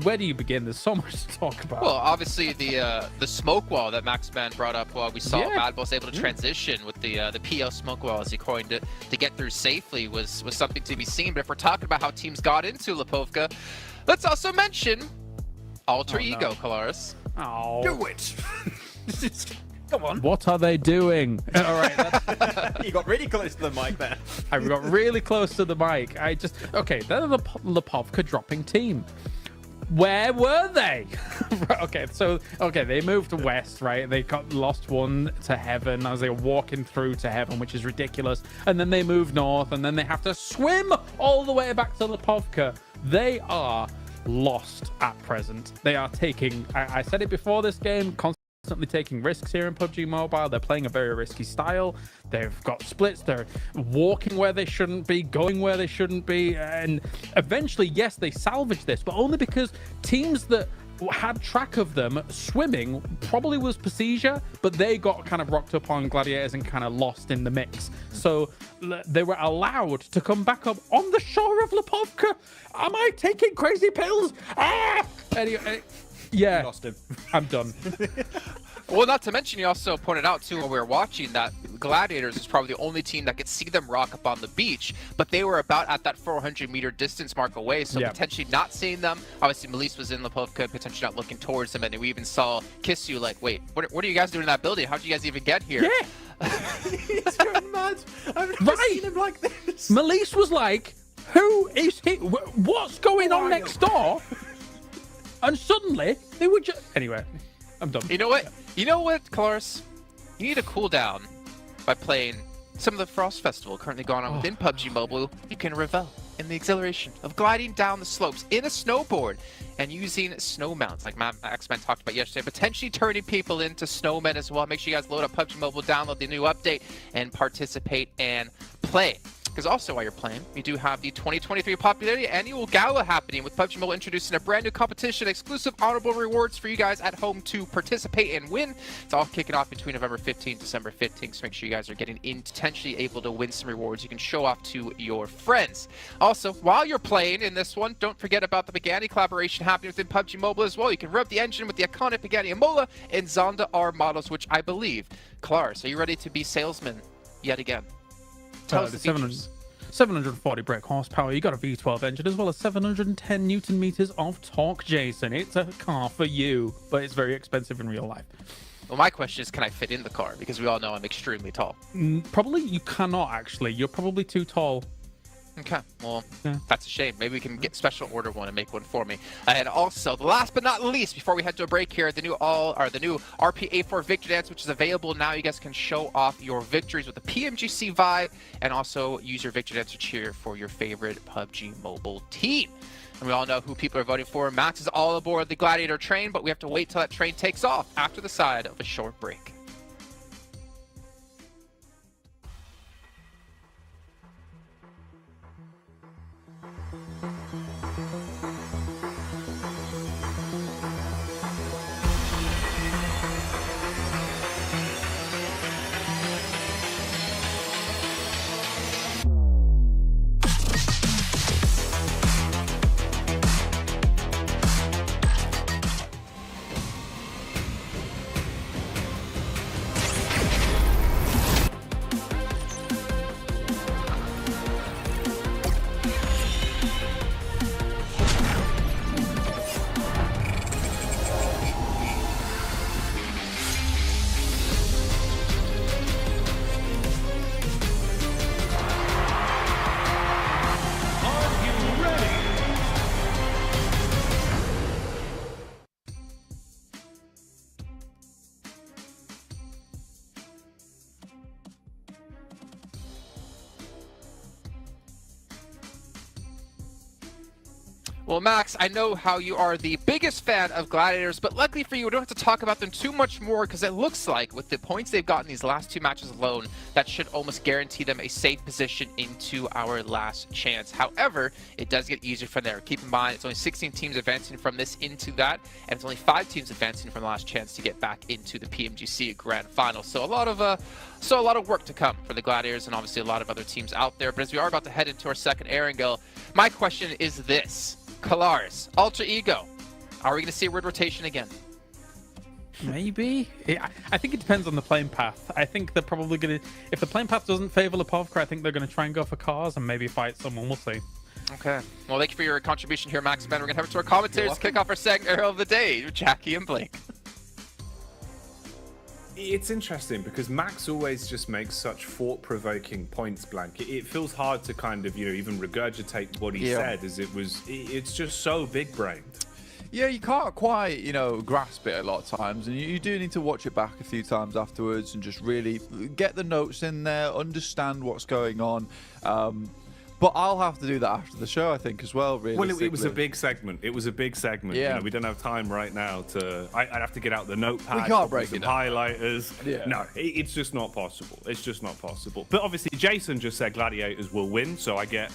Where do you begin? There's so much to talk about. Well, obviously the smoke wall that Maxman brought up while we saw Mad Balls able to transition with the PL smoke wall, as he coined it, to get through safely was something to be seen. But if we're talking about how teams got into Lipovka, let's also mention Alter Ego, Colaris. Oh. Do it! Come on. What are they doing? All right. You got really close to the mic there. I got really close to the mic. Okay, they're the Lipovka dropping team. Where were they? Okay, they moved west, right? They got lost one to heaven as they were walking through to heaven, which is ridiculous. And then they moved north, and then they have to swim all the way back to Lipovka. They are lost at present. They are taking, I said it before this game, constantly taking risks here in PUBG Mobile. They're playing a very risky style. They've got splits. They're walking where they shouldn't be, going where they shouldn't be. And eventually, yes, they salvaged this, but only because teams that had track of them swimming probably was Pasija, but they got kind of rocked up on Gladiators and kind of lost in the mix. So they were allowed to come back up on the shore of Lipovka. Am I taking crazy pills? Anyway, Yeah. You lost him. I'm done. Well, not to mention, you also pointed out, too, when we were watching, that Gladiators is probably the only team that could see them rock up on the beach, but they were about at that 400-meter distance mark away, so potentially not seeing them. Obviously, Melise was in Lipovka, potentially not looking towards them, and we even saw Kissu like, wait, what are you guys doing in that building? How did you guys even get here? Yeah. He's going mad. I've never seen him like this. Melise was like, who is he? What's going on next door? And suddenly, they were just... Anyway, I'm done. You know what? You know what, Kalaris? You need to cool down by playing some of the Frost Festival currently going on within PUBG Mobile. You can revel in the exhilaration of gliding down the slopes in a snowboard and using snow mounts like X-Men talked about yesterday, potentially turning people into snowmen as well. Make sure you guys load up PUBG Mobile, download the new update, and participate and play. Because also while you're playing, we do have the 2023 Popularity Annual Gala happening with PUBG Mobile introducing a brand new competition, exclusive honorable rewards for you guys at home to participate and win. It's all kicking off between November 15th and December 15th, so make sure you guys are getting in, potentially able to win some rewards you can show off to your friends. Also, while you're playing in this one, don't forget about the Pagani collaboration happening within PUBG Mobile as well. You can rev the engine with the iconic Pagani Imola and Zonda R models, which I believe. Klaris, are you ready to be salesman yet again? Tell us the 740 brake horsepower, you got a V12 engine, as well as 710 Newton meters of torque, Jason. It's a car for you, but it's very expensive in real life. Well, my question is, can I fit in the car? Because we all know I'm extremely tall. Probably you cannot, actually. You're probably too tall. Okay, well, that's a shame. Maybe we can get special order one and make one for me. And also, last but not least, before we head to a break here, the new RP84 Victory Dance, which is available now. You guys can show off your victories with the PMGC vibe, and also use your Victory Dance to cheer for your favorite PUBG Mobile team. And we all know who people are voting for. Max is all aboard the Gladiator train, but we have to wait till that train takes off after the side of a short break. Well, Max, I know how you are the biggest fan of Gladiators, but luckily for you, we don't have to talk about them too much more, because it looks like with the points they've gotten these last two matches alone, that should almost guarantee them a safe position into our last chance. However, it does get easier from there. Keep in mind, it's only 16 teams advancing from this into that, and it's only 5 teams advancing from the last chance to get back into the PMGC Grand Final. So a lot of work to come for the Gladiators, and obviously a lot of other teams out there. But as we are about to head into our second Erangel, my question is this. Kalaris, Ultra Ego, are we going to see a weird rotation again? Maybe. I think it depends on the playing path. I think they're probably going to... If the playing path doesn't favor Lipovka, I think they're going to try and go for cars and maybe fight someone. We'll see. Okay. Well, thank you for your contribution here, Max. Ben, we're going to head over to our commentators to kick off our second Arrow of the day, Jackie and Blake. It's interesting because Max always just makes such thought-provoking points blank. It feels hard to kind of, even regurgitate what he said, as it's just so big-brained. Yeah, you can't quite, grasp it a lot of times, and you do need to watch it back a few times afterwards and just really get the notes in there, understand what's going on. But I'll have to do that after the show, I think, as well, really. Well, it was a big segment. It was a big segment. Yeah. We don't have time right now to... I'd have to get out the notepad. We can't break some it down. highlighters. Yeah. No, it's just not possible. It's just not possible. But obviously, Jason just said Gladiators will win, so I get